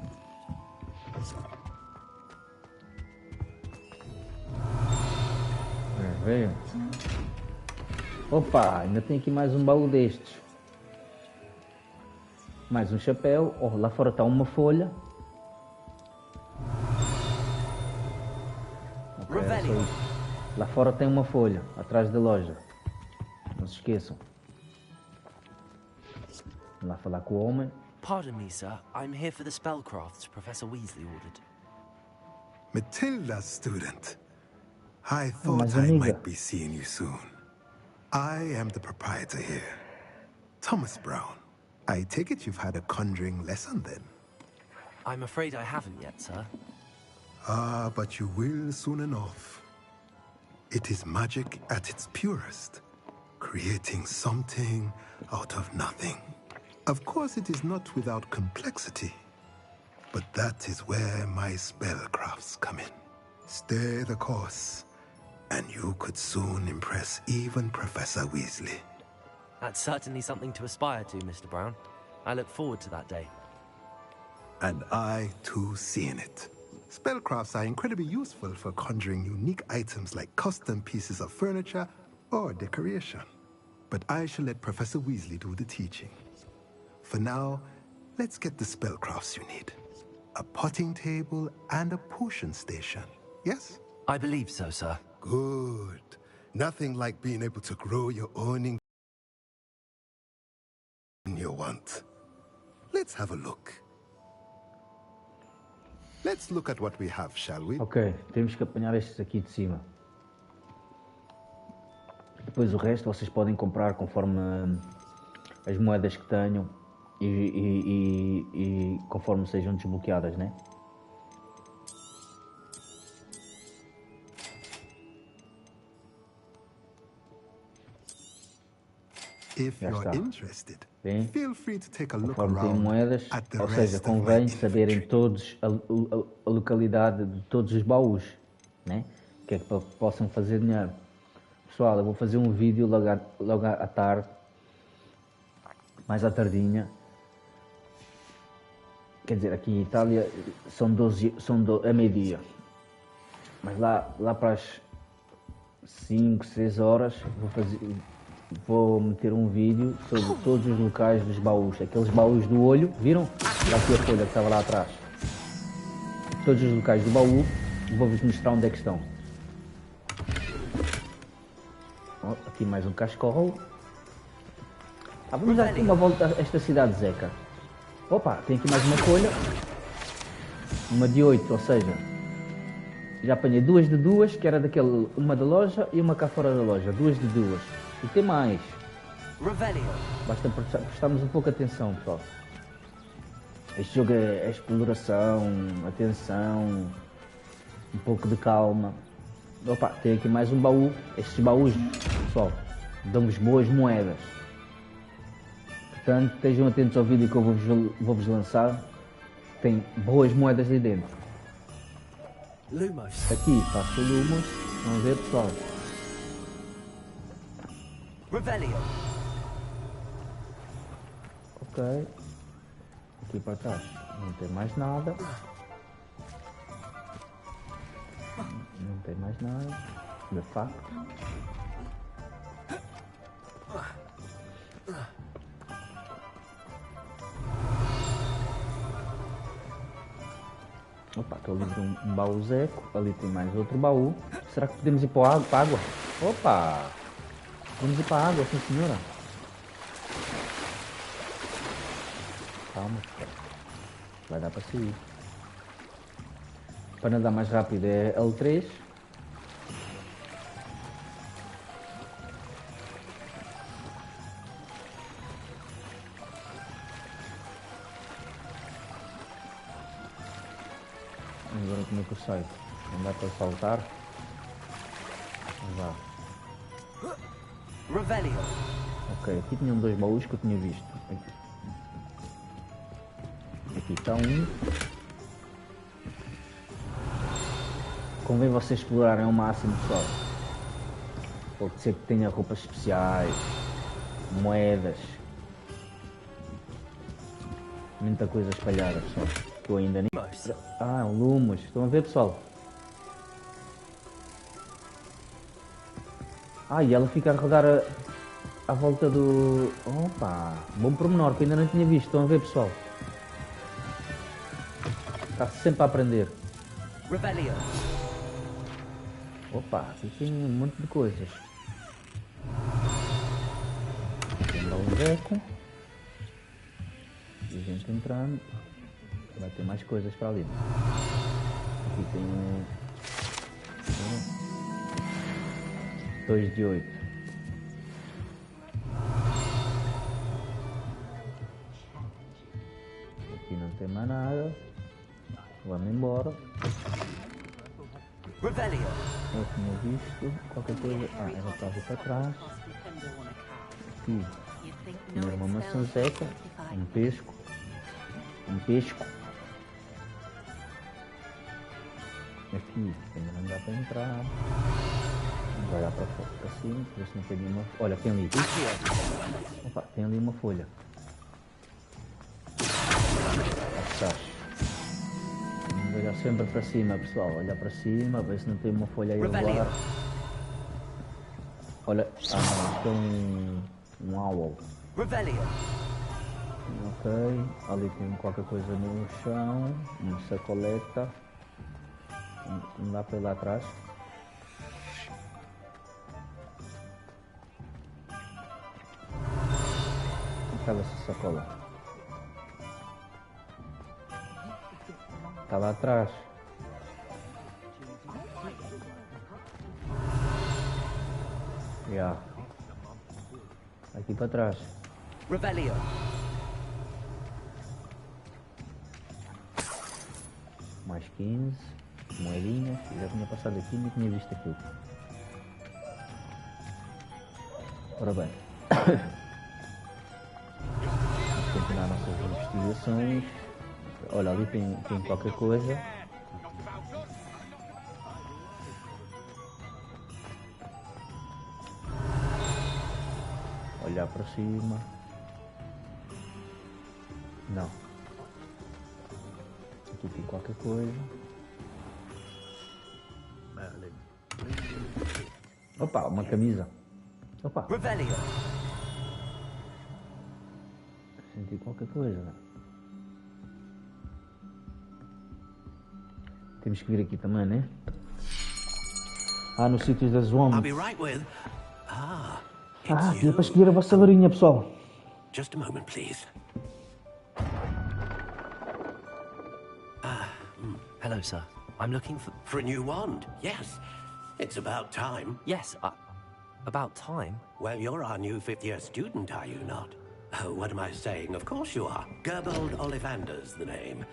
Ver. Opa, ainda tem aqui mais um baú destes. Mais um chapéu. Oh, lá fora está uma folha. Okay, lá fora tem uma folha, atrás da loja. Não se esqueçam. Vamos lá falar com o homem. Pardon me, sir. I'm here for the spellcrafts Professor Weasley ordered. Matilda's student. I thought I might be seeing you soon. I am the proprietor here, Thomas Brown. I take it you've had a conjuring lesson then? I'm afraid I haven't yet, sir. Ah, but you will soon enough. It is magic at its purest, creating something out of nothing. Of course, it is not without complexity, but that is where my spellcrafts come in. Stay the course, and you could soon impress even Professor Weasley. That's certainly something to aspire to, Mr. Brown. I look forward to that day. And I, too, see in it. Spellcrafts are incredibly useful for conjuring unique items like custom pieces of furniture or decoration. But I shall let Professor Weasley do the teaching. For now, let's get the spellcrafts you need. A potting table and a potion station, yes? I believe so, sir. Good. Nothing like being able to grow your own you want. Let's have a look. Let's look at what we have, shall we? Ok, temos que apanhar estes aqui de cima. Depois o resto vocês podem comprar conforme as moedas que tenham e conforme sejam desbloqueadas, né? If you're interested, feel free to take a look conforme tem moedas, ou seja, convém saberem todos a localidade de todos os baús, né? Que é que possam fazer dinheiro. Pessoal, eu vou fazer um vídeo logo à tarde, mais à tardinha. Quer dizer, aqui em Itália é meio-dia, mas lá para as 5, 6 horas vou meter um vídeo sobre todos os locais dos baús, aqueles baús do olho, viram? Lá aqui a folha que estava lá atrás. Todos os locais do baú, vou-vos mostrar onde é que estão. Oh, aqui mais um cascol. Vamos dar aqui uma volta a esta cidade zeca. Opa, tem aqui mais uma folha. Uma de 8, ou seja, já apanhei 2 de 2, que era daquele, uma da loja e uma cá fora da loja. 2 de 2. E tem mais. Basta prestarmos um pouco de atenção, pessoal. Este jogo é exploração, atenção, um pouco de calma. Opa, tem aqui mais um baú. Estes baús, pessoal, dão-vos boas moedas. Portanto, estejam atentos ao vídeo que eu vou-vos lançar. Tem boas moedas ali dentro. Lumos. Aqui faço o Lumos. Vamos ver, pessoal. Revelio. Ok. Aqui para trás não tem mais nada. Não tem mais nada. De facto. Opa, estou ali um baú zeco. Ali tem mais outro baú. Será que podemos ir para a água? Opa! Vamos ir para a água, sim senhora. Calma, vai dar para sair. Para nadar mais rápido é L3. Agora como é que eu saio? Não dá para saltar? Vamos lá. Revelio. Ok, aqui tinham 2 baús que eu tinha visto. Aqui está um. Convém vocês explorarem ao máximo, pessoal. Pode ser que tenha roupas especiais, moedas. Muita coisa espalhada, pessoal. Que eu ainda nem... Ah, um Lumos. Estão a ver, pessoal? Ah, e ela fica a rodar à volta do... Opa! Bom pormenor, que eu ainda não tinha visto. Estão a ver, pessoal? Está sempre a aprender. Rebellion. Opa, aqui tem um monte de coisas. Tem lá um beco. E a gente entrando. Vai ter mais coisas para ali. Aqui tem um... 2 de 8. Aqui não tem mais nada. Vamos embora. Rebellion. Eu tinha visto qualquer coisa. Ah, ela estava para trás. Aqui. Tinha uma maçãzeca. Um pesco. Um pesco. Aqui ainda não dá para entrar. Vamos olhar para fora, para cima, ver se não tem nenhuma. Olha, tem ali. Opa, tem ali uma folha. Vamos olhar sempre para cima, pessoal. Olhar para cima, ver se não tem uma folha aí a voar. Olha, ah não, isto é um owl. Rebellion. Ok, ali tem qualquer coisa no chão, uma sacoleta. Não dá para ir lá atrás. Estava essa sacola. Está lá atrás. Yeah. Aqui para trás. Rebellion. Mais 15 moedinhas. Já tinha passado aqui e não tinha visto aquilo. Ora bem. Vamos continuar nossas investigações. Olha, ali tem qualquer coisa. Olhar para cima. Não. Aqui tem qualquer coisa. Opa, uma camisa. Opa. Rebellion. Senti qualquer coisa. Temos que vir aqui também, né? Ah, no sítio das I'll zombies. be right with. Ah, aqui é para escolher a vossa varinha, pessoal. Just a moment, please. Hello, sir. I'm looking for a new wand. Yes, it's about time. Yes, about time? Well, you're our new fifth-year student, are you not? Oh, what am I saying? Of course you are. Gerbold Ollivander's the name.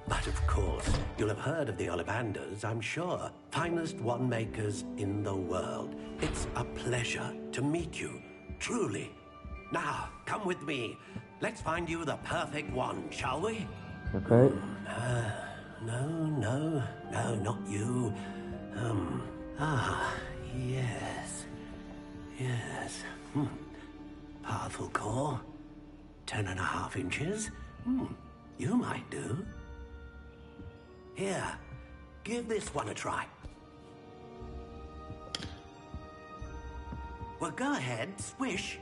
But of course, you'll have heard of the Ollivanders, I'm sure. Finest wand makers in the world. It's a pleasure to meet you, truly. Now, come with me. Let's find you the perfect wand, shall we? Okay. No, not you. Yes. Powerful core. 10.5 inches. You might do. Here, give this one a try. Well, go ahead, swish.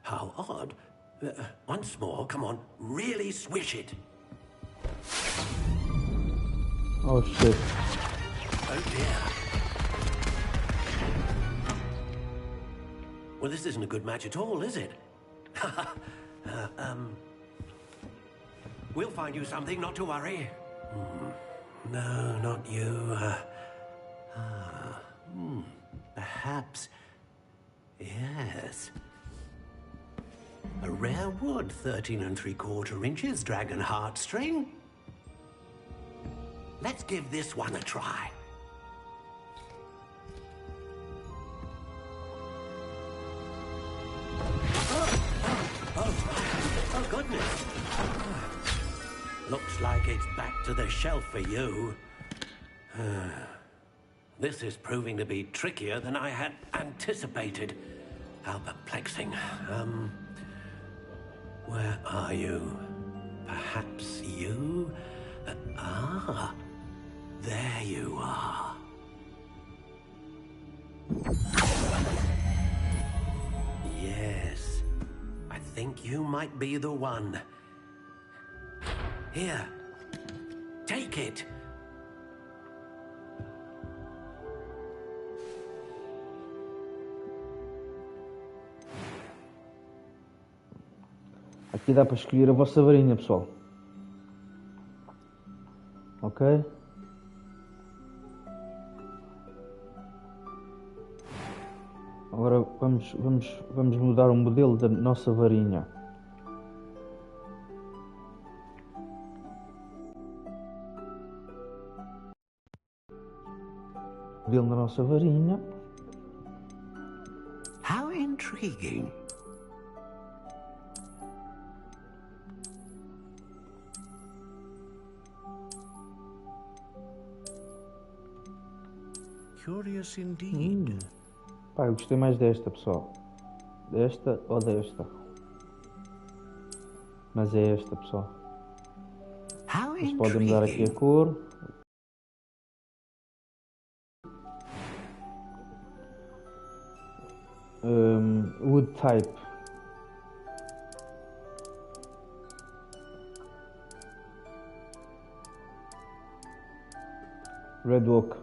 How odd. Once more, come on, really swish it. Oh, shit. Oh, dear. Well, this isn't a good match at all, is it? We'll find you something, not to worry. No, not you. Perhaps. Yes. A rare wood, 13 3/4 inches, dragon heartstring. Let's give this one a try. Oh, goodness. Looks like it's back to the shelf for you. This is proving to be trickier than I had anticipated. How perplexing. Where are you? Perhaps you? There you are. Yes, I think you might be the one. Here, take it. Aqui dá para escolher a vossa varinha, pessoal. Ok? Agora vamos mudar o modelo da nossa varinha. Modelo da nossa varinha. How intriguing. Curious indeed. Pá, eu gostei mais desta, pessoal. Desta ou desta? Mas é esta, pessoal. Vocês podem mudar aqui a cor. Wood type. Red oak.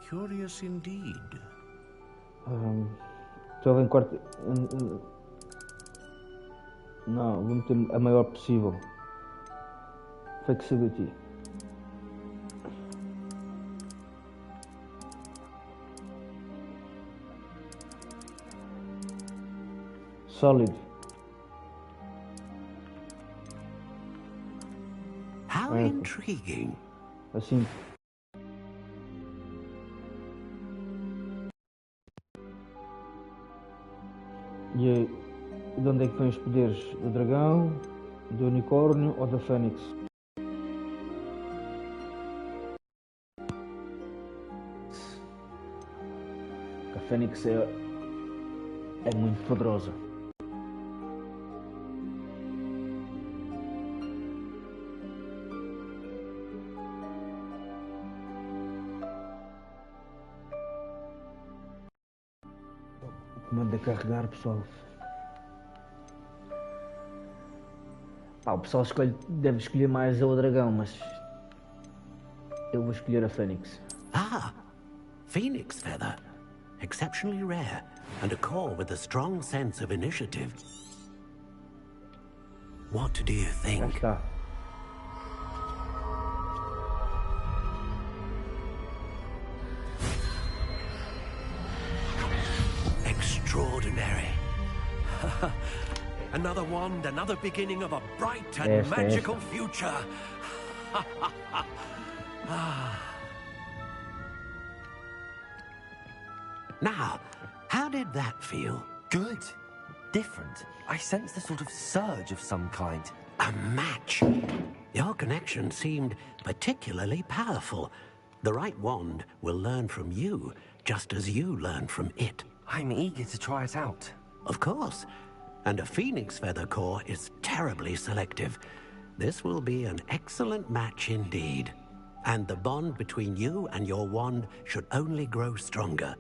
Curious indeed. Estou em quarto. Não, vou meter a maior possível. Flexibility. Solid. How intriguing. Assim. E de onde é que vêm os poderes? Do dragão, do unicórnio ou da fênix? A fênix é muito poderosa. Comando a carregar, pessoal. Pá, o pessoal deve escolher mais o dragão, mas eu vou escolher a fênix. Ah, phoenix feather. Exceptionally rare, and a core with a strong sense of initiative. What do you think? Já está. Extraordinary. Another wand, another beginning of a bright and magical future. Now, how did that feel? Good. Different. I sensed a sort of surge of some kind. A match. Your connection seemed particularly powerful. The right wand will learn from you, just as you learn from it. I'm eager to try it out. Of course. And a phoenix feather core is terribly selective. This will be an excellent match indeed. And the bond between you and your wand should only grow stronger.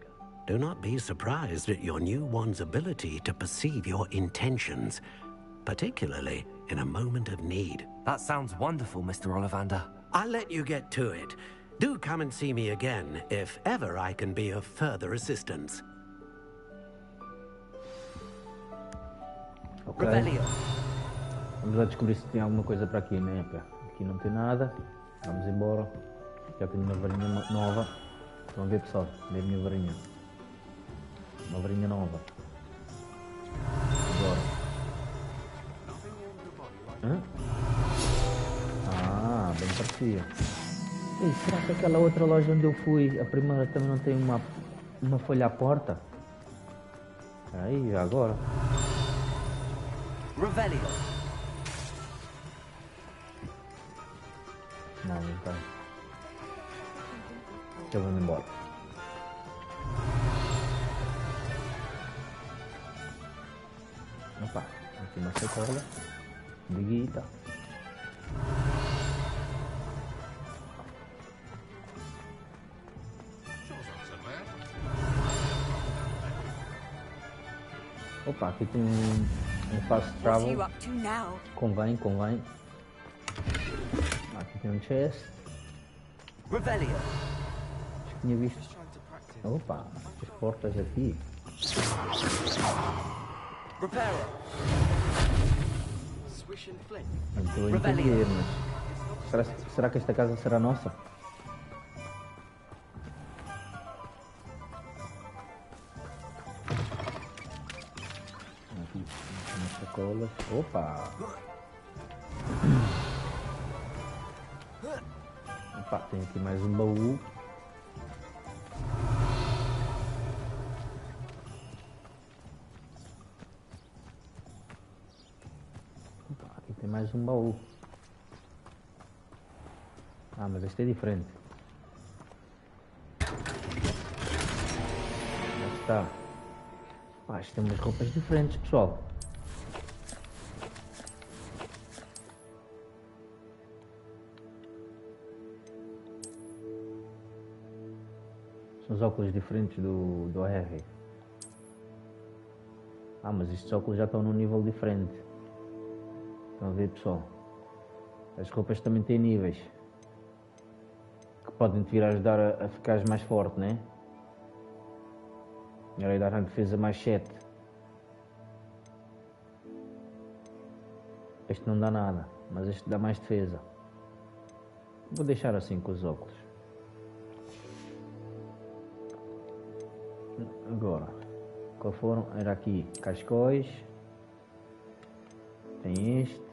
Do not be surprised at your new wand's ability to perceive your intentions, particularly in a moment of need. That sounds wonderful, Mr. Ollivander. I'll let you get to it. Do come and see me again if ever I can be of further assistance. Ok. Vamos lá descobrir se tem alguma coisa para aqui, né? Aqui não tem nada. Vamos embora. Já tenho uma varinha nova. Estão a ver, pessoal? Dei a minha varinha. Uma varinha nova. Agora. Hã? Ah, bem parecia. E será que aquela outra loja onde eu fui, a primeira, também não tem uma folha à porta? Aí, já agora. Revelio. Não tem. Então vamos embora. Opa, aqui uma sacola. de guita. Opa, aqui tem um fast travel. Convém. Aqui tem um chest. Revelio. Acho que tinha visto. Opa, as portas aqui. Reparo. Não estou a entender, mas será que esta casa será nossa? Aqui umas sacolas. Opa! Opa, tem aqui mais um baú. Opa, aqui tem mais um baú. Ah, mas este é diferente. Já está. Ah, isto tem umas roupas diferentes, pessoal. São os óculos diferentes do R. Ah, mas estes óculos já estão num nível diferente. Estão a ver, pessoal? As roupas também têm níveis. Que podem te vir a ajudar a ficares mais forte, né? Melhor dar a defesa mais 7. Este não dá nada, mas este dá mais defesa. Vou deixar assim com os óculos. Agora, qual foram? Era aqui, cascóis. Tem este.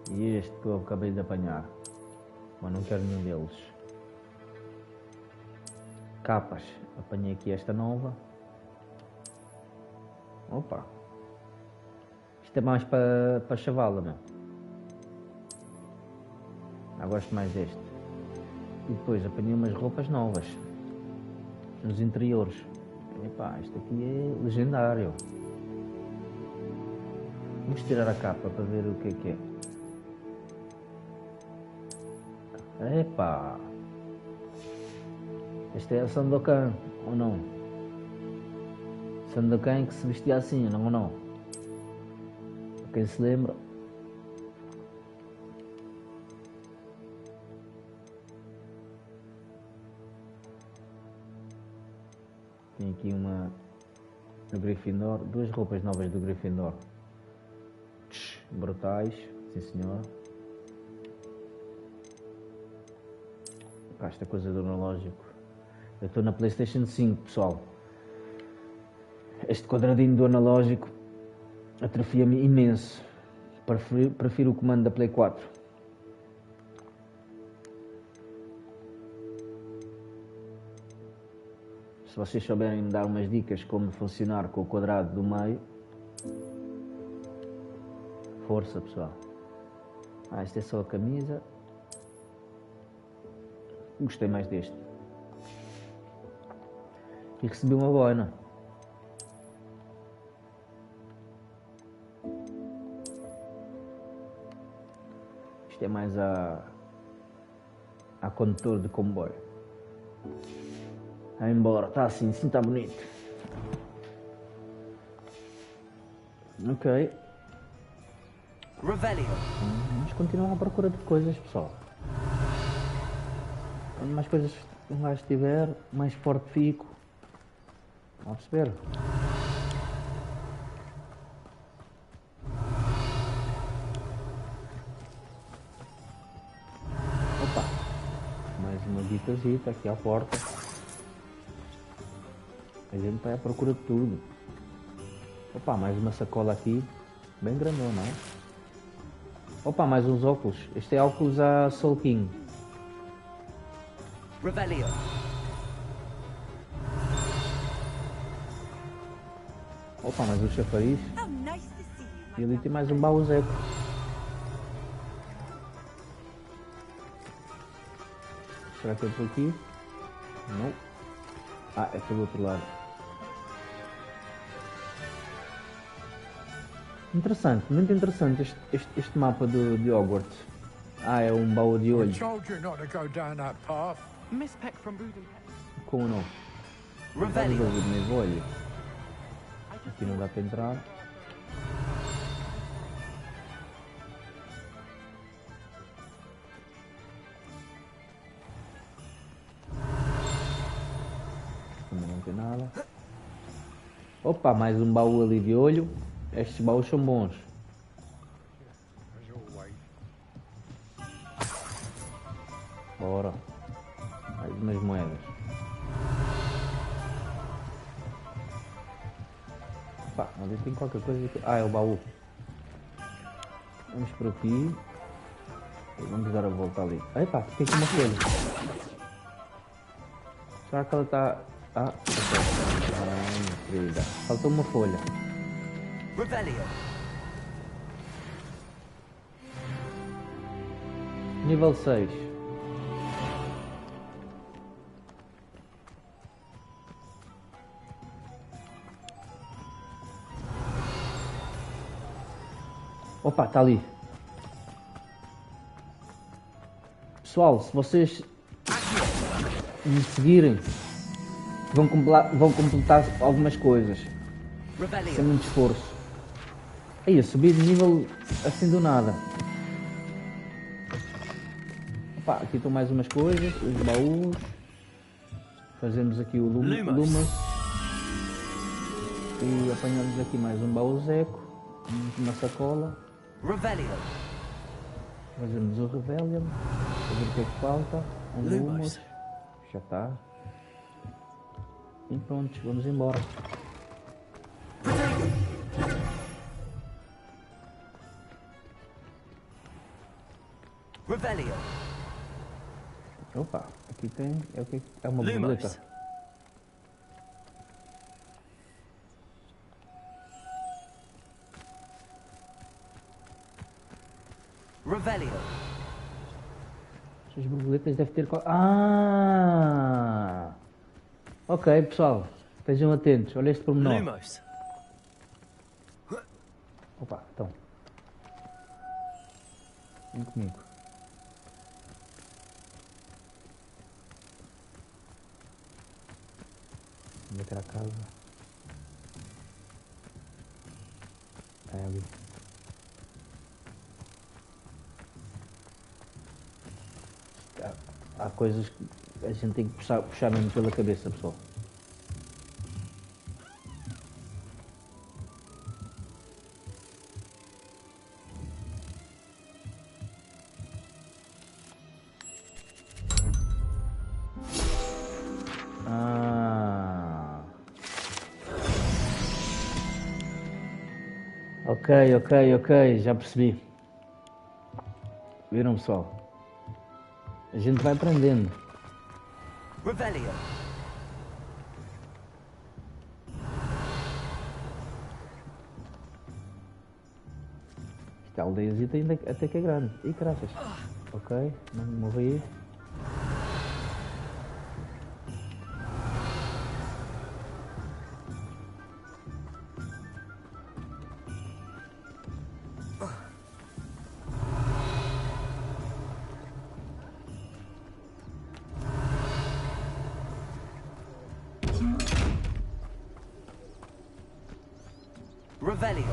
E este que eu acabei de apanhar. Mas não quero nenhum deles. Capas. Apanhei aqui esta nova. Opa. Isto é mais para chavala, meu. Eu gosto mais deste. E depois apanhei umas roupas novas. Nos interiores. Epá, isto aqui é legendário. Vamos tirar a capa para ver o que é. Epá. Este é a Sandokan, ou não? Sandokan que se vestia assim, não ou não? Para quem se lembra. Tem aqui uma do Gryffindor, duas roupas novas do Gryffindor. Brutais, sim senhor. Esta coisa do analógico. Eu estou na PlayStation 5, pessoal. Este quadradinho do analógico atrofia-me imenso. Prefiro o comando da Play 4. Se vocês souberem me dar umas dicas como funcionar com o quadrado do meio, força, pessoal. Ah, esta é só a camisa. Gostei mais deste. E recebi uma boina. Isto é mais a condutor de comboio. Vai embora, está assim está bonito. Ok. Revelio. Vamos continuar à procura de coisas, pessoal. Quanto mais coisas um gajo tiver, mais forte fico. Vamos perceber. Opa! Mais uma guitazita aqui à porta. A gente vai à procura de tudo. Opa, mais uma sacola aqui. Bem grandona, não é? Opa, mais uns óculos. Este é óculos a Soul King. Revelio. Opa, mais um chafariz. E ali tem mais um baúzeco. Será que é por aqui? Não. Ah, é pelo outro lado. Interessante, muito interessante este mapa de Hogwarts. Ah, é um baú de I olho. told you not to go down that path. Miss Peck from Budapest. Como não? Revelio. Baú de mesmo olho. Aqui não dá para entrar. Também não tem nada. Opa, mais um baú ali de olho. Estes baús são bons. Bora. Mais umas moedas. Pá, mas eu tenho qualquer coisa aqui. Ah, é o baú. Vamos por aqui. Vamos dar a volta ali. Epá, tem aqui uma folha. Será que ela está... Ah, querida. Faltou uma folha. Revelio. Nível 6. Opa, está ali. Pessoal, se vocês me seguirem, vão completar algumas coisas. Sem muito esforço. Aí, eu subi de nível assim do nada. Opa, aqui estão mais umas coisas, os baús. Fazemos aqui o Lumas. E apanhamos aqui mais um baú zeco. Uma sacola. Revelio. Fazemos o Revelio. Fazer o que é que falta. Um Lumas. Já está. E pronto, vamos embora. Revelio. Opa, aqui tem. É uma borboleta. Revelio. As borboletas devem ter... Ah! Ok, pessoal. Estejam atentos. Olha este pormenor. Lumos. Opa, então. Vem comigo. Vou meter a casa. É ali. Há coisas que a gente tem que puxar mesmo pela cabeça, pessoal. Ok, já percebi. Viram, pessoal? A gente vai aprendendo. Revelio. Esta aldeiazita ainda até que é grande. Ih, graças. Ok, não morri. Revelio.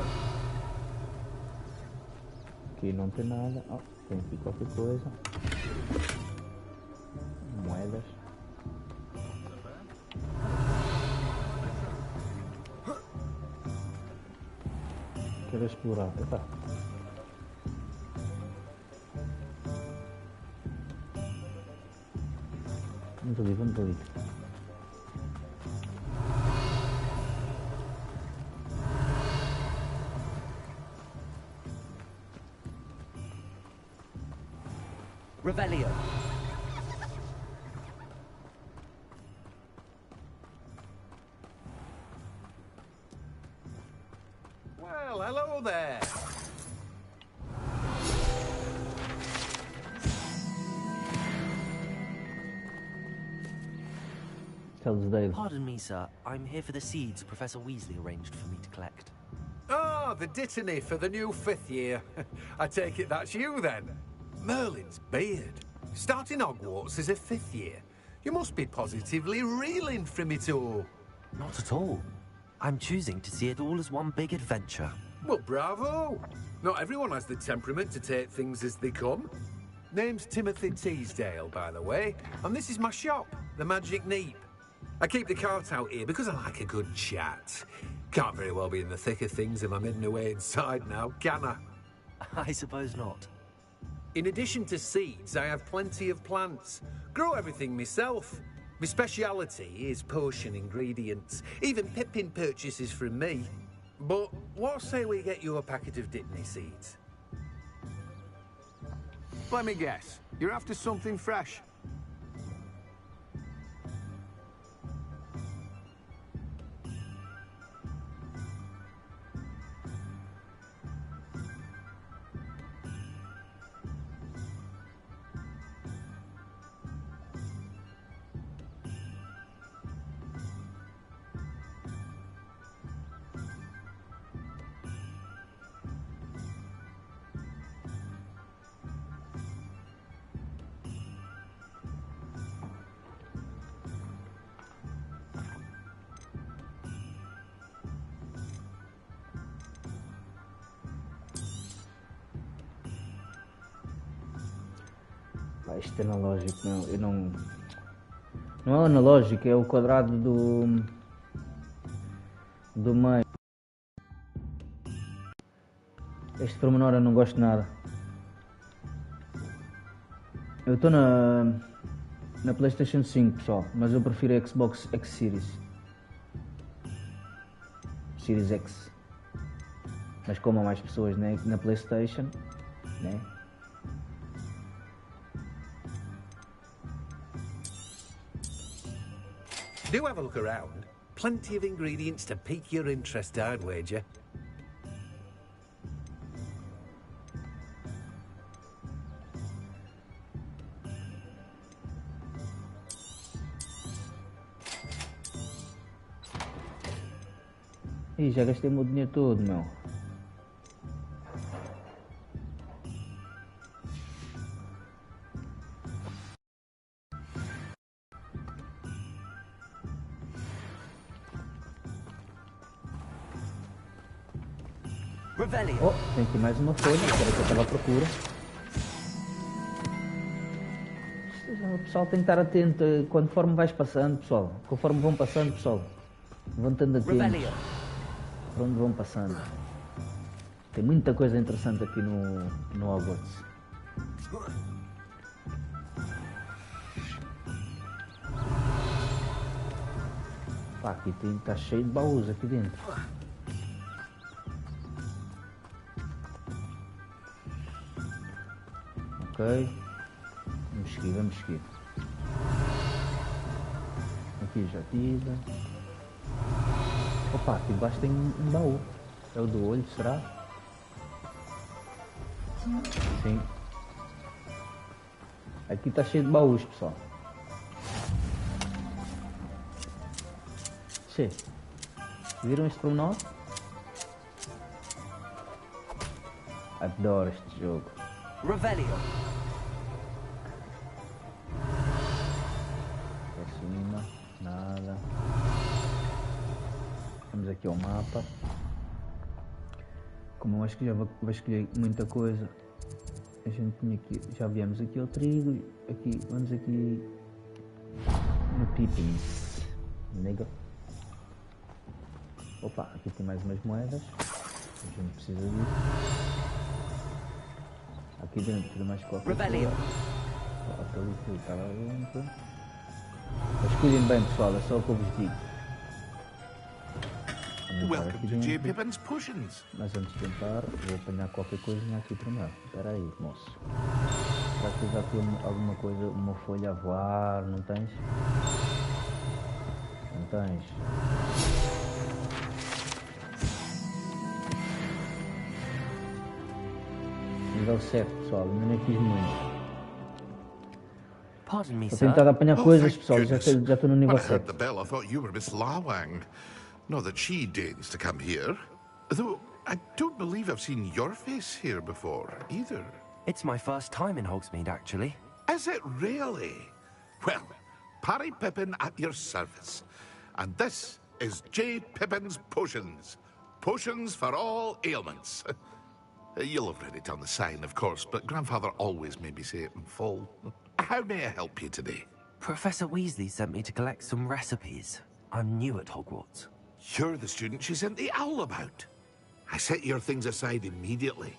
Aqui não tem nada. Oh, tem aqui qualquer coisa. Moedas. Quero explorar. Epa. Vamos ali. Revelio. Well, hello there. Tells Dale. Pardon me, sir. I'm here for the seeds Professor Weasley arranged for me to collect. Ah, the dittany for the new 5th year. I take it that's you, then. Merlin's beard. Starting Hogwarts as a 5th year. You must be positively reeling from it all. Not at all. I'm choosing to see it all as one big adventure. Well, bravo. Not everyone has the temperament to take things as they come. Name's Timothy Teasdale, by the way, and this is my shop, the Magic Neep. I keep the cart out here because I like a good chat. Can't very well be in the thick of things if I'm hidden away inside now, can I? I suppose not. In addition to seeds, I have plenty of plants. Grow everything myself. My speciality is potion ingredients. Even Pippin purchases from me. But what say we get you a packet of Dittany seeds? Let me guess. You're after something fresh. Isto é analógico, não. Eu não. Não é analógico, é o quadrado do meio. Este pormenor eu não gosto de nada. Eu estou na PlayStation 5, pessoal, mas eu prefiro a Xbox X Series. Series X. Mas como há mais pessoas na PlayStation, né? Do have a look around. Plenty of ingredients to pique your interest, I'd wager. Ih, já gastei o meu dinheiro todo, meu. Oh, tem aqui mais uma folha, que era que eu estava à procura. O pessoal tem que estar atento conforme vais passando, pessoal. Conforme vão passando, pessoal. Vão estando atentos para onde vão passando. Tem muita coisa interessante aqui no Hogwarts. Pá, aqui está cheio de baús aqui dentro. Ok, vamos seguir. Aqui já tive. Opa, aqui debaixo tem um baú. É o do olho, será? Sim. Aqui está cheio de baús, pessoal. Che, viram este pormenor? Adoro este jogo. Revelio. Para cima, nada. Vamos aqui ao mapa. Como eu acho que já vou escolher muita coisa, a gente tinha aqui, já viemos aqui ao trigo, aqui, vamos aqui no Pippins. Nega. Opa, aqui tem mais umas moedas. A gente precisa disso. Aqui dentro tem mais qualquer coisa. Ali está lá dentro. Escolhem bem, pessoal, é só o que eu vos digo. Welcome to J. Pippin's Potions. Mas antes de tentar, vou apanhar qualquer coisinha aqui primeiro. Espera aí, moço. Será que já tem alguma coisa, uma folha a voar? Não tens? Não tens? Nível 7, pessoal, ainda nem fiz muito. Pardon me, Estou sir. tentando apanhar coisas, pessoal, já estou no nível When I heard 7. the bell, I thought you were Miss Lawang. Not that she deigns to come here. Though, I don't believe I've seen your face here before, either. It's my first time in Hogsmeade, actually. Is it really? Well, Parry Pippin at your service. And this is J. Pippin's Potions. Potions for all ailments. You'll have read it on the sign, of course, but Grandfather always made me say it in full. How may I help you today? Professor Weasley sent me to collect some recipes. I'm new at Hogwarts. You're the student she sent the owl about. I set your things aside immediately.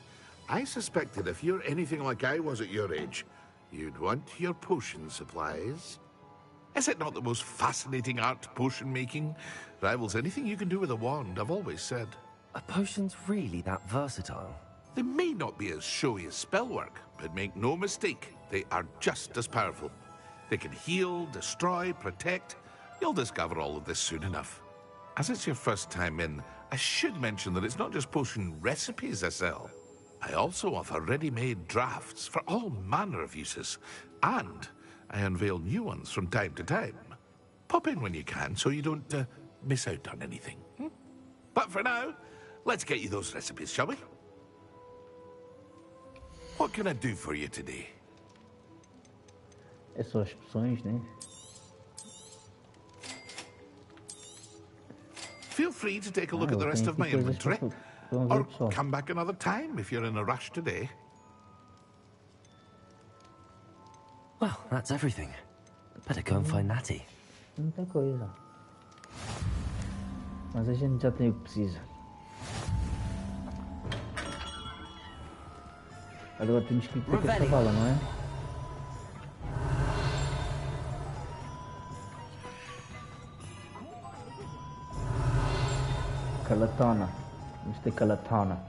I suspected if you're anything like I was at your age, you'd want your potion supplies. Is it not the most fascinating art, potion making? Rivals anything you can do with a wand, I've always said. Are potions really that versatile? They may not be as showy as spellwork, but make no mistake, they are just as powerful. They can heal, destroy, protect. You'll discover all of this soon enough. As it's your first time in, I should mention that it's not just potion recipes I sell. I also offer ready-made drafts for all manner of uses, and I unveil new ones from time to time. Pop in when you can so you don't miss out on anything. But for now, let's get you those recipes, shall we? What can I do for you today? É só as opções, né? Feel free to take a look at the rest of my inventory. Or come back another time if you're in a rush today. Well, that's everything. Better go and find Natty. Muita coisa. Mas a gente já tem o que precisa. Agora temos que ir para a cavala, não é? Calatona. Vamos ter Calatona.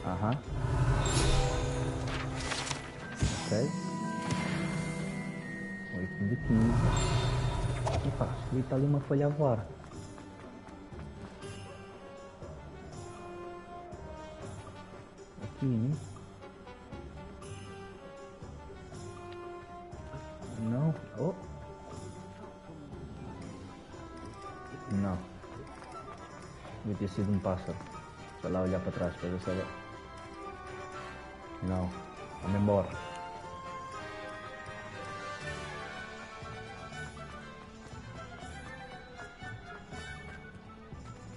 Aham. Ok. 8 de 15. Epá, ali está ali uma folha a voar. Aqui, né? Não. Oh. Não. Devia ter sido um pássaro. Vai lá olhar para trás para ver se ela... Não. Vamos embora.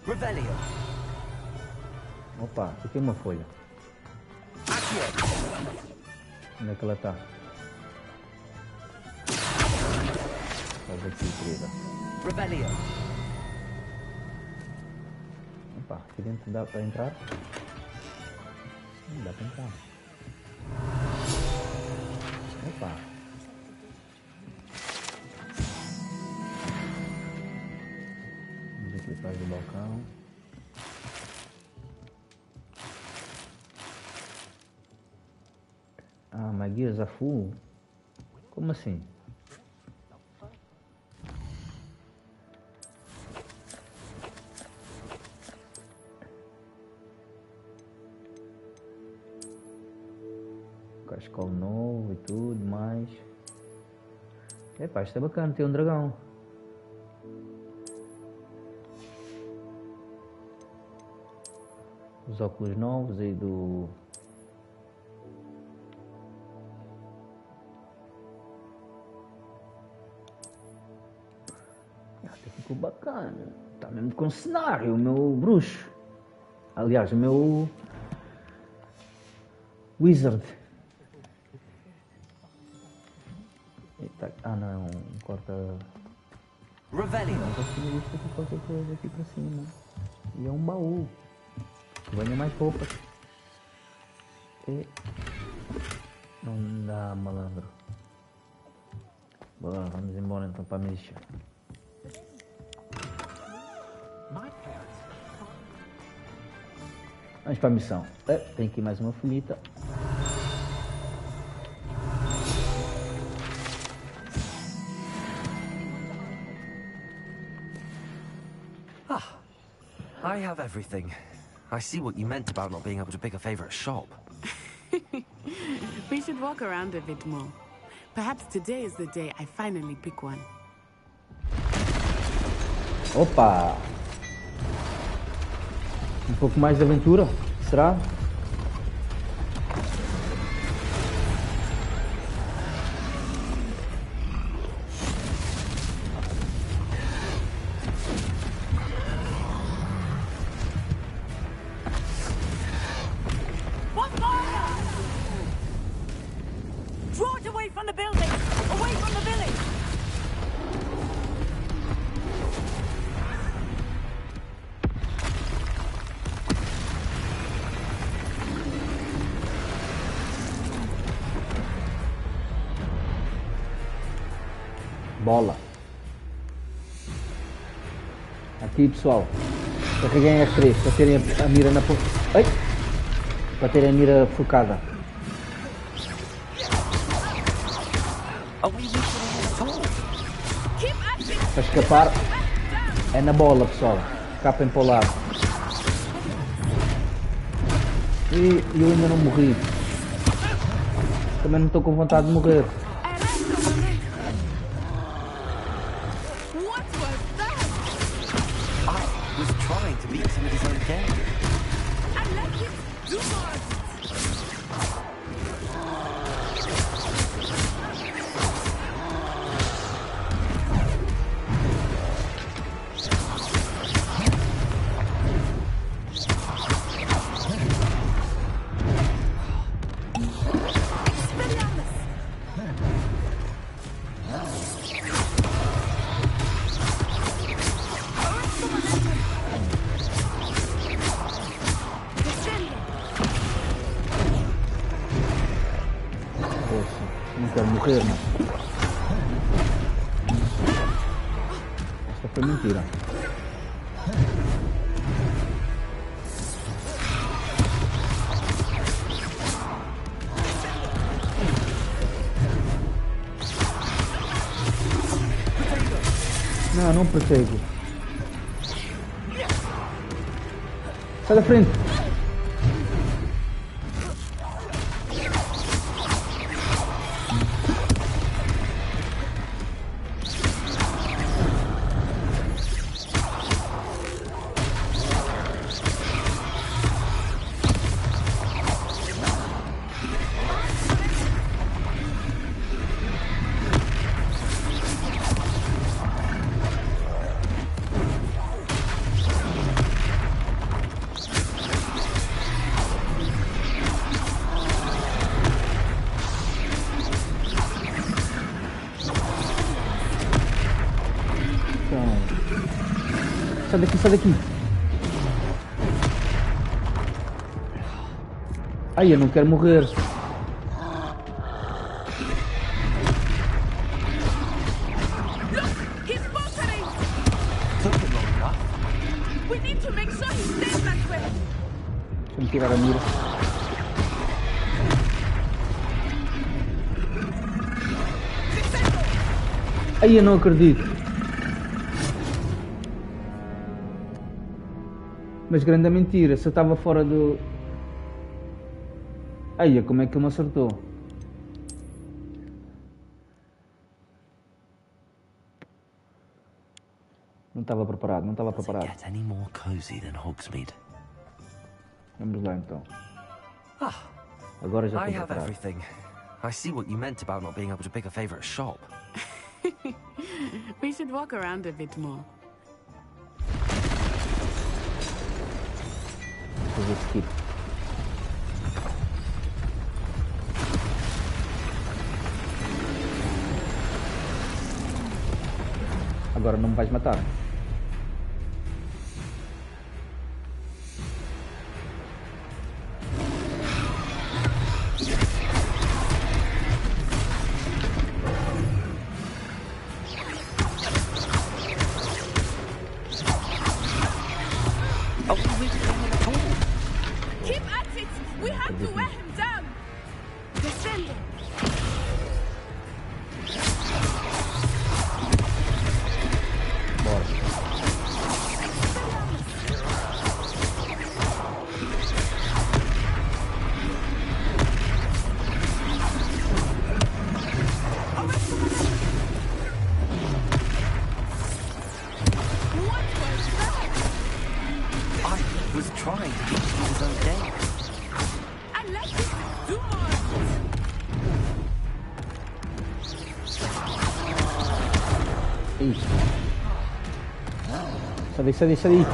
Revelio. Opa, aqui tem uma folha. Onde é que ela está? Faz aqui, querida. Revelio. Opa, aqui dentro dá para entrar? Dá para entrar. Opa. Vamos aqui atrás do balcão. Ah, Magias a full? Como assim? Cascal novo e tudo mais. Epá, isto é bacana, tem um dragão. Os óculos novos aí do... Até ficou bacana. Está mesmo com cenário, o meu bruxo. Aliás, o meu... Wizard. Eita, ah não, é um corta... Revelio. Não, já tinha visto aqui qualquer coisa aqui para cima. E é um baú. Venha mais roupas. E... Não dá, malandro. Bora, vamos embora então para a missa. Vamos para a missão. Tem aqui mais uma folhita. I have everything. I see what you meant about not being able to pick a favorite shop. We should walk around a bit more. Perhaps today is the day I finally pick one. Opa! Um pouco mais de aventura, será? Draw it away from the building! Away from the village! Bola. Aqui, pessoal. Carreguem F3 para terem a mira na ponta. Ai! Para terem a mira focada. Para escapar é na bola, pessoal. Escapem para o lado. E eu ainda não morri. Também não estou com vontade de morrer. Não quero morrer, não. Esta foi mentira. Não, não prossego. Sai da frente. Sai daqui, sai daqui. Ai, eu não quero morrer. Deixa-me tirar a mira. Ai, eu não acredito. Mas grande mentira, se eu estava fora do... Ai, como é que ele me acertou? Não estava preparado, não estava preparado. Vamos lá então. Agora já I estou have preparado. everything. I see what you meant about not being able to pick a favorite shop. We should walk around a bit more. Fazer skip. Agora não me vais matar. What Ih. Sai daí.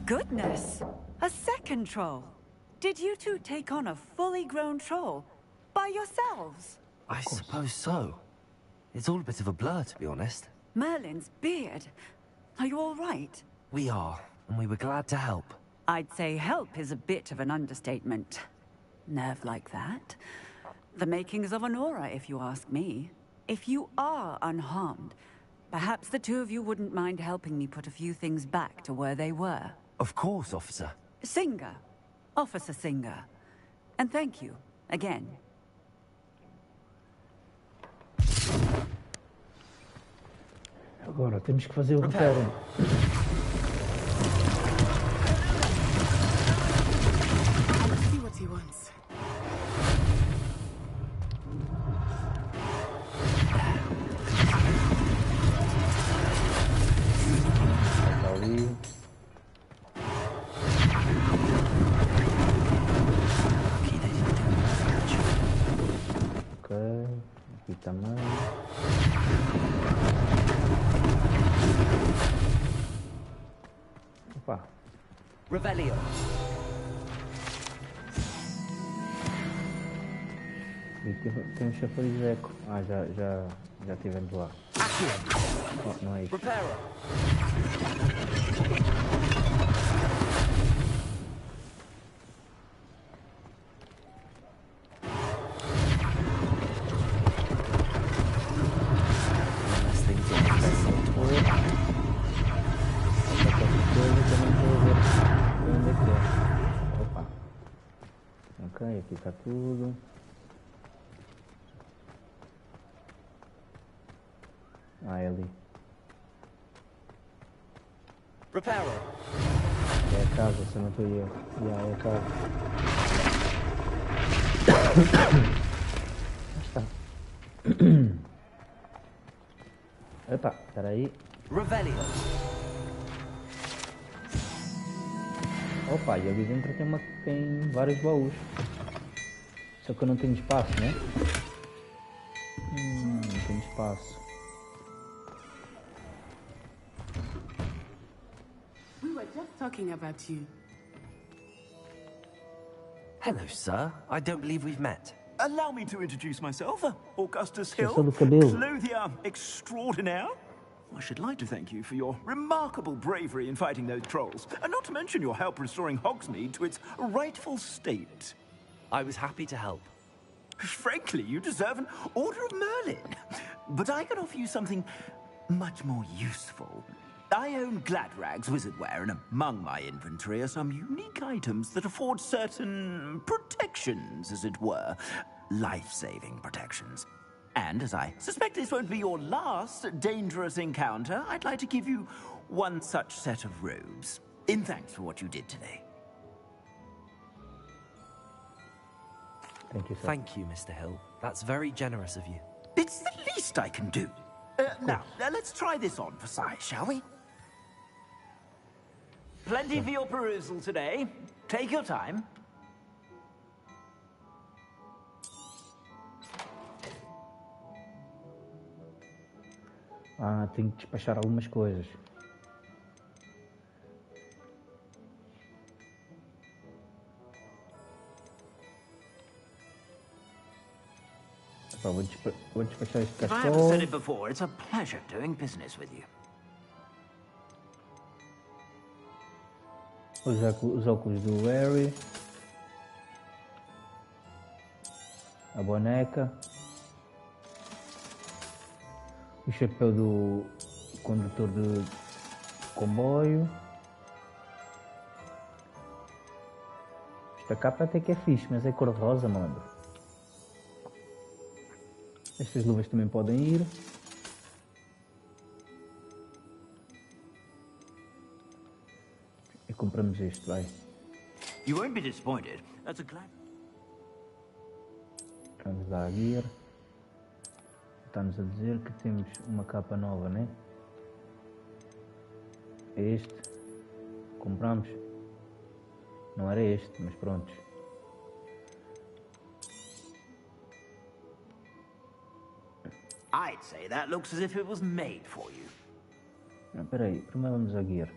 Goodness! A second troll! Did you two take on a fully grown troll? By yourselves? I suppose so. It's all a bit of a blur, to be honest. Merlin's beard. Are you all right? We are, and we were glad to help. I'd say help is a bit of an understatement. Nerve like that. The makings of an aura, if you ask me. If you are unharmed, perhaps the two of you wouldn't mind helping me put a few things back to where they were. Of course, officer. Singer. Officer Singer. And thank you, again. Agora temos que fazer o roteiro. See what he wants. Está ali. Ok, aqui também. Opa. Revelio. Tem um chafariz de eco. Ah, já tivemos lá. Oh, não é isso. Ok, aqui está tudo. Ah, é ali. Reparo. É a casa, se eu não estou eu. É a casa. Já está. Epa, espera aí. Revelio. Opa, e ali dentro tem vários baús. Só que eu não tenho espaço, né? Não tenho espaço. We were just talking about you. Hello, sir. I don't believe we've met. Allow me to introduce myself, Augustus Só Hill, do cabelo. clothier extraordinaire. I should like to thank you for your remarkable bravery in fighting those trolls, and not to mention your help restoring Hogsmeade to its rightful state. I was happy to help. Frankly, you deserve an Order of Merlin. But I can offer you something much more useful. I own Gladrag's wizardware, and among my inventory are some unique items that afford certain protections, as it were. Life-saving protections. And as I suspect this won't be your last dangerous encounter, I'd like to give you one such set of robes, in thanks for what you did today. Thank you, sir. Thank you, Mr. Hill. That's very generous of you. It's the least I can do. Now, let's try this on for size, shall we? Plenty for your perusal today. Take your time. Ah, tenho que despachar algumas coisas. Pá, vou despachar este If I haven't castelo. said it before, it's a pleasure doing business with you. Os óculos do Harry. A boneca. O chapéu do condutor de comboio. Esta capa até que é fixe, mas é cor-de-rosa, me lembro. Estas luvas também podem ir. E compramos este, vai. You won't be disappointed. That's a glad. Vamos dar a guia. Está-nos a dizer que temos uma capa nova, né? É este. Compramos. Não era este, mas pronto. I'd say that looks as if it was made for you. Não, espera aí, primeiro vamos à guia.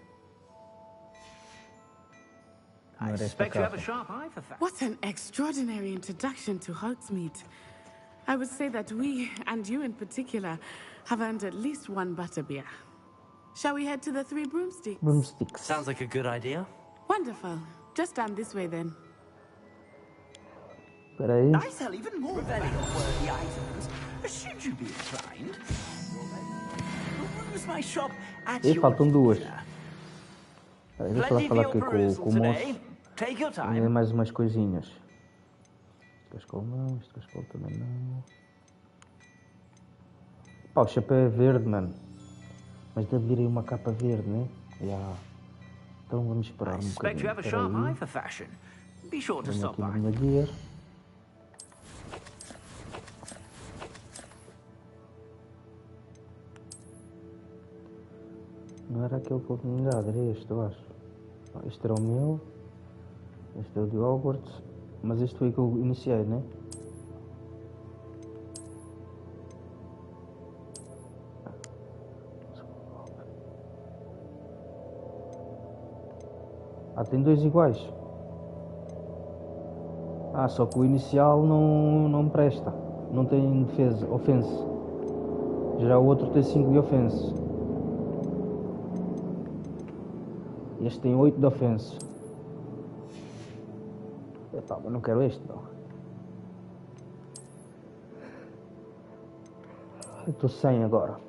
Não I era esta suspect you have a capa. sharp eye for fashion. What an extraordinary introduction to Hogsmeade. I would say that we, and you in particular, have earned at least one butterbeer. Shall we head to the Three Broomsticks? Broomsticks. Sounds like a good idea. Wonderful. Just down this way then. Espera aí. I sell even more value-worthy items. Should you be inclined? Use my shop at E your faltam duas. leisure. Espera aí, deixa lá falar aqui com o moço. Take your Ainda time. mais umas coisinhas. Este cascol não, este cascol também não. Pá, o chapéu é verde, mano. Mas deve vir aí uma capa verde, né? Yeah. Então vamos esperar um Suspect you bocadinho. have a Espera sharp eye aí. for fashion. Be sure to Venho stop aqui by. na guia. Não era aquele que eu tinha dado, era este, eu acho. Este era o meu. Este é o de Hogwarts. Mas este foi o que eu iniciei, né? Ah, tem dois iguais. Ah, só que o inicial não presta. Não tem defesa, offense. Já o outro tem 5 de offense. Este tem 8 de offense. Epá, mas não quero este, não. Eu estou 100 agora.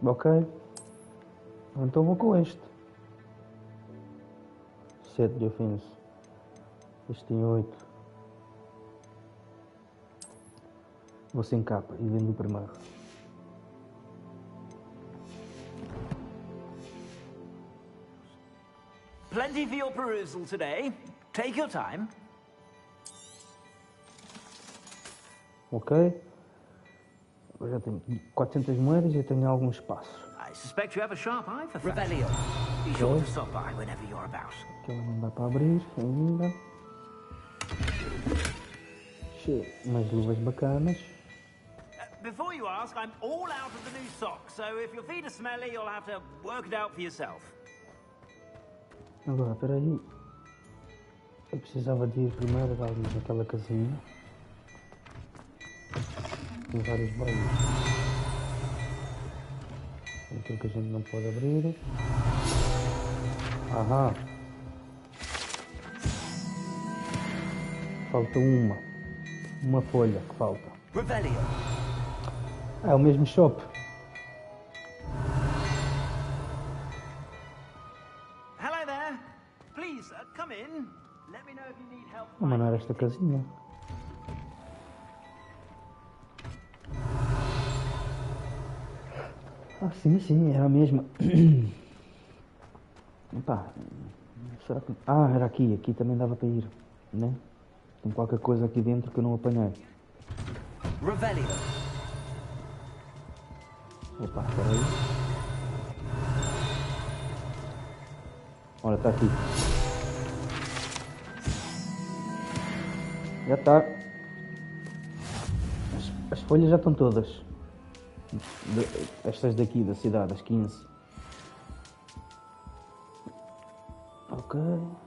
Ok. Então vou com este. 7 de offense. Este tem 8. Vou sem capa e vendo o primeiro. Plenty for your perusal today. Take your time. Ok. Agora já tenho 400 moedas e tenho algum espaço. I suspect you have a sharp eye for fashion. Revelio. Be sure to stop by whenever you're about. Aquela não dá para abrir ainda. Cheio. Umas luvas bacanas. Before you ask, I'm all out of the new socks, so if your feet are smelly, you'll have to work it out for yourself. Agora, espera aí. Eu precisava de ir primeiro ali naquela casinha. Tem vários bairros. Aquilo que a gente não pode abrir. Aham. Falta uma. Uma folha que falta. Revelio. Ah, é o mesmo shop. Hello there. Please, come in. Let me know if you need help. Vou mandar esta casinha. Ah, sim, era a mesma. Epá, será que... Ah, era aqui. Aqui também dava para ir, né? Tem qualquer coisa aqui dentro que eu não apanhei. Revelio. Opa, peraí. Olha, tá aqui. Já tá. As folhas já estão todas. Estas daqui da cidade, as 15. Ok.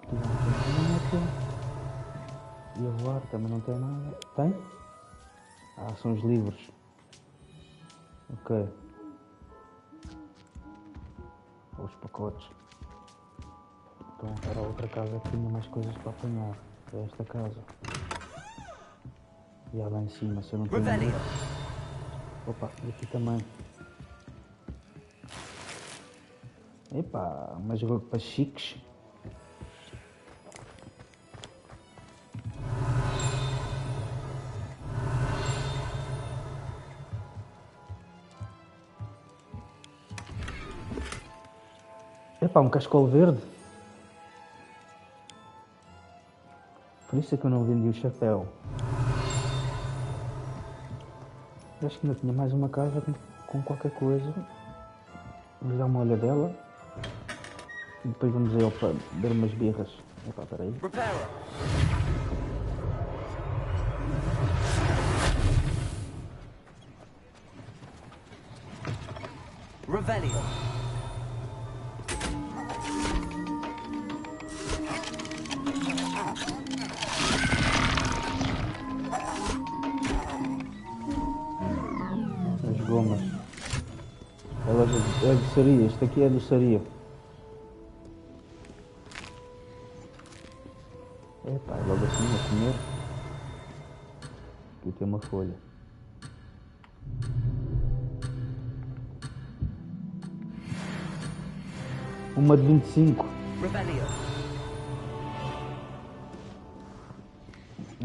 Aqui não tem nada. E a voar também não tem nada. Tem? Ah, são os livros. Ok. Os pacotes. Então para a outra casa que tinha mais coisas para apanhar. É esta casa. E há lá em cima, se eu não tenho medo. Opa, e aqui também. Epá, umas roupas chiques. Epá, um cascol verde. Por isso é que eu não vendi o chapéu. Eu acho que ainda tinha mais uma casa com qualquer coisa. Vamos dar uma olhadela. E depois vamos aí ao pub, dar umas birras. Epá, peraí. Revelio. As gomas. Elas é doçaria. Este aqui é doçaria. Epá, é logo assim a comer. Aqui tem uma folha. Uma de 25. Revelio.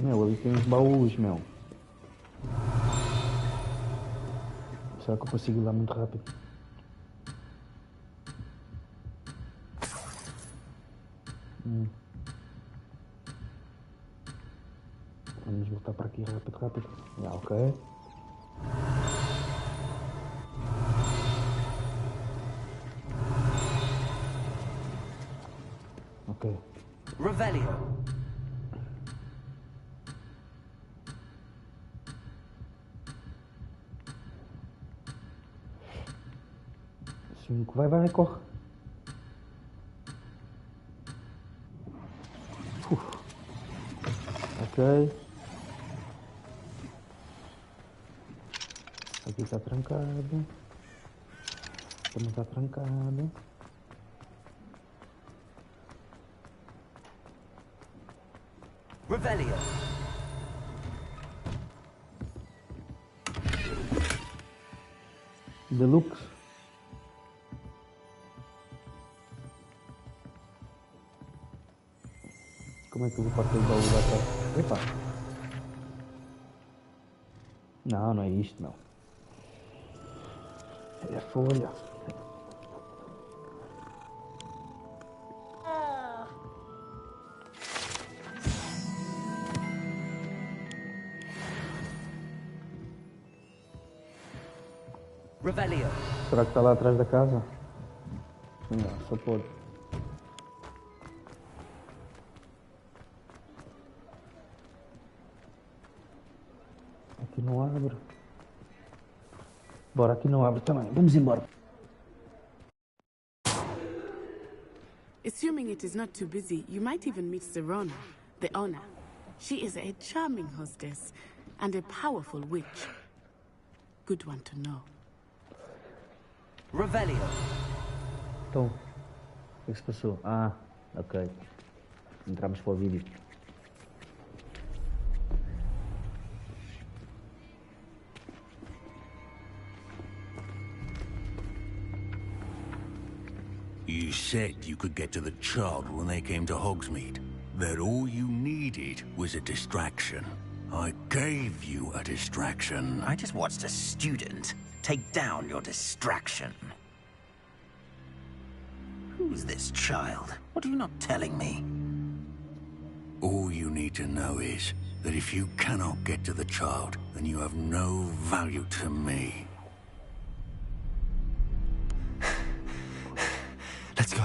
Meu, ali tem uns baús, meu. Será que eu consigo ir lá muito rápido? Vamos voltar para aqui rápido, rápido. Ok. Ok. Revelio. Cinco. Vai, corre. Ok. Aqui está trancado. Também está trancado. Revelio. Deluxe. Como é que eu vou partir do baú lá atrás? Epa! Não é isto, não. É a folha. Revelio. Será que está lá atrás da casa? Não, só pode. Aqui não abre. Bora, aqui não abre também. Vamos embora. Assuming it is not too busy, you might even meet Serona, the owner. She is a charming hostess and a powerful witch. Good one to know. Revelio. Então, o que se passou? Ah, ok. Entramos para o vídeo. You said you could get to the child when they came to Hogsmeade. That all you needed was a distraction. I gave you a distraction. I just watched a student take down your distraction. Who's this child? What are you not telling me? All you need to know is that if you cannot get to the child, then you have no value to me. Let's go.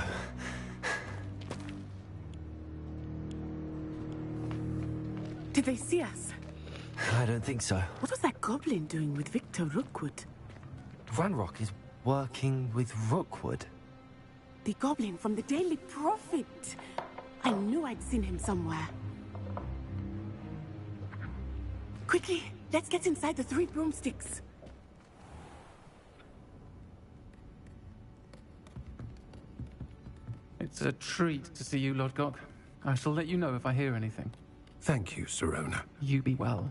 Did they see us? I don't think so. What was that goblin doing with Victor Rookwood? Ranrock is working with Rookwood. The goblin from the Daily Prophet. I knew I'd seen him somewhere. Quickly, let's get inside the 3 broomsticks. It's a treat to see you, Lodgok. I shall let you know if I hear anything. Thank you, Sirona. You be well.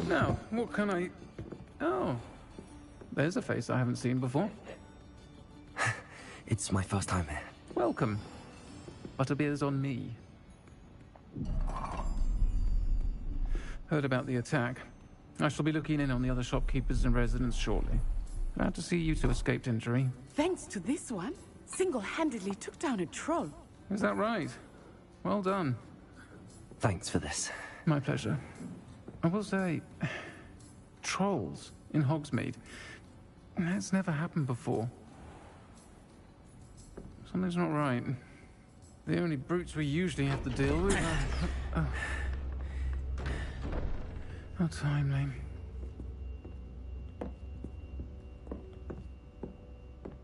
Now, what can I... Oh. There's a face I haven't seen before. It's my first time here. Welcome. Butterbeer's on me. Heard about the attack. I shall be looking in on the other shopkeepers and residents shortly. Glad to see you two escaped injury. Thanks to this one, single-handedly took down a troll. Is that right? Well done. Thanks for this. My pleasure. I will say, trolls in Hogsmeade. That's never happened before. Something's not right. The only brutes we usually have to deal with are... How timely.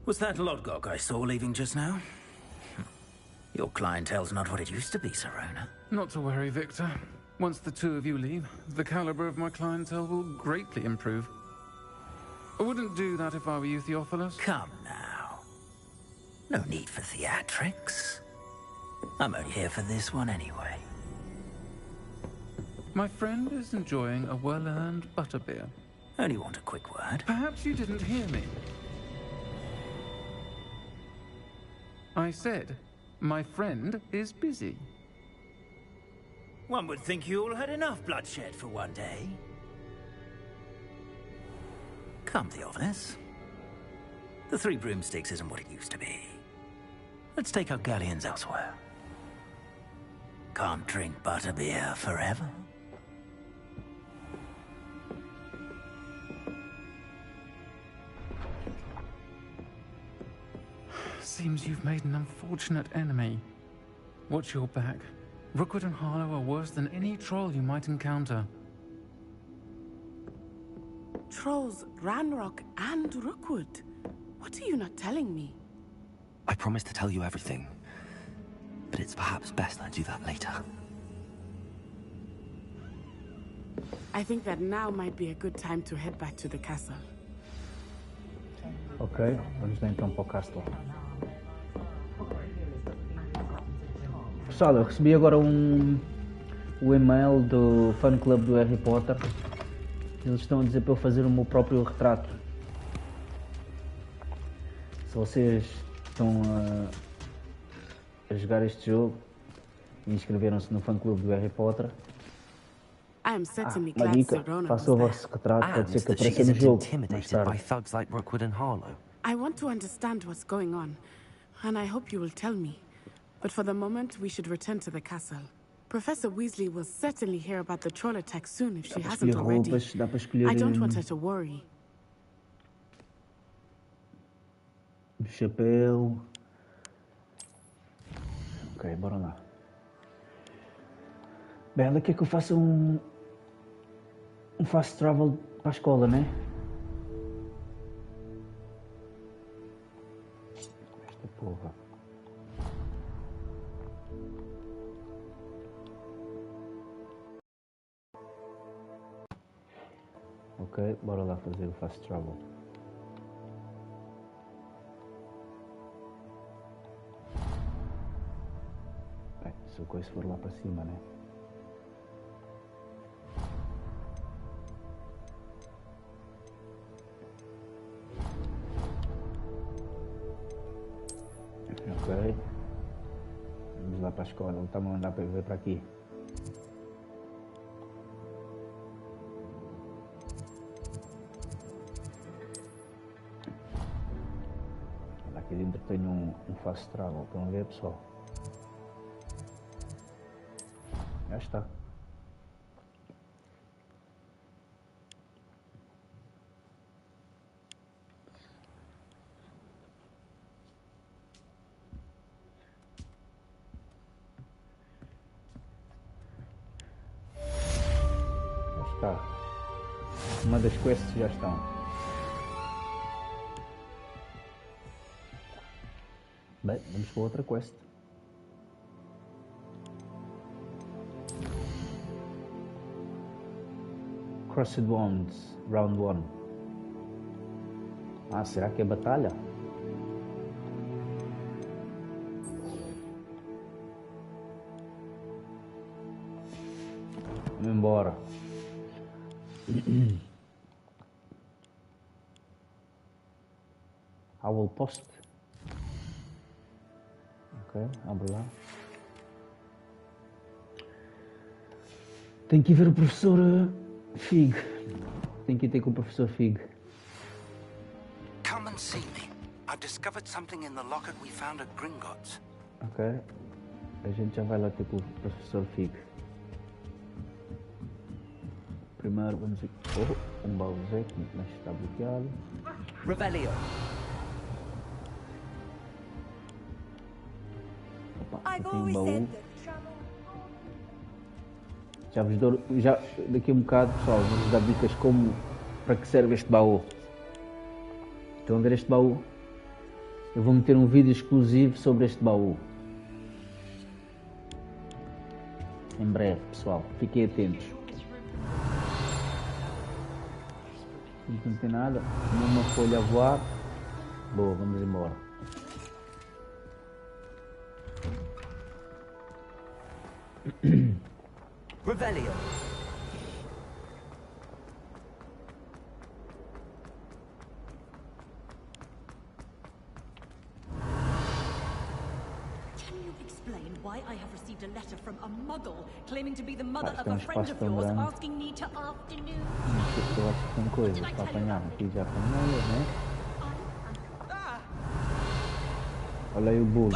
Was that Lodgok I saw leaving just now? Your clientele's not what it used to be, Sirona. Not to worry, Victor. Once the two of you leave, the caliber of my clientele will greatly improve. I wouldn't do that if I were you, Theophilus. Come now. No need for theatrics. I'm only here for this one anyway. My friend is enjoying a well-earned butterbeer. Only want a quick word. Perhaps you didn't hear me. I said, my friend is busy. One would think you all had enough bloodshed for one day. Come, Theophilus. The 3 broomsticks isn't what it used to be. Let's take our galleons elsewhere. Can't drink butterbeer forever. Seems you've made an unfortunate enemy. Watch your back. Rookwood and Harlow are worse than any troll you might encounter. Trolls, Ranrock, and Rookwood. What are you not telling me? I promised to tell you everything, but it's perhaps best I do that later. I think that now might be a good time to head back to the castle. Ok, vamos lá então para o castelo. Pessoal, eu recebi agora o e-mail do fan club do Harry Potter. Eles estão a dizer para eu fazer o meu próprio retrato. Se vocês estão a jogar este jogo e inscreveram-se no fan club do Harry Potter, I am certainly uma glad dica, Sirona faça o was vosso retrato, pode ser que And that she apareça no isn't jogo mais intimidated by tarde. thugs like Rookwood and Harlow. I want to understand what's going on, and I hope you will tell me. But for the moment, we should return to the castle. Professor Weasley will certainly hear about the troll attack soon if she hasn't already. Dá para escolher I don't want her to worry. o chapéu. Ok, bora lá. Bem, ela quer que eu faça um fast travel para a escola, né? Esta porra. Ok, bora lá fazer o fast travel. Bem, se o coisa for lá para cima, né? Ok. Vamos lá para a escola. Ele está-me a mandar para ver para aqui. Aqui dentro tenho um fast travel. Estão a ver, pessoal? Já está. Já está. Uma das quests já estão. Bem, vamos para outra quest. Crossed Wands, Round 1. Ah, será que é batalha? Vamos embora. Owl Post. Ok, abre lá. Tenho que ir ver o professor Fig. Tenho que ir ter com o professor Fig. Come and see me. I've discovered something in the locket we found at Gringotts. Ok. A gente já vai lá ter com o professor Fig. Primeiro vamos aqui. Oh, um baúzeco, mas está bloqueado. Revelio. Opa, aqui um baú. Já vos dou, daqui a um bocado, pessoal, vou-vos dar dicas para que serve este baú. Estão a ver este baú? Eu vou meter um vídeo exclusivo sobre este baú. Em breve, pessoal. Fiquem atentos. Não tem nada. Uma folha a voar. Boa, vamos embora. Revelio. Can you explain why I have received a letter from a muggle claiming to be the mother of Tem a friend espaço of tão yours grande. asking me to afternoon? Eu acho que tem coisas para apanhar. Aqui já apanhei, né? Olha aí o bolo.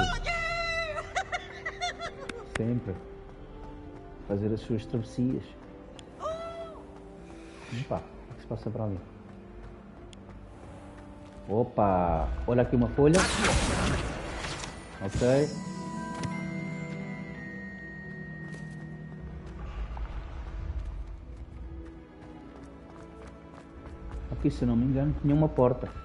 Sempre. Fazer as suas travessias. Opa, o que se passa para ali? Opa! Olha aqui uma folha. Ok. Aqui, se não me engano, tinha uma porta.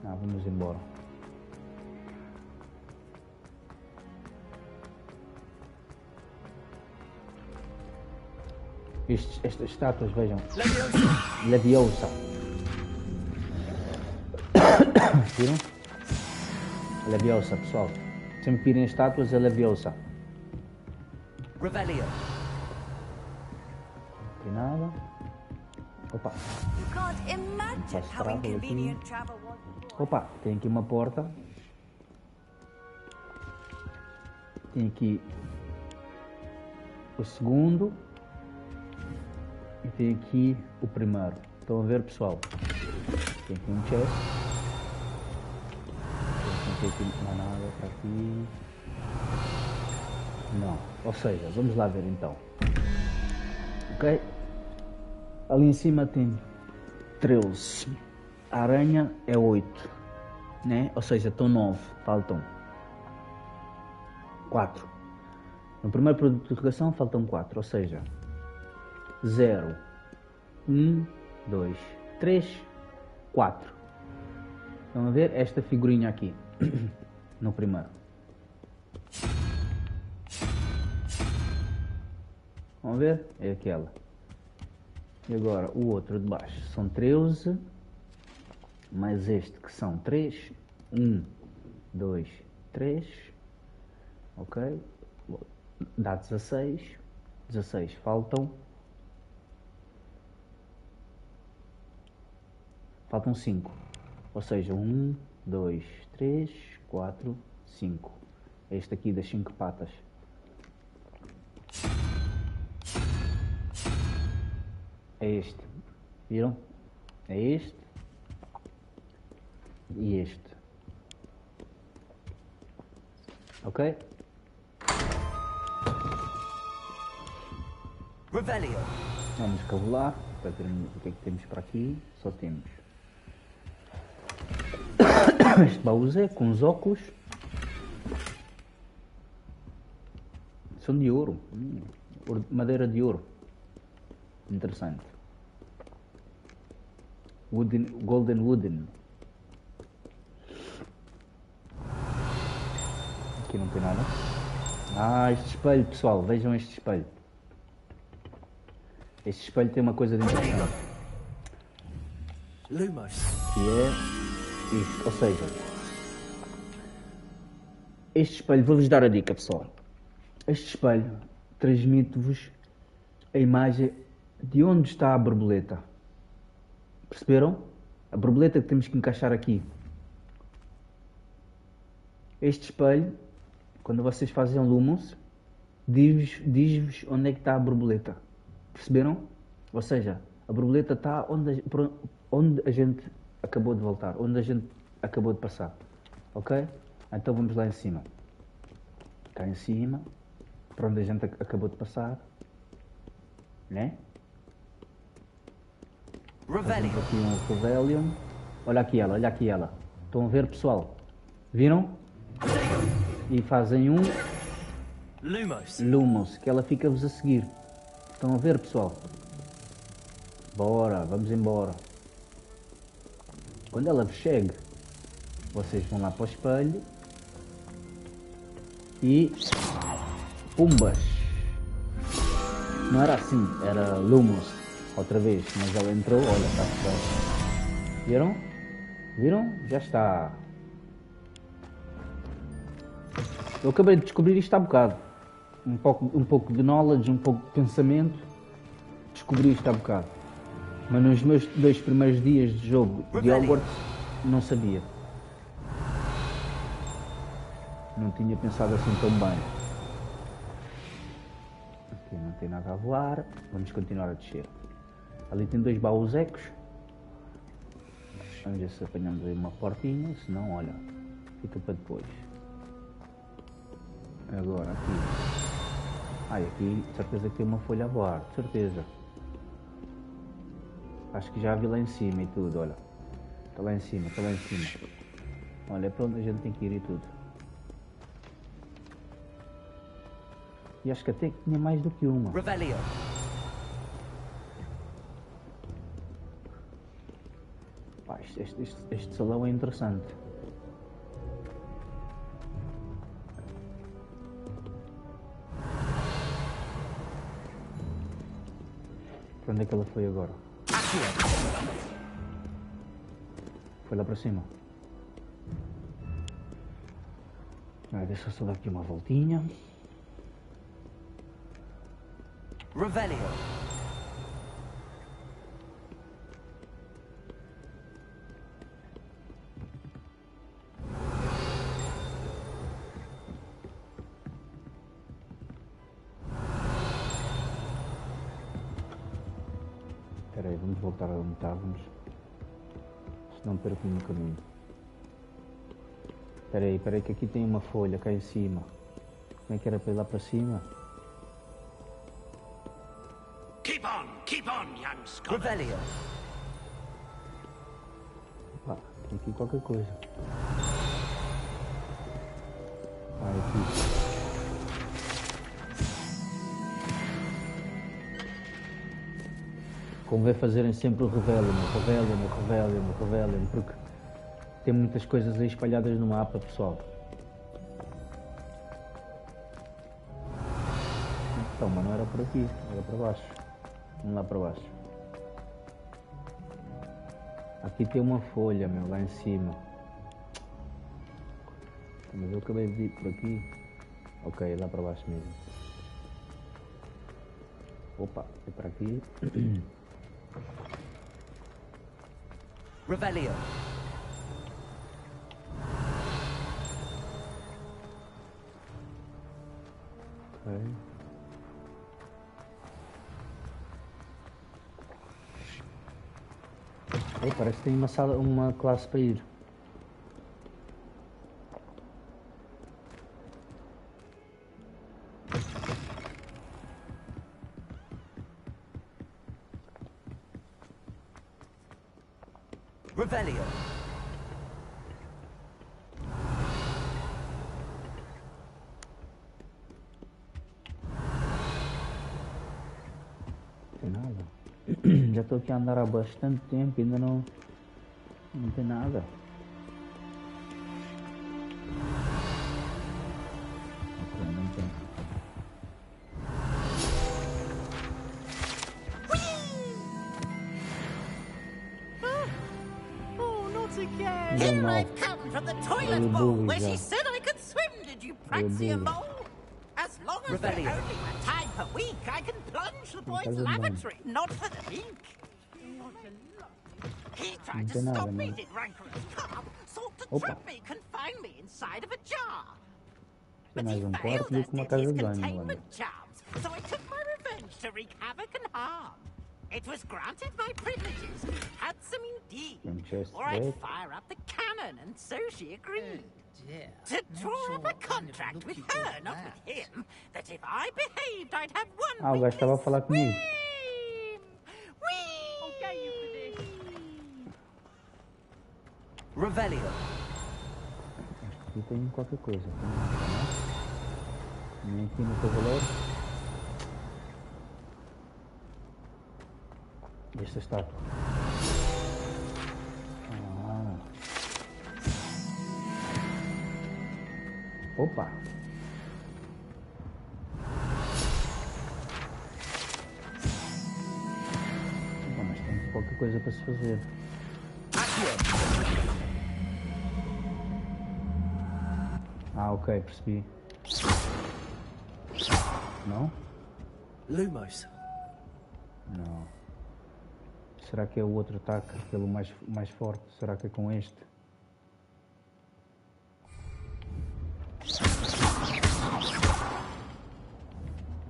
Vamos embora. Estas estátuas, vejam. Leviosa. Viram? Leviosa, pessoal. Sempre que virem estátuas, é Leviosa. Revelio. Não tem nada. Opa. You can't imagine how inconvenient travel was. Opa, tem aqui uma porta. Tem aqui o segundo. E tem aqui o primeiro. Estão a ver, pessoal? Tem aqui um chest. Não tem aqui mais nada para aqui. Não. Ou seja, vamos lá ver então. Ok? Ali em cima tem 13. A aranha é 8. Né? Ou seja, estão 9. Faltam 4. No primeiro produto de interrogação faltam 4. Ou seja, 0, 1, 2, 3, 4. Estão a ver esta figurinha aqui? No primeiro. Vão ver? É aquela. E agora o outro de baixo. São 13. Mais este que são 3. 1, 2, 3. Ok? Dá 16. 16. Faltam 5. Ou seja, 1, 2, 3, 4, 5. Este aqui das 5 patas. é este. Viram? É este. E este. Ok? Revelio. Vamos cabular para vermos o que é que temos para aqui. Só temos este baúzé com os óculos. São de ouro. Madeira de ouro. Interessante. Golden wooden. Aqui não tem nada. Ah, este espelho, pessoal. Vejam este espelho. Este espelho tem uma coisa de interessante. Lumos. Que é isto. Ou seja, este espelho, vou-vos dar a dica, pessoal. Este espelho transmite-vos a imagem de onde está a borboleta. Perceberam? A borboleta que temos que encaixar aqui. Este espelho, quando vocês fazem lumos, diz-vos onde é que está a borboleta. Perceberam? Ou seja, a borboleta está onde a gente acabou de voltar, onde a gente acabou de passar. Ok? Então vamos lá em cima. Cá em cima, para onde a gente acabou de passar. Né? Revelio. Aqui um Revelio. Olha aqui ela, olha aqui ela. Estão a ver, pessoal? Viram? E fazem um Lumos, que ela fica-vos a seguir. Estão a ver, pessoal? Bora, vamos embora. Quando ela vos chegue, vocês vão lá para o espelho e pumbas. Não era assim, era Lumos outra vez, mas ela entrou, olha, está bem. Viram? Viram? Já está. Eu acabei de descobrir isto há bocado. Um pouco de knowledge, um pouco de pensamento. Descobri isto há bocado. Mas nos meus 2 primeiros dias de jogo de Hogwarts, não sabia. Não tinha pensado assim tão bem. Aqui não tem nada a voar. Vamos continuar a descer. Ali tem 2 baús ecos. Vamos ver se apanhamos aí uma portinha. Se não, olha, fica para depois. Agora aqui. Aqui de certeza que tem uma folha a voar. De certeza. Acho que já a vi lá em cima e tudo, olha. Está lá em cima, está lá em cima. Olha, é para onde a gente tem que ir e tudo. E acho que até que tinha mais do que uma. Revelio. Pá, este salão é interessante. Para onde é que ela foi agora? Foi lá para cima. Deixa eu só dar aqui uma voltinha. Revelio. Espera aí, vamos voltar a onde estávamos. Senão perco no caminho. Espera aí que aqui tem uma folha cá em cima. Como é que era para ir lá para cima? Keep on, young scholar. Revelio. Pá, tem aqui qualquer coisa. Aqui. Convém fazerem sempre o Revelio, porque tem muitas coisas aí espalhadas no mapa, pessoal. Então, mas não era por aqui, era para baixo. Vamos lá para baixo. Aqui tem uma folha, meu, lá em cima. Mas eu acabei de ir por aqui. Ok, lá para baixo mesmo. Opa, é para aqui. Revelio. Ok. Ei, parece que tem uma sala, uma classe para ir. Revelio. Não tem nada. Já estou aqui a andar há bastante tempo e ainda não tem nada. Ok, não tem. Oh, not again! Here I've come from the toilet bowl where she said I could swim. Did you praxia mole? As long as there's only one time per week, I can plunge the boys' lavatory, not for the leak. He tried to stop me, did rancorous carp, sought to trap me, confine me inside of a jar. Tem mais um quarto e uma casa de banho, olha. Charms, so I took my revenge to wreak havoc and harm. It was granted my privileges, handsome indeed, or I'd fire up the cannon, and so she agreed. To draw up a contract with her, not with him, that if I behaved, I'd have one Ah, o gajo estava a falar comigo. Revelio. Aqui tem qualquer coisa. Nem aqui no cavaleiro. Esta estátua. Ah. Opa! Bom, mas tem qualquer coisa para se fazer. Ah, ok, percebi. Não? Lumos. Não. Será que é o outro ataque, aquele mais forte? Será que é com este?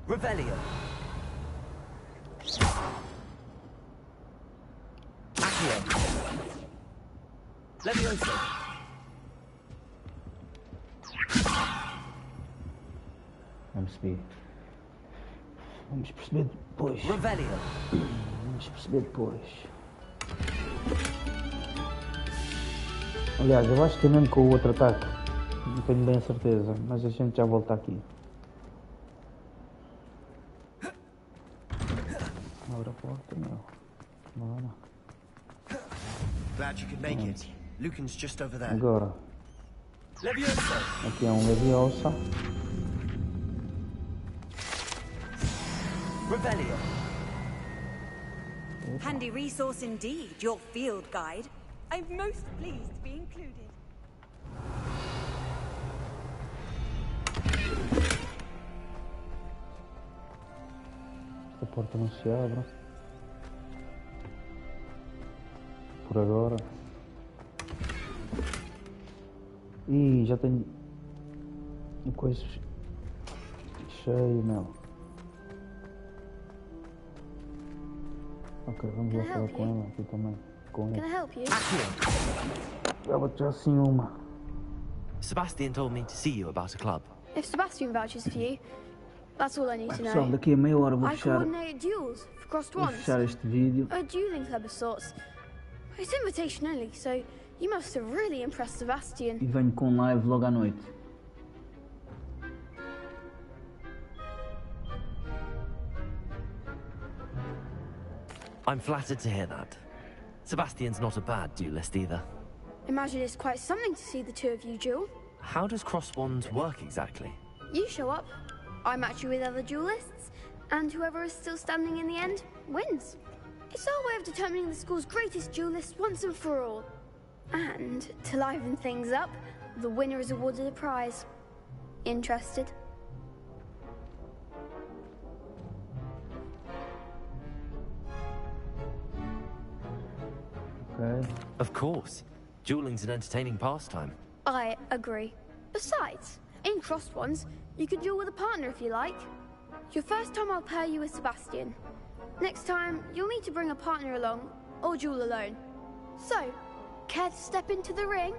Revelio. Accio. Levioso. Vamos perceber. Vamos perceber depois. Revelio. Vamos perceber depois. Aliás, eu acho que é mesmo com o outro ataque. Não tenho bem a certeza, mas a gente já volta aqui. Abre a porta, meu. Bora. Glad you could make it. Lucan's just over there. Agora. Leviosa. Aqui é um Leviosa. Revelio. Handy resource indeed, your field guide. I'm most pleased to be included. Esta porta não se abre. Por agora. Ih, já tenho coisas cheio, meu. Ok, vamos lá falar com ela aqui também. Com ele. Can I help you? Ela já assim uma. Sebastian told me to see you about a club. If Sebastian vouches for you, that's all I need to Pessoal, know. daqui a meia hora vou I fechar, coordinate duels for crossed vou ones. fechar este vídeo. A dueling club of sorts. It's invitation only, so you must have really impressed Sebastian. E venho com live logo à noite. I'm flattered to hear that. Sebastian's not a bad duelist either. Imagine it's quite something to see the two of you duel. How does cross wands work exactly? You show up, I match you with other duelists, and whoever is still standing in the end wins. It's our way of determining the school's greatest duelist once and for all. And to liven things up, the winner is awarded a prize. Interested? Okay. Of course. Dueling's an entertaining pastime. I agree. Besides, in crossed ones, you can duel with a partner if you like. Your first time I'll pair you with Sebastian. Next time, you'll need to bring a partner along, or duel alone. So, care to step into the ring?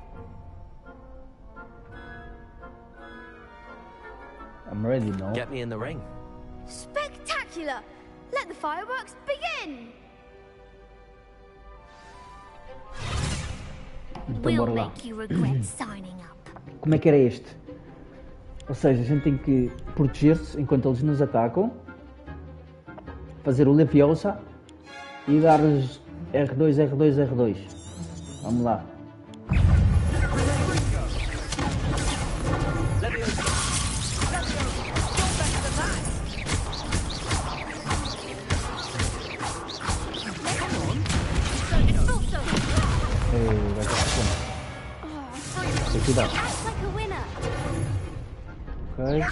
I'm ready, no? Get me in the ring. Spectacular! Let the fireworks begin! Então We'll bora lá. make you regret signing up. Como é que era este? Ou seja, a gente tem que proteger-se enquanto eles nos atacam, fazer o Leviosa e dar-lhes R2, R2, R2. Vamos lá. Ei, vai dar como? Tem cuidado. Ok.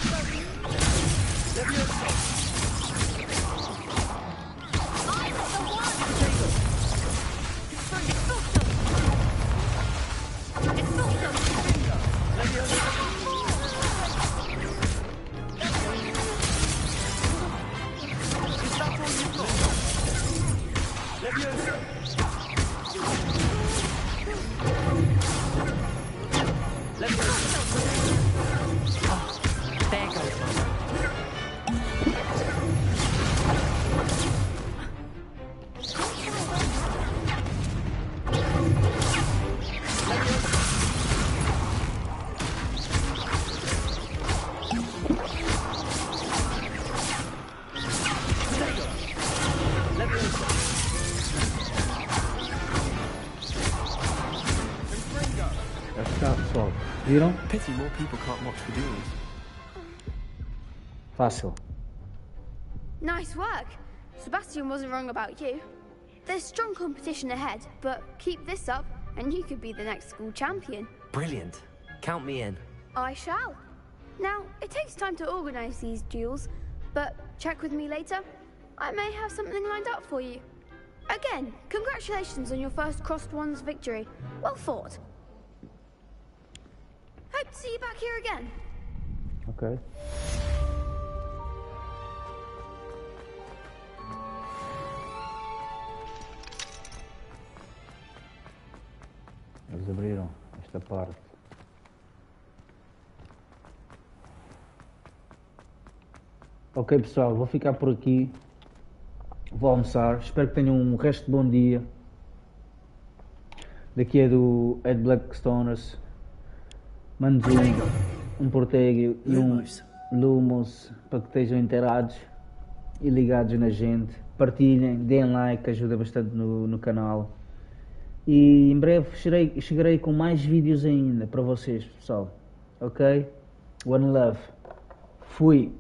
Viram? Pity more people can't watch the duels. Fácil. Nice work. Sebastian wasn't wrong about you. There's strong competition ahead, but keep this up and you could be the next school champion. Brilliant. Count me in. I shall. Now, it takes time to organize these duels, but check with me later. I may have something lined up for you. Again, congratulations on your first Crossed Wands victory. Well fought. Hope to see you back here again. Ok. Eles abriram esta parte. Ok, pessoal, vou ficar por aqui. Vou almoçar. Espero que tenham um resto de bom dia. Daqui é do Blackstoners. Mando um Portego e um Lumos para que estejam inteirados e ligados na gente. Partilhem, deem like, ajuda bastante no canal. E em breve chegarei com mais vídeos ainda para vocês, pessoal. Ok? One love. Fui.